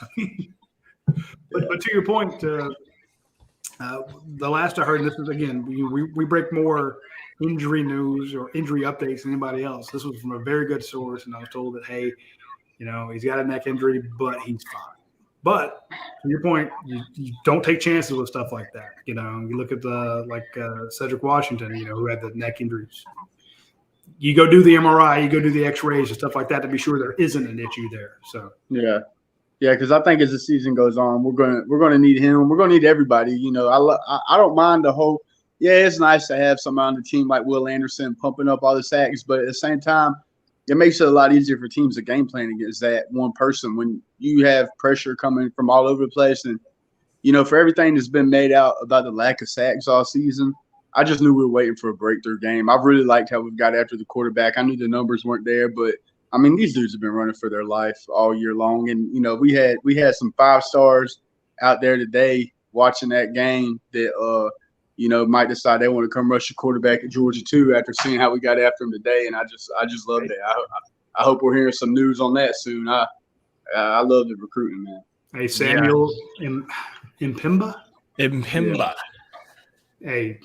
But to your point, the last I heard, and this is, again, we break more injury news or injury updates than anybody else. This was from a very good source, and I was told that, hey, you know, he's got a neck injury, but he's fine. But to your point, you don't take chances with stuff like that. You know, you look at Cedric Washington, you know, who had the neck injuries. You go do the MRI, you go do the X-rays and stuff like that to be sure there isn't an issue there. So yeah, because I think as the season goes on, we're gonna need him. We're gonna need everybody. You know, I don't mind the whole. Yeah, it's nice to have somebody on the team like Will Anderson pumping up all the sacks, but at the same time, it makes it a lot easier for teams to game plan against that one person when you have pressure coming from all over the place. And, you know, for everything that's been made out about the lack of sacks all season, I just knew we were waiting for a breakthrough game. I really liked how we got after the quarterback. I knew the numbers weren't there, but, I mean, these dudes have been running for their life all year long. And, you know, we had some 5-stars out there today watching that game that, you know, might decide they want to come rush the quarterback at Georgia too after seeing how we got after him today, and I just love that. I hope we're hearing some news on that soon. I love the recruiting, man. Hey, Samuel Impimba. Hey,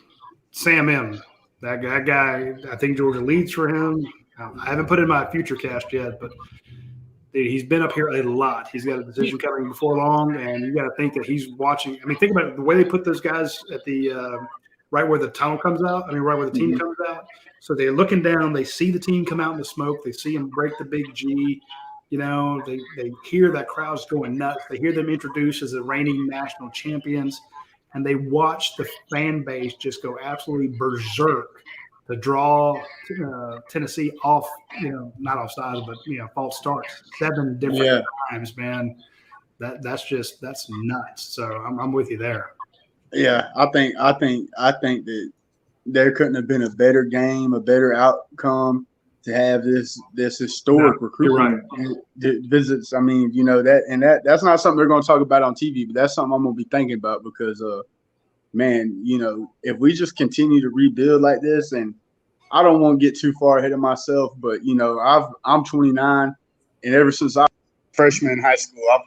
Sam M. That guy. I think Georgia leads for him. I haven't put in my future cast yet, but dude, he's been up here a lot. He's got a decision coming before long, and you got to think that he's watching. I mean, think about it, the way they put those guys at the right where the tunnel comes out. I mean, right where the team comes out. So they're looking down. They see the team come out in the smoke. They see him break the big G. You know, they hear that crowd's going nuts. They hear them introduced as the reigning national champions, and they watch the fan base just go absolutely berserk to draw Tennessee off, you know, not off sides, but, you know, false starts 7 different times, man. That's nuts. So I'm with you there. Yeah, I think that there couldn't have been a better game, a better outcome to have this historic recruitment visits. I mean, you know, that's not something they're going to talk about on TV, but that's something I'm going to be thinking about because man, you know, if we just continue to rebuild like this, and I don't want to get too far ahead of myself, but, you know, I'm 29, and ever since I was a freshman in high school, I've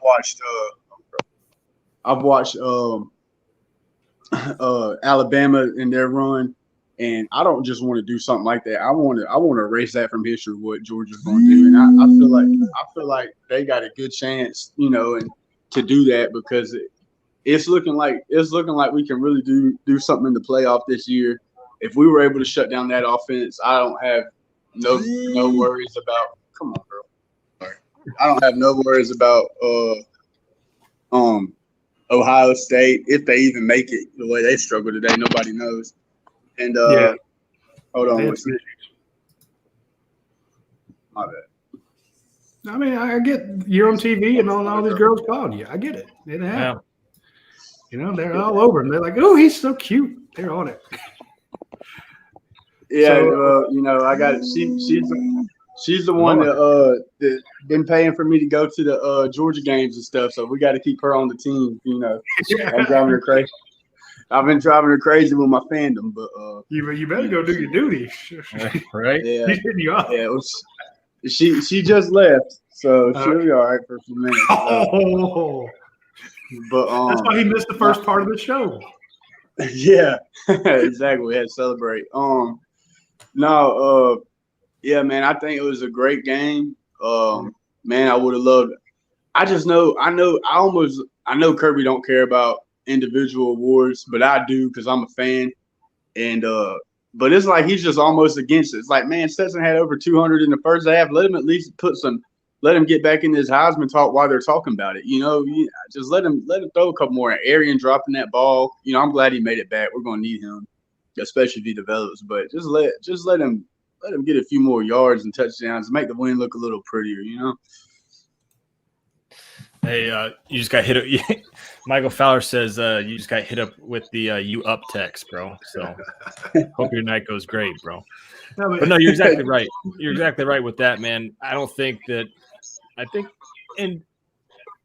watched Alabama in their run, And I don't just want to do something like that. I want to erase that from history, what Georgia's going to do. And I feel like they got a good chance, you know, and to do that because it's looking like we can really do something in the playoff this year. If we were able to shut down that offense, I don't have no worries about. Come on, girl. Sorry. I don't have no worries about Ohio State if they even make it. The way they struggle today, nobody knows. And hold on one second. My bad. I mean, I get you're on TV and all these girls calling you. I get it. It happens. Yeah. You know, they're all over him. They're like, "Oh, he's so cute." They're on it. Yeah, so, you know, I got it. She's the one that been paying for me to go to the Georgia games and stuff. So we got to keep her on the team. You know, I'm driving her crazy. I've been driving her crazy with my fandom, but you better go do your duty, right? Yeah, she's hitting you up. Yeah, she just left, so she'll be all right for a few minutes. But that's why he missed the first part of the show. Yeah, exactly. We had to celebrate. Yeah, man, I think it was a great game. Man, I would have loved. I know Kirby don't care about individual awards, but I do because I'm a fan. And but it's like he's just almost against it. It's like, man, Stetson had over 200 in the first half. Let him at least let him get back in his Heisman talk while they're talking about it. You know, just let him throw a couple more. Arian dropping that ball. You know, I'm glad he made it back. We're gonna need him, especially if he develops. But just let him get a few more yards and touchdowns, make the win look a little prettier. You know. Hey, you just got hit. Michael Fowler says you just got hit up with the "you up" text, bro. So hope your night goes great, bro. But no, you're exactly right. You're exactly right with that, man. I think and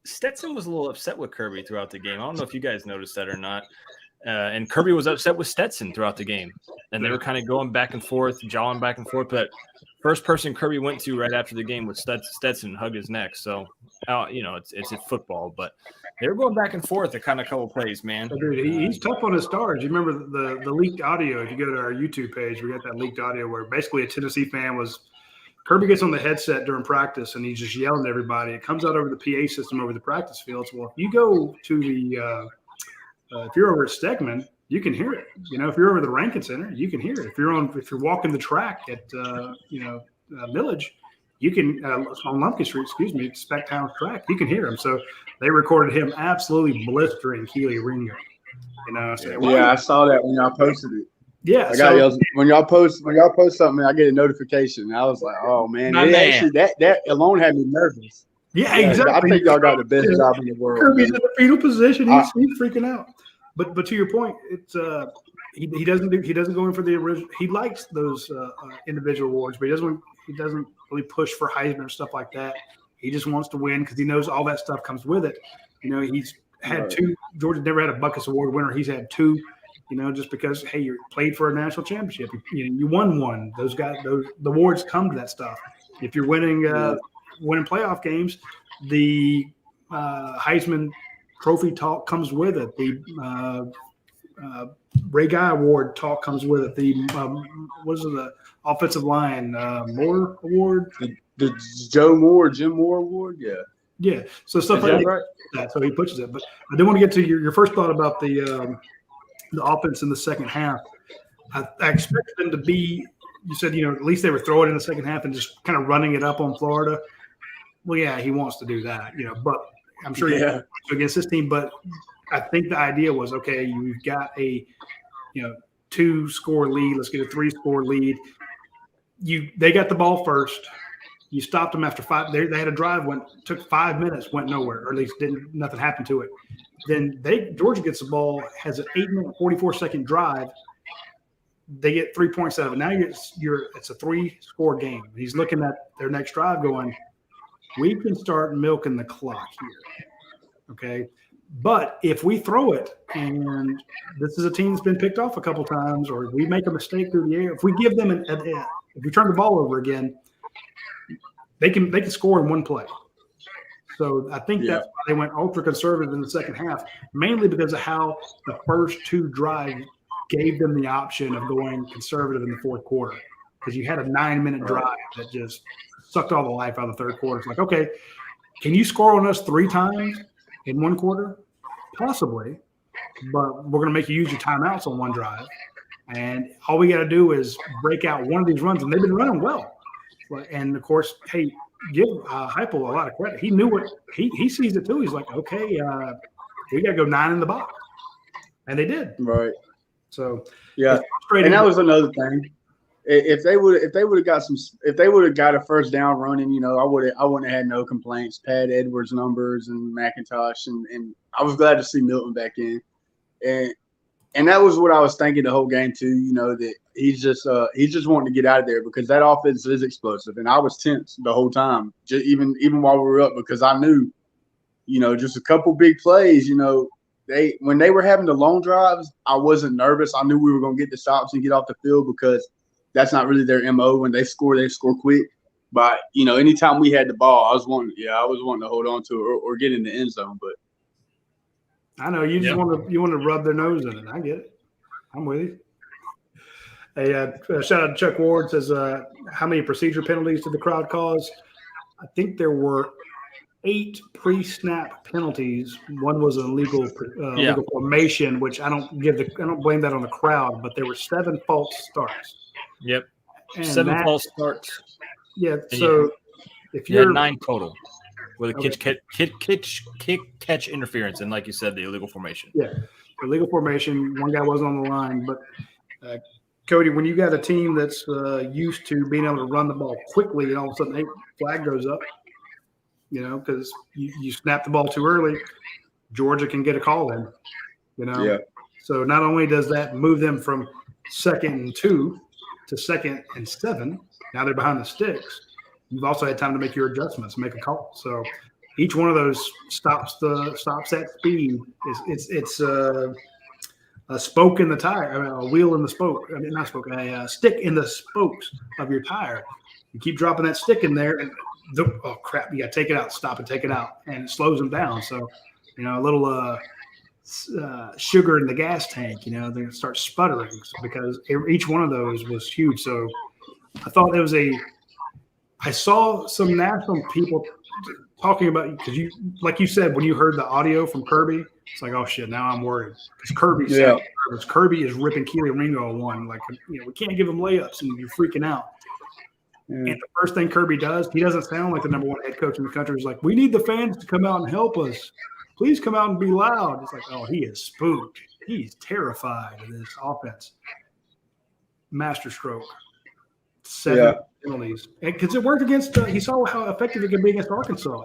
Stetson was a little upset with Kirby throughout the game. I don't know if you guys noticed that or not. And Kirby was upset with Stetson throughout the game, and they were kind of going back and forth, jawing back and forth. But first person Kirby went to right after the game was Stetson, hugged his neck. So, you know, it's football, but they were going back and forth a couple plays, man. Dude, he's tough on his stars. You remember the leaked audio? If you go to our YouTube page, we got that leaked audio where basically a Tennessee fan was Kirby gets on the headset during practice and he's just yelling at everybody. It comes out over the PA system over the practice fields. Well, if you go to the if you're over at Stegman, you can hear it. You know, if you're over the Rankin Center, you can hear it. If you're walking the track at Village, you can on Lumpkin Street, Specktown track, you can hear him. So they recorded him absolutely blistering Keely Ringo. You know, I saw that when y'all posted it. Yeah, when y'all post something, I get a notification. I was like, oh man, actually that alone had me nervous. Yeah, exactly. I think y'all got the best job in the world. Kirby's in the fetal position. He's freaking out. But to your point, it's he doesn't go in for the original. He likes those individual awards, but he doesn't really push for Heisman or stuff like that. He just wants to win because he knows all that stuff comes with it. You know, he's had two. Georgia never had a Buckus Award winner. He's had two. You know, just because you played for a national championship, you won one. The awards come to that stuff. If you're winning playoff games, the Heisman Trophy talk comes with it. The Ray Guy Award talk comes with it. The the offensive line Moore Award, the Jim Moore Award, yeah. So stuff like that. So he pushes it. But I did want to get to your first thought about the offense in the second half. I expected them to be. You said at least they were throwing it in the second half and just kind of running it up on Florida. Well, yeah, he wants to do that, but I'm sure against this team. But I think the idea was, okay, you've got a 2-score lead. Let's get a 3-score lead. They got the ball first. You stopped them after 5. They had a drive took 5 minutes, went nowhere, or at least nothing happened to it. Then Georgia gets the ball, has an 8-minute, 44-second drive. They get 3 points out of it. Now it's a 3-score game. He's looking at their next drive going, we can start milking the clock here. Okay. But if we throw it, and this is a team that's been picked off a couple times, or we make a mistake through the air, if we give them if we turn the ball over again, they can score in one play. So I think that's why they went ultra conservative in the second half, mainly because of how the first 2 drives gave them the option of going conservative in the fourth quarter because you had a 9-minute drive that just sucked all the life out of the third quarter. It's like, okay, can you score on us 3 times in one quarter? Possibly, but we're going to make you use your timeouts on one drive. And all we got to do is break out one of these runs, and they've been running well. And, of course, hey, give Heupel a lot of credit. He knew what he sees it too. He's like, okay, we got to go 9 in the box. And they did. Right. So, yeah. And that was another thing. If they would have got a first down running, you know, I wouldn't have had no complaints. Pat Edwards numbers and McIntosh and I was glad to see Milton back in. And that was what I was thinking the whole game too, you know, that he's just wanting to get out of there because that offense is explosive. And I was tense the whole time, just even while we were up, because I knew, you know, just a couple big plays, you know, when they were having the long drives, I wasn't nervous. I knew we were going to get the stops and get off the field because that's not really their MO. When they score quick. But, you know, anytime we had the ball, I was wanting to hold on to it or get in the end zone. But I know you just want to rub their nose in it. I get it. I'm with you. Hey, shout out to Chuck Ward says, how many procedure penalties did the crowd cause? I think there were 8 pre-snap penalties. One was an illegal formation, which I don't blame that on the crowd, but there were 7 false starts. Yep. And 7 false starts. Yeah. So if you you're had 9 total with a kick catch interference, and like you said, the illegal formation. Yeah. Illegal formation. One guy wasn't on the line, but Cody, when you got a team that's used to being able to run the ball quickly, and all of a sudden, flag goes up, you know, because you snap the ball too early, Georgia can get a call in, you know. Yeah. So not only does that move them from 2nd and 2 to 2nd and 7, now they're behind the sticks. You've also had time to make your adjustments, make a call. So each one of those stops at speed. It's a spoke in the tire, a wheel in the spoke. I mean, not spoke, a stick in the spokes of your tire. You keep dropping that stick in there, and oh crap, you got to take it out, stop and take it out, and it slows them down. So, you know, a little sugar in the gas tank, you know, they start sputtering because each one of those was huge. So I thought I saw some national people talking about, because you, like you said, when you heard the audio from Kirby, it's like, oh shit, now I'm worried because Kirby is ripping Keely Ringo on one, like, you know, we can't give him layups, and you're freaking out. And the first thing Kirby does, he doesn't sound like the #1 head coach in the country. He's like, we need the fans to come out and help us. Please come out and be loud. It's like, oh, he is spooked. He's terrified of this offense. Masterstroke. 7 penalties. Because it worked against he saw how effective it could be against Arkansas.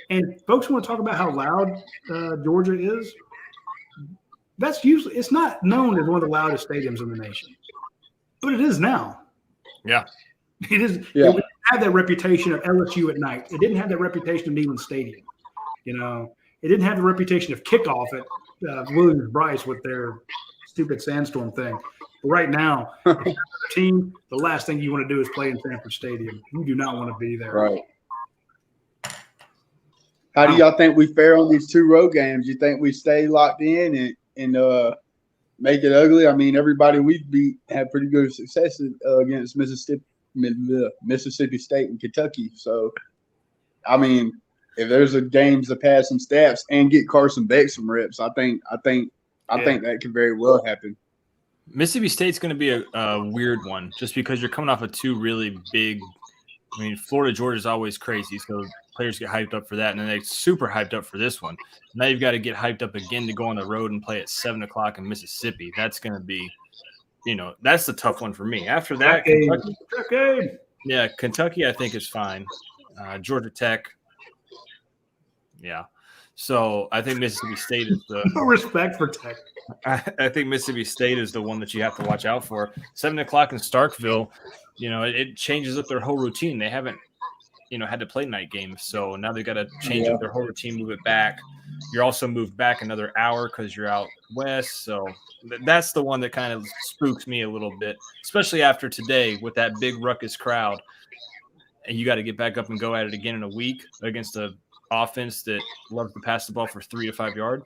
And folks want to talk about how loud Georgia is. It's not known as one of the loudest stadiums in the nation. But it is now. Yeah. It is. Yeah. It had that reputation of LSU at night. It didn't have that reputation of Neyland Stadium. You know, it didn't have the reputation of kickoff at Williams-Brice with their stupid sandstorm thing. But right now, if you're a team, the last thing you want to do is play in Sanford Stadium. You do not want to be there. Right. How do y'all think we fare on these 2 road games? You think we stay locked in and make it ugly? I mean, everybody we beat had pretty good success against Mississippi State and Kentucky. So, I mean, if there's a games to pass some stats and get Carson Beck some reps, I think that could very well happen. Mississippi State's going to be a weird one, just because you're coming off of 2 really big. I mean, Florida Georgia is always crazy, so players get hyped up for that, and then they're super hyped up for this one. Now you've got to get hyped up again to go on the road and play at 7:00 in Mississippi. That's going to be, you know, that's the tough one for me. After that, Kentucky, I think is fine. Georgia Tech, yeah. So I think Mississippi State is the no respect for Tech. I think Mississippi State is the one that you have to watch out for. 7:00 in Starkville, you know, it changes up their whole routine. They haven't, you know, had to play night games, so now they've got to change up their whole routine, move it back. You're also moved back another hour because you're out west. So that's the one that kind of spooks me a little bit, especially after today with that big ruckus crowd. And you got to get back up and go at it again in a week against a offense that loves to pass the ball for 3 to 5 yards.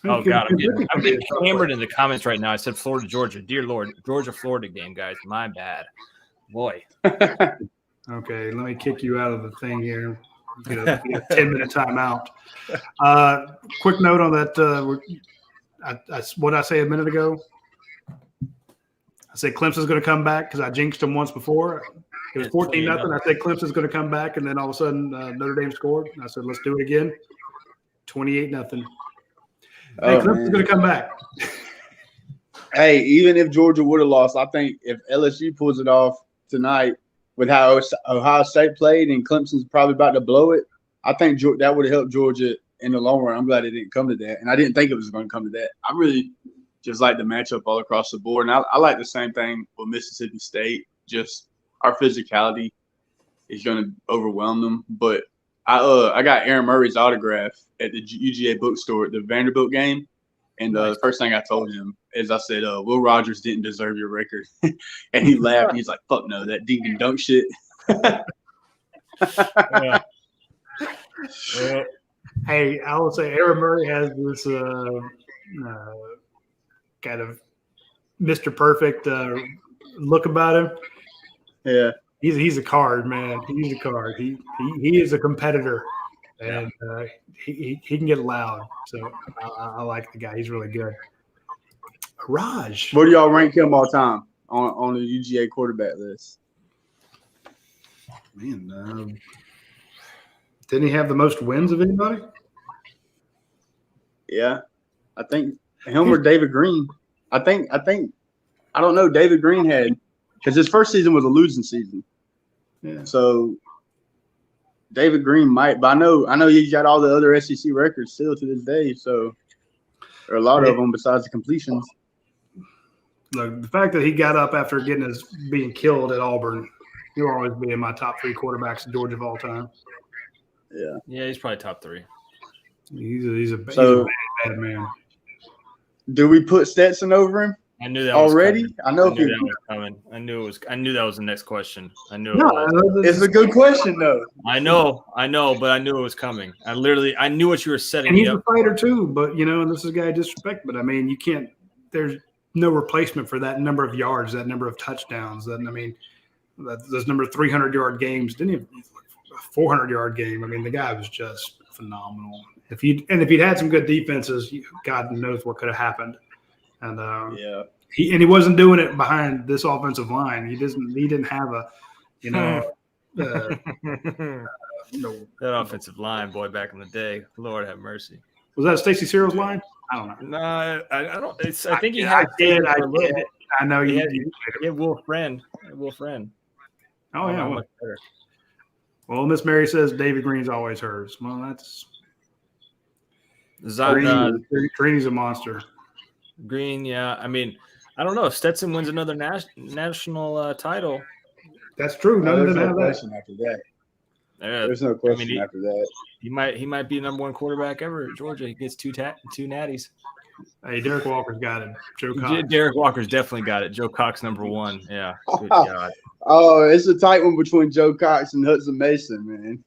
Oh God, I'm getting hammered in the comments right now. I said Florida, Georgia. Dear Lord, Georgia, Florida game, guys. My bad, boy. Okay, let me kick you out of the thing here. Get a 10-minute timeout. Quick note on that. What did I say a minute ago? I said Clemson's going to come back because I jinxed them once before. It was 14-0. I said Clemson's going to come back, and then all of a sudden Notre Dame scored. And I said, let's do it again. 28-0. Hey, Clemson's going to come back. Hey, even if Georgia would have lost, I think if LSU pulls it off tonight with how Ohio State played and Clemson's probably about to blow it, I think that would have helped Georgia in the long run. I'm glad it didn't come to that. And I didn't think it was going to come to that. I really just like the matchup all across the board. And I like the same thing with Mississippi State. Just our physicality is going to overwhelm them. But I got Aaron Murray's autograph at the UGA bookstore at the Vanderbilt game. And the first thing I told him is I said, Will Rogers didn't deserve your record. And he laughed. He's like, fuck no, that dink and dunk shit. Hey, I will say Aaron Murray has this kind of Mr. Perfect look about him. Yeah. He's a card, man. He's a card. He is a competitor. And he can get loud. So I like the guy. He's really good. Raj. Where do y'all rank him all time on the UGA quarterback list? Man, didn't he have the most wins of anybody? Yeah. I think him or David Green. I think I don't know. David Green had because his first season was a losing season. Yeah. So David Green might, but I know he's got all the other SEC records still to this day. So there are a lot of them besides the completions. Look, the fact that he got up after being killed at Auburn, he'll always be in my top 3 quarterbacks in Georgia of all time. Yeah, he's probably top 3. He's a bad man. Do we put Stetson over him? I knew that already. Was I know that was coming. I knew that was the next question. I knew it was. It's a good question though. I know, but I knew it was coming. I knew what you were setting. And he's up a fighter too, but and this is a guy I disrespect. But I mean, you can't. There's no replacement for that number of yards, that number of touchdowns. Those number 300-yard games. Didn't he have a 400-yard game? I mean, the guy was just phenomenal. If he'd had some good defenses, God knows what could have happened. And he wasn't doing it behind this offensive line. He didn't have a that offensive line, boy, back in the day. Lord have mercy. Was that Stacey Searles' line? I don't know. No, I don't. I think he had. I know he had Will Friend. Oh yeah. Well, Miss Mary says David Green's always hers. Well, that's Green's a monster. Green, yeah. I mean, I don't know if Stetson wins another national title. That's true. There's no question after that. There's no question after that. He might be the number 1 quarterback ever at Georgia. He gets two natties. Hey, Derek Walker's got it. Joe Cox. Derek Walker's definitely got it. Joe Cox number 1. Yeah. Good God. Oh, it's a tight one between Joe Cox and Hudson Mason, man.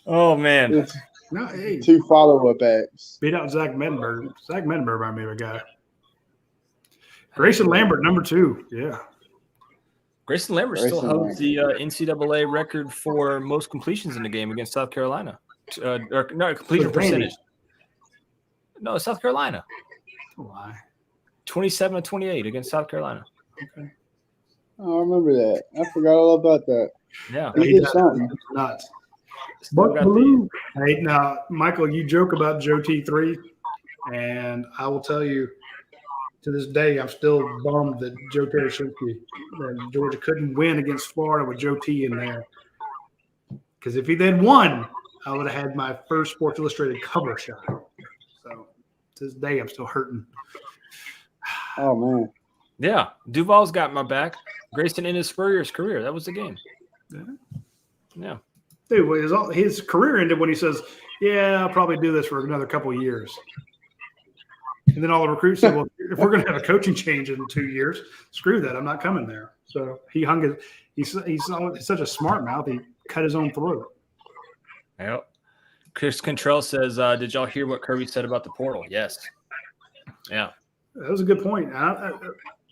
Oh man. No, hey. 2 follow-up acts. Beat out Zach Mettenberg. Zach Mettenberg might be a guy. Grayson Lambert, number 2. Yeah. Grayson Lambert still holds the NCAA record for most completions in the game against South Carolina. Completion percentage. No, South Carolina. Why? 27-28 against South Carolina. Okay. Oh, I remember that. I forgot all about that. Yeah. He did something. Nuts. Hey, now, Michael, you joke about Joe T3, and I will tell you, to this day, I'm still bummed that Joe Tereshinski and Georgia couldn't win against Florida with Joe T in there. Because if he then won, I would have had my first Sports Illustrated cover shot. So to this day, I'm still hurting. Oh, man. Yeah. Duval's got my back. Grayson in his Spurrier's career. That was the game. Yeah. Dude, his career ended when he says, yeah, I'll probably do this for another couple of years. And then all the recruits said, well, if we're going to have a coaching change in 2 years, screw that. I'm not coming there. So he hung it. He's such a smart mouth. He cut his own throat. Yep. Chris Contrell says, did y'all hear what Kirby said about the portal? Yes. Yeah. That was a good point.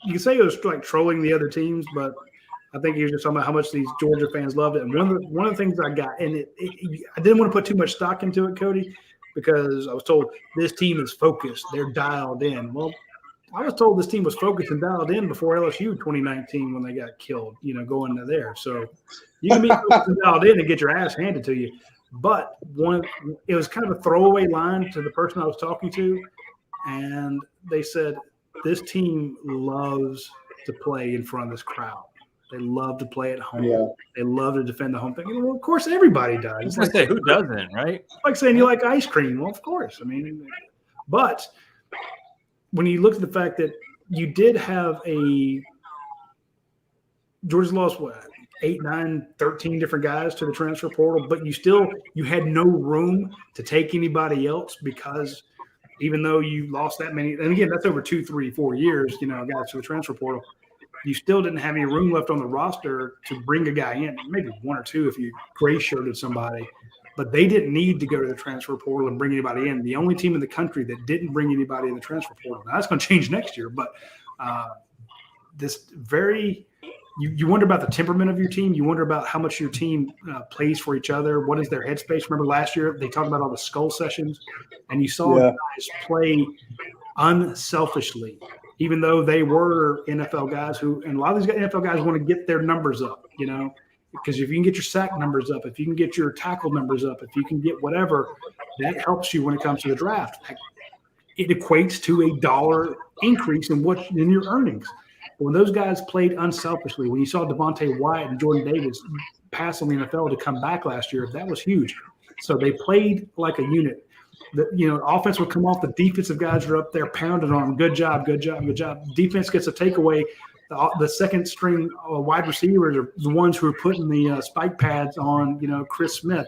You can say it was like trolling the other teams, but I think he was just talking about how much these Georgia fans loved it. And one of the things I got, and I didn't want to put too much stock into it, Cody, because I was told this team is focused. They're dialed in. Well, I was told this team was focused and dialed in before LSU 2019 when they got killed, going to there. So you can be focused and dialed in and get your ass handed to you. But it was kind of a throwaway line to the person I was talking to, and they said this team loves to play in front of this crowd. They love to play at home. Yeah. They love to defend the home thing. Well, of course, everybody does. I was going to say, who doesn't, right? It's like saying you like ice cream. Well, of course. But when you look at the fact that you did have Georgia's lost, 8, 9, 13 different guys to the transfer portal, but you had no room to take anybody else because even though you lost that many, and again, that's over 2, 3, 4 years, guys to the transfer portal, you still didn't have any room left on the roster to bring a guy in, maybe 1 or 2 if you gray shirted somebody, but they didn't need to go to the transfer portal and bring anybody in. The only team in the country that didn't bring anybody in the transfer portal. Now that's going to change next year, but you wonder about the temperament of your team. You wonder about how much your team plays for each other. What is their headspace? Remember last year they talked about all the skull sessions, and you saw guys play unselfishly, even though they were NFL guys and a lot of these NFL guys want to get their numbers up, because if you can get your sack numbers up, if you can get your tackle numbers up, if you can get whatever, that helps you when it comes to the draft. It equates to $1 increase in your earnings. But when those guys played unselfishly, when you saw Devontae Wyatt and Jordan Davis pass on the NFL to come back last year, that was huge. So they played like a unit. Offense would come off, the defensive guys are up there pounding on them. Good job, good job, good job. Defense gets a takeaway. The second string wide receivers are the ones who are putting the spike pads on, Chris Smith.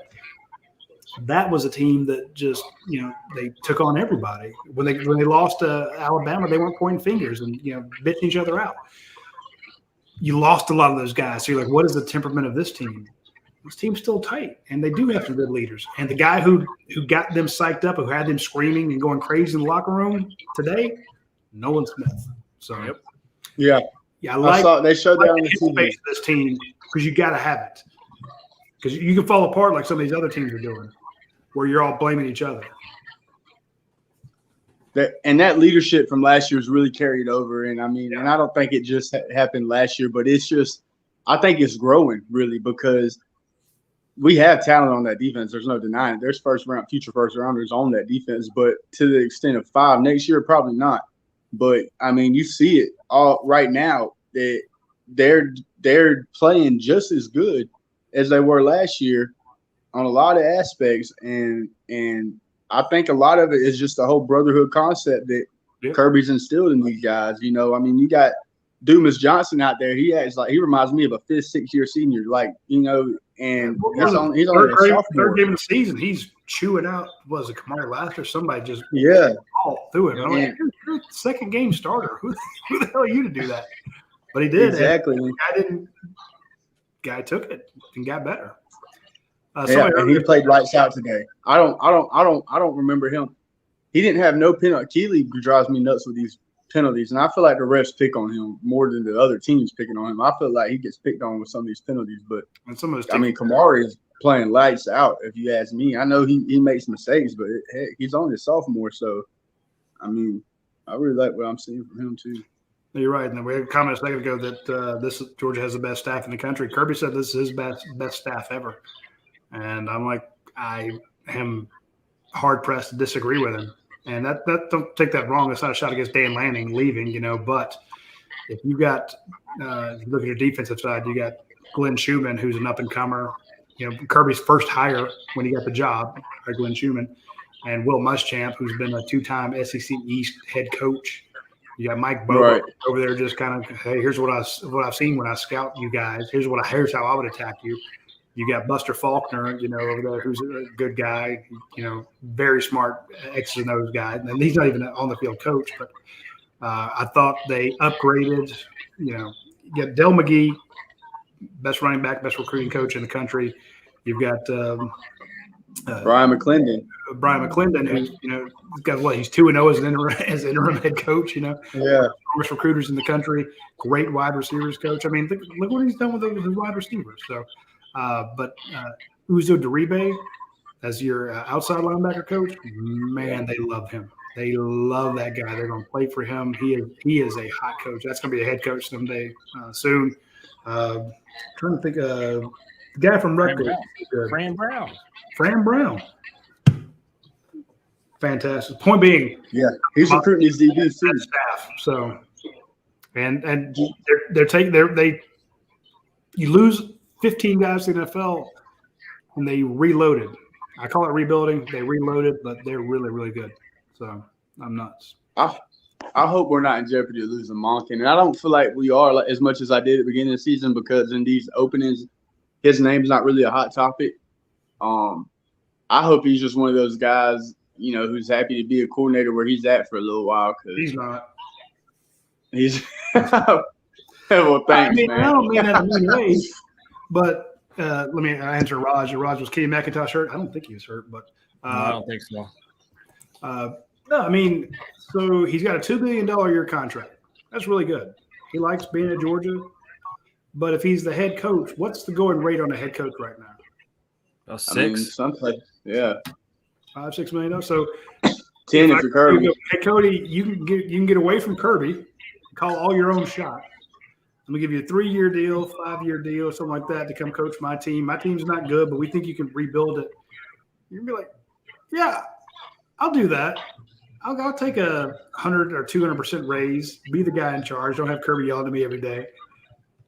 That was a team that just, they took on everybody. When they lost to Alabama, they weren't pointing fingers and, bitching each other out. You lost a lot of those guys. So you're like, what is the temperament of this team? This team's still tight, and they do have some good leaders. And the guy who got them psyched up, who had them screaming and going crazy in the locker room today, Nolan Smith. So, yeah, I saw they showed that on the TV. Of this team, because you got to have it, because you can fall apart like some of these other teams are doing, where you're all blaming each other. That leadership from last year is really carried over, and and I don't think it just happened last year, but it's just I think it's growing really because we have talent on that defense. There's no denying it. There's future first rounders on that defense, but to the extent of 5 next year, probably not. But you see it all right now that they're playing just as good as they were last year on a lot of aspects, and I think a lot of it is just the whole brotherhood concept that Kirby's instilled in these guys. You got Dumas Johnson out there. He reminds me of a 5th, 6th year senior, and he's only a sophomore. Third game of the season, he's chewing out. Was it Kamari Laster? Somebody just all through it. I'm like, you're second game starter. Who the hell are you to do that? But he did. Exactly. Guy took it and got better. And he played lights out today. I don't remember him. He didn't have no penalty. Keeley drives me nuts with these penalties, and I feel like the refs pick on him more than the other teams picking on him. I feel like he gets picked on with some of these penalties, but Kamari is playing lights out. If you ask me, I know he makes mistakes, but he's only a sophomore, so I really like what I'm seeing from him too. You're right. And we had a comment a second ago that Georgia has the best staff in the country. Kirby said this is his best staff ever. And I'm like, I am hard pressed to disagree with him. And that don't take that wrong. It's not a shot against Dan Lanning leaving, but if you got if you look at your defensive side, you got Glenn Schumann, who's an up and comer. Kirby's first hire when he got the job, Glenn Schumann, and Will Muschamp, who's been a 2-time SEC East head coach. You got Mike Bobo over there, just kind of, hey, here's what I've seen when I scout you guys. Here's how I would attack you. You got Buster Faulkner, over there, who's a good guy, very smart X's and O's guy. And he's not even an on the field coach, but I thought they upgraded. You got Del McGee, best running back, best recruiting coach in the country. You've got Brian McClendon. Brian McClendon, who's he's got what, he's 2-0 as interim head coach. Yeah, strongest recruiters in the country, great wide receivers coach. I mean, look what he's done with his wide receivers. So, but Uzo Deribe as your outside linebacker coach, man, they love him. They love that guy. They're going to play for him. He is a hot coach. That's going to be a head coach someday soon. Trying to think, the guy from Rutgers, Fran Brown. Fran Brown. Fantastic. Point being, yeah, he's recruiting his DB staff. So, and you lose 15 guys to the NFL, and they reloaded. I call it rebuilding. They reloaded, but they're really, really good. So I'm nuts. I hope we're not in jeopardy of losing Monken, and I don't feel like we are as much as I did at the beginning of the season, because in these openings, his name's not really a hot topic. I hope he's just one of those guys, who's happy to be a coordinator where he's at for a little while. Cause he's not. He's well, thanks, man. I don't mean that in any way, but let me answer Raj. Raj, was Kenny McIntosh hurt? I don't think he was hurt, but no, I don't think so. No, I mean, so he's got a $2 billion a year contract. That's really good. He likes being at Georgia, but if he's the head coach, what's the going rate on a head coach right now? 6. I mean, someplace, yeah, $5-6 million. So 10 if you're Kirby. Hey Cody, you can get away from Kirby, call all your own shot. I'm gonna give you a 3-year deal, 5-year deal, something like that, to come coach my team. My team's not good, but we think you can rebuild it. You're gonna be like, yeah, I'll do that. I'll take a 100 or 200% raise, be the guy in charge. Don't have Kirby yelling at me every day.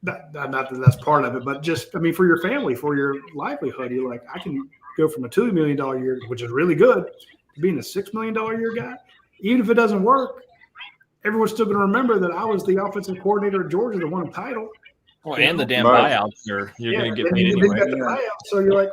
Not that that's part of it, but just, for your family, for your livelihood, you're like, I can go from a $2 million a year, which is really good, to being a $6 million a year guy. Even if it doesn't work, everyone's still going to remember that I was the offensive coordinator at Georgia that won a title. Well, and the damn buyouts you're going to get paid anyway. Got the buyouts, so you're like,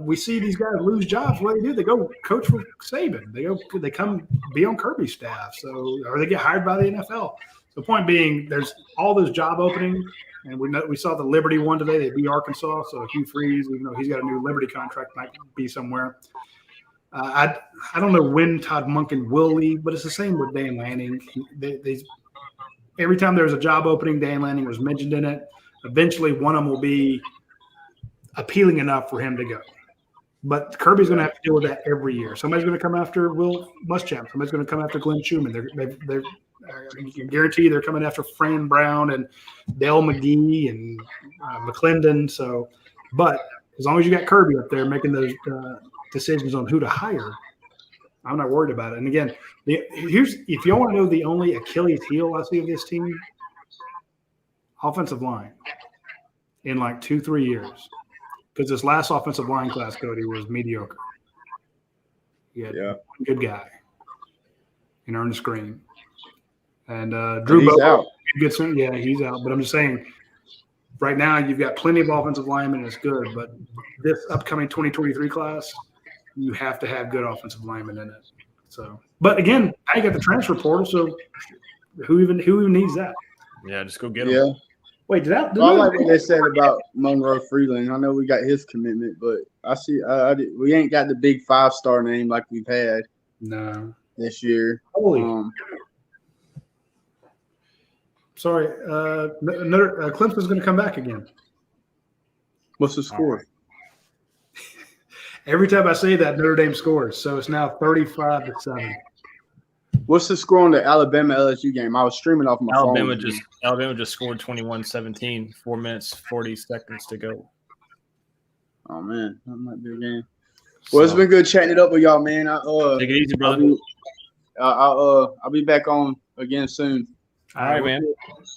we see these guys lose jobs. What do? They go coach for Saban. They come be on Kirby's staff. So, or they get hired by the NFL. The point being, there's all those job openings, and we saw the Liberty one today. They beat Arkansas. So Hugh Freeze, even though he's got a new Liberty contract, might be somewhere. I don't know when Todd Monken will leave, but it's the same with Dan Lanning. Every time there's a job opening, Dan Lanning was mentioned in it. Eventually, one of them will be appealing enough for him to go. But Kirby's going to have to deal with that every year. Somebody's going to come after Will Muschamp. Somebody's going to come after Glenn Schumann. You can guarantee they're coming after Fran Brown and Dale McGee and McClendon. So, but as long as you got Kirby up there making those decisions on who to hire, I'm not worried about it. And again, if you want to know the only Achilles heel I see of this team, offensive line in like 2-3 years. Because this last offensive line class, Cody, was mediocre. You had one good guy in Ernest Green. And Drew Bobo, he's out. But I'm just saying, right now you've got plenty of offensive linemen. It's good. But this upcoming 2023 class, you have to have good offensive linemen in it. So, but again, I got the transfer portal, so who even needs that? Yeah, just go get them. Yeah. Wait, I like what they said about Monroe Freeland. I know we got his commitment, but we ain't got the big 5-star name like we've had. No. This year. Holy. Sorry, Clemson's going to come back again. What's the score? Every time I say that, Notre Dame scores. So it's now 35-7. What's the score on the Alabama LSU game? I was streaming off my phone. Alabama just scored 21-17, 4 minutes, 40 seconds to go. Oh, man. That might be a game. Well, it's been good chatting it up with y'all, man. Take it easy, brother. I'll be back on again soon. All right, man.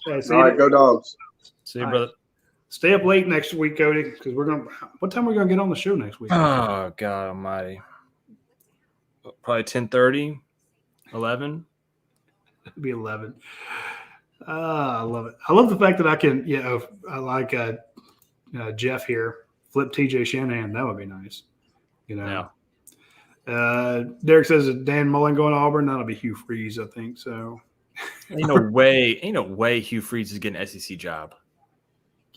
All right, go Dogs. See you, brother. Stay up late next week, Cody, because what time are we going to get on the show next week? Oh, God almighty. Probably 10:30, 11. It'll be 11. I love it. I love the fact that I can, I like Jeff here, flip TJ Shanahan. That would be nice. Yeah. Derek says that Dan Mullen going to Auburn. That'll be Hugh Freeze, I think. So ain't no way Hugh Freeze is getting an SEC job.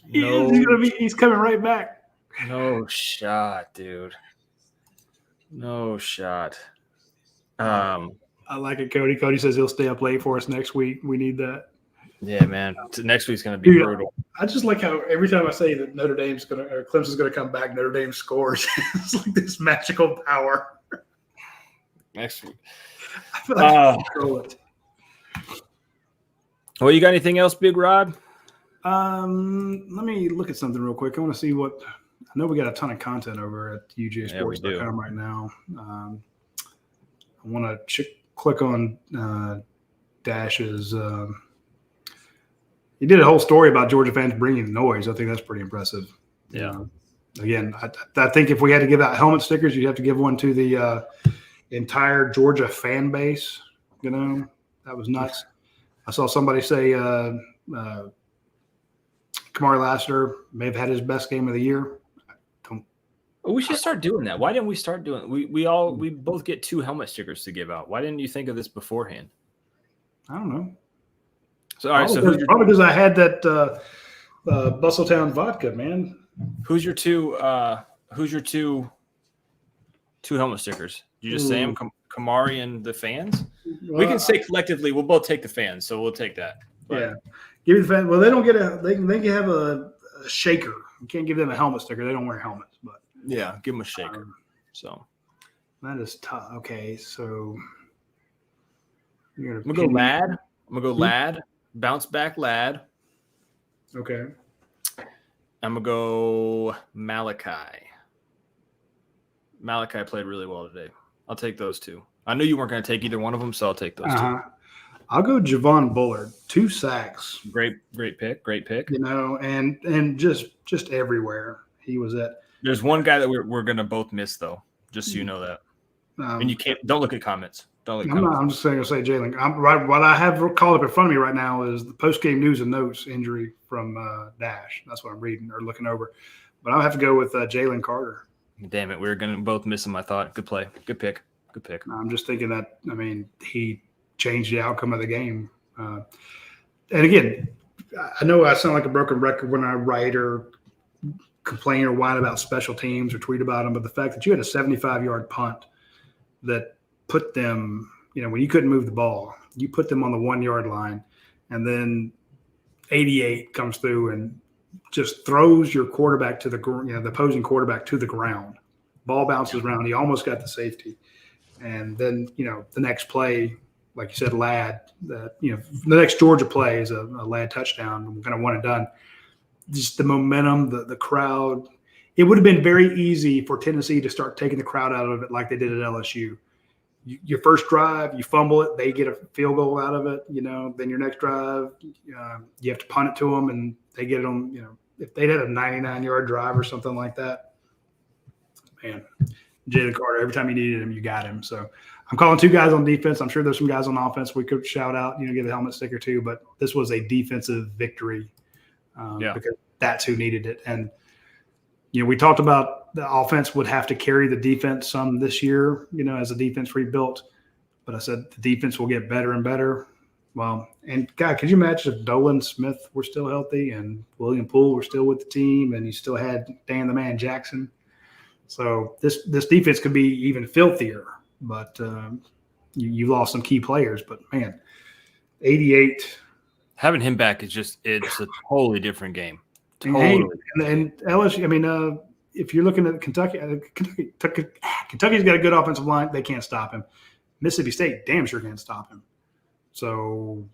He's coming right back. No shot, dude. No shot. I like it, Cody. Cody says he'll stay up late for us next week. We need that. Yeah, man. Next week's going to be brutal. I just like how every time I say that Notre Dame's going to, or Clemson's going to come back, Notre Dame scores. It's like this magical power. Next week. I feel like control it. Well, you got anything else, Big Rod? Let me look at something real quick. I want to see what – I know we got a ton of content over at UGAsports.com right now. I want to click on Dash's he did a whole story about Georgia fans bringing the noise. I think that's pretty impressive. Yeah. Again, I think if we had to give out helmet stickers, you'd have to give one to the entire Georgia fan base. You know, that was nuts. I saw somebody say Kamari Lassiter may have had his best game of the year. We should start doing that. Why didn't we start doing it? We both get 2 helmet stickers to give out. Why didn't you think of this beforehand? I don't know. So all right, probably because I had that Bustletown vodka, man. Who's your two helmet stickers? You just say them, Kamari and the fans? Well, we can say collectively we'll both take the fans, so we'll take that. But, yeah. Give me the fan. Well, they don't get they can have a shaker. You can't give them a helmet sticker. They don't wear helmets, but yeah, give them a shaker. So that is tough. Okay, so I'm gonna go lad. Lad. Bounce back lad. Okay. I'm gonna go Malachi. Malachi played really well today. I'll take those 2. I knew you weren't going to take either one of them, so I'll take those 2. I'll go Javon Bullard. 2 sacks. Great pick. You know, and just everywhere he was at. There's one guy that we're going to both miss, though, just so you know that. And you can't – don't look at comments. I'm just going to say Jalen. What I have called up in front of me right now is the post-game news and notes injury from Dash. That's what I'm reading or looking over. But I'll have to go with Jalen Carter. Damn it. We were going to both miss him, I thought. Good play. Good pick. I'm just thinking that, I mean, he changed the outcome of the game. And again, I know I sound like a broken record when I write or complain or whine about special teams or tweet about them, but the fact that you had a 75-yard punt that put them, you know, when you couldn't move the ball, you put them on the 1-yard line, and then 88 comes through and just throws your quarterback to the opposing quarterback to the ground. Ball bounces around. He almost got the safety. And then, you know, the next play, like you said, lad, the next Georgia play is a lad touchdown, kind of one and done. Just the momentum, the crowd. It would have been very easy for Tennessee to start taking the crowd out of it like they did at LSU. Your first drive, you fumble it, they get a field goal out of it. You know, then your next drive, you have to punt it to them, and they get it on. You know, if they had a 99-yard drive or something like that, man, Jalen Carter. Every time you needed him, you got him. So I'm calling 2 guys on defense. I'm sure there's some guys on offense we could shout out. You know, give a helmet sticker too. But this was a defensive victory because that's who needed it. And you know, we talked about the offense would have to carry the defense some this year, you know, as the defense rebuilt. But I said the defense will get better and better. Well, and God, could you imagine if Dolan Smith were still healthy and William Poole were still with the team and you still had Dan the Man Jackson? So this defense could be even filthier. But you lost some key players. But, man, 88. Having him back is just – it's a totally different game. Totally. And LSU, I mean, if you're looking at Kentucky's got a good offensive line. They can't stop him. Mississippi State damn sure can't stop him. So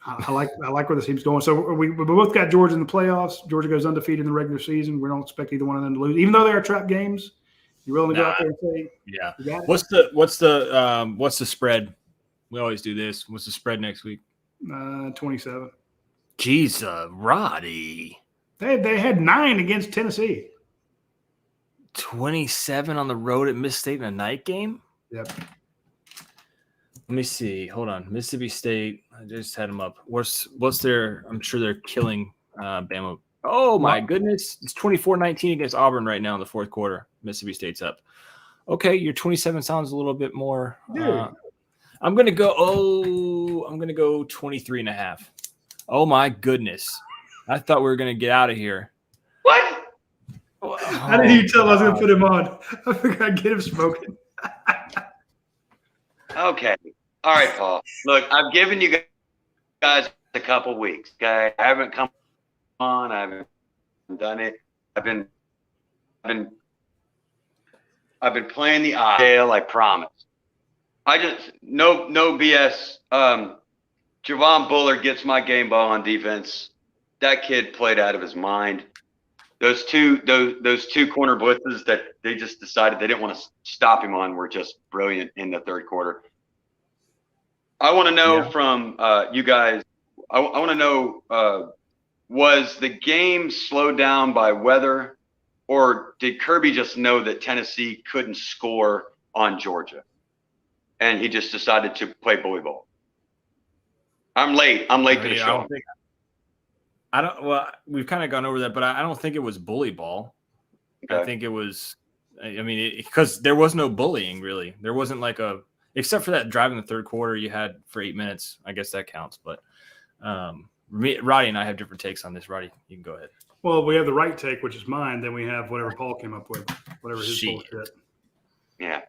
I like where the team's going. So we both got Georgia in the playoffs. Georgia goes undefeated in the regular season. We don't expect either one of them to lose, even though they are trap games. You willing to go out there and say, yeah. What's the spread? We always do this. What's the spread next week? 27. Jeez, Roddy. They had 9 against Tennessee. 27 on the road at Miss State in a night game? Yep. Let me see. Hold on. Mississippi State. I just had them up. What's their – I'm sure they're killing Bama. Oh, my goodness. It's 24-19 against Auburn right now in the fourth quarter. Mississippi State's up. Okay, your 27 sounds a little bit more I'm going to go 23.5. Oh, my goodness. I thought we were going to get out of here. What? How did you tell I was going to put him on? I figured I'd get him smoking. Okay. All right, Paul. Look, I've given you guys a couple weeks. Okay, I haven't come on. I haven't done it. I've been playing the IL. I promise. I just no BS. Javon Bullard gets my game ball on defense. That kid played out of his mind. Those two corner blitzes that they just decided they didn't want to stop him on were just brilliant in the third quarter. I want to know from you guys. I want to know was the game slowed down by weather, or did Kirby just know that Tennessee couldn't score on Georgia, and he just decided to play bully ball? I'm late to the show. Well, we've kind of gone over that, but I don't think it was bully ball. Okay. I think it was, I mean, because there was no bullying really. There wasn't like except for that drive in the third quarter you had for 8 minutes. I guess that counts. But Roddy and I have different takes on this. Roddy, you can go ahead. Well, we have the right take, which is mine. Then we have whatever Paul came up with, whatever his bullshit. Yeah,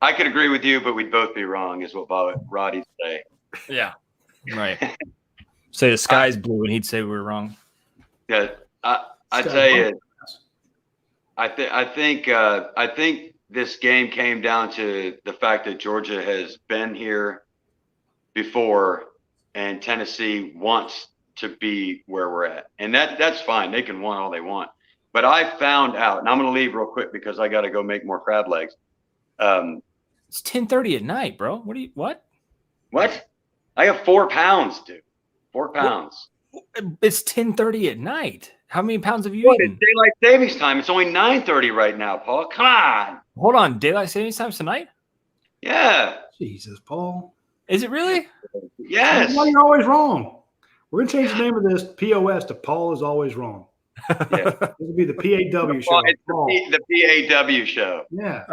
I could agree with you, but we'd both be wrong, is what Roddy'd say. Yeah, right. Say the sky's blue, and he'd say we were wrong. Yeah, I tell you, I think this game came down to the fact that Georgia has been here before, and Tennessee wants to be where we're at, and that's fine. They can want all they want, but I found out, and I'm going to leave real quick because I got to go make more crab legs. It's 10:30 at night, bro. What? What? I have 4 pounds, dude. 4 pounds. It's 10:30 at night. How many pounds have you eaten? It's daylight savings time. It's only 9:30 right now, Paul. Come on. Hold on. Daylight savings time tonight? Yeah. Jesus, Paul. Is it really? Yes. Why you're always wrong. We're going to change the name of this POS to Paul is always wrong. Yeah. This will be the PAW show. It's the PAW show. Yeah.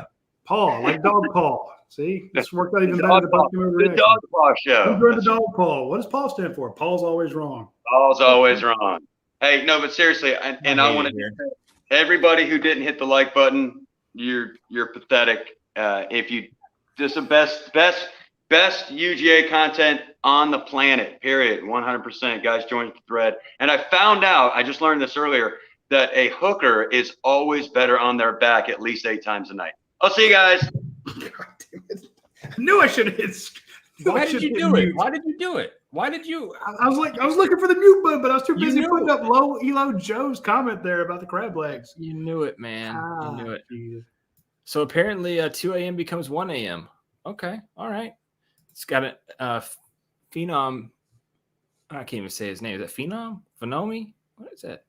Paul, like dog Paul. See, this worked out even better. The dog paw show. Who's the dog Paul? What does Paul stand for? Paul's always wrong. Paul's always wrong. Hey, no, but seriously, and I want to everybody who didn't hit the like button, you're pathetic. If you just the best UGA content on the planet, period, 100%. Guys, join the thread. And I found out, I just learned this earlier, that a hooker is always better on their back at least 8 times a night. I'll see you guys. I knew I should have hit. Why did you do it? Why did you do it? Why did you? I was looking for the mute button, but I was too busy putting up low Elo Joe's comment there about the crab legs. You knew it, man. You knew it. Geez. So apparently 2 a.m. becomes 1 a.m. Okay. All right. It's got a Phenom. I can't even say his name. Is that Phenom? Phenomi? What is that?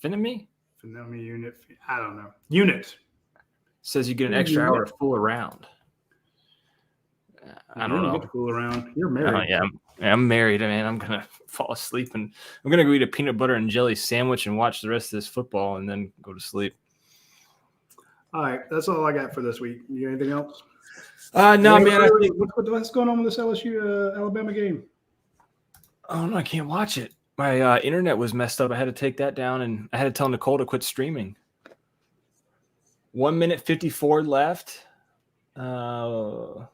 Phenomi? Phenomi unit. I don't know. Unit. Says you get an extra hour to fool around. I don't know. Get to fool around. You're married. Yeah, I'm married. I mean, I'm gonna fall asleep and I'm gonna go eat a peanut butter and jelly sandwich and watch the rest of this football and then go to sleep. All right, that's all I got for this week. You got anything else? No, man. What's going on with this LSU Alabama game? Oh no, I can't watch it. My internet was messed up. I had to take that down and I had to tell Nicole to quit streaming. 1 minute 54 left. Who's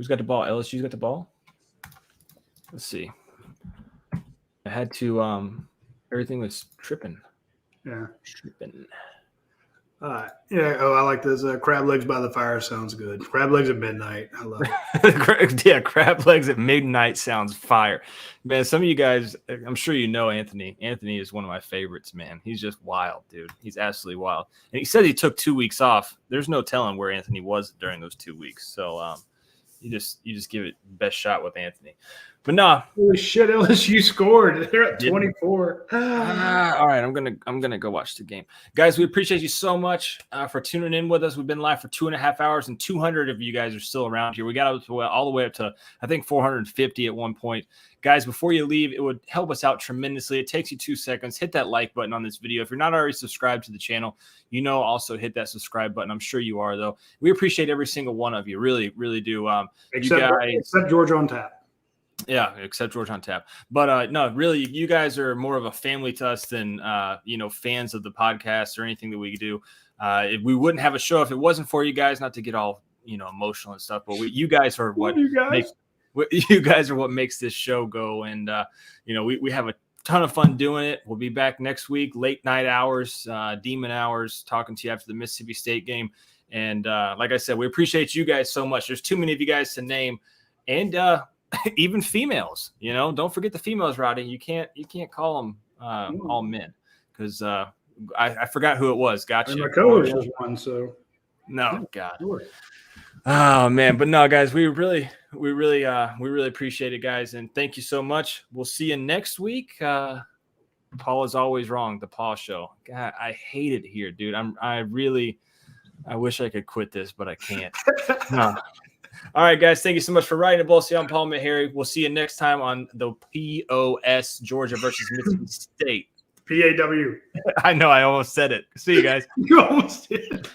got the ball? LSU's got the ball. Let's see. I had to. Everything was tripping. Yeah, tripping. Yeah. Oh, I like this. Crab legs by the fire sounds good. Crab legs at midnight. I love it. Yeah, crab legs at midnight sounds fire, man. Some of you guys, I'm sure you know Anthony. Anthony is one of my favorites, man. He's just wild, dude. He's absolutely wild. And he said he took 2 weeks off. There's no telling where Anthony was during those 2 weeks. So you just give it best shot with Anthony. But nah. Holy shit, LSU scored. They're at 24. All right, I'm gonna go watch the game. Guys, we appreciate you so much for tuning in with us. We've been live for 2.5 hours, and 200 of you guys are still around here. We got all the way up to, I think, 450 at one point. Guys, before you leave, it would help us out tremendously. It takes you 2 seconds. Hit that like button on this video. If you're not already subscribed to the channel, also hit that subscribe button. I'm sure you are, though. We appreciate every single one of you. Really, really do. Except Georgia on Tap. Yeah, except George on tap. But no, really, you guys are more of a family to us than fans of the podcast or anything that we do. We wouldn't have a show if it wasn't for you guys. Not to get all emotional and stuff, but you guys are what you guys are what makes this show go. And we have a ton of fun doing it. We'll be back next week, late night hours, demon hours, talking to you after the Mississippi State game. And like I said, we appreciate you guys so much. There's too many of you guys to name, and even females. Don't forget the females, Roddy. You can't call them all men, because I forgot who it was. Gotcha. And my coach was one. So no, God. Sure. Oh man, but no, guys, we really appreciate it, guys, and thank you so much. We'll see you next week. Paul is always wrong. The Paul Show. God, I hate it here, dude. I wish I could quit this, but I can't. No. All right, guys. Thank you so much for writing. I'm Paul Meharry. We'll see you next time on the POS, Georgia versus Mississippi State. PAW. I know. I almost said it. See you guys. You almost did.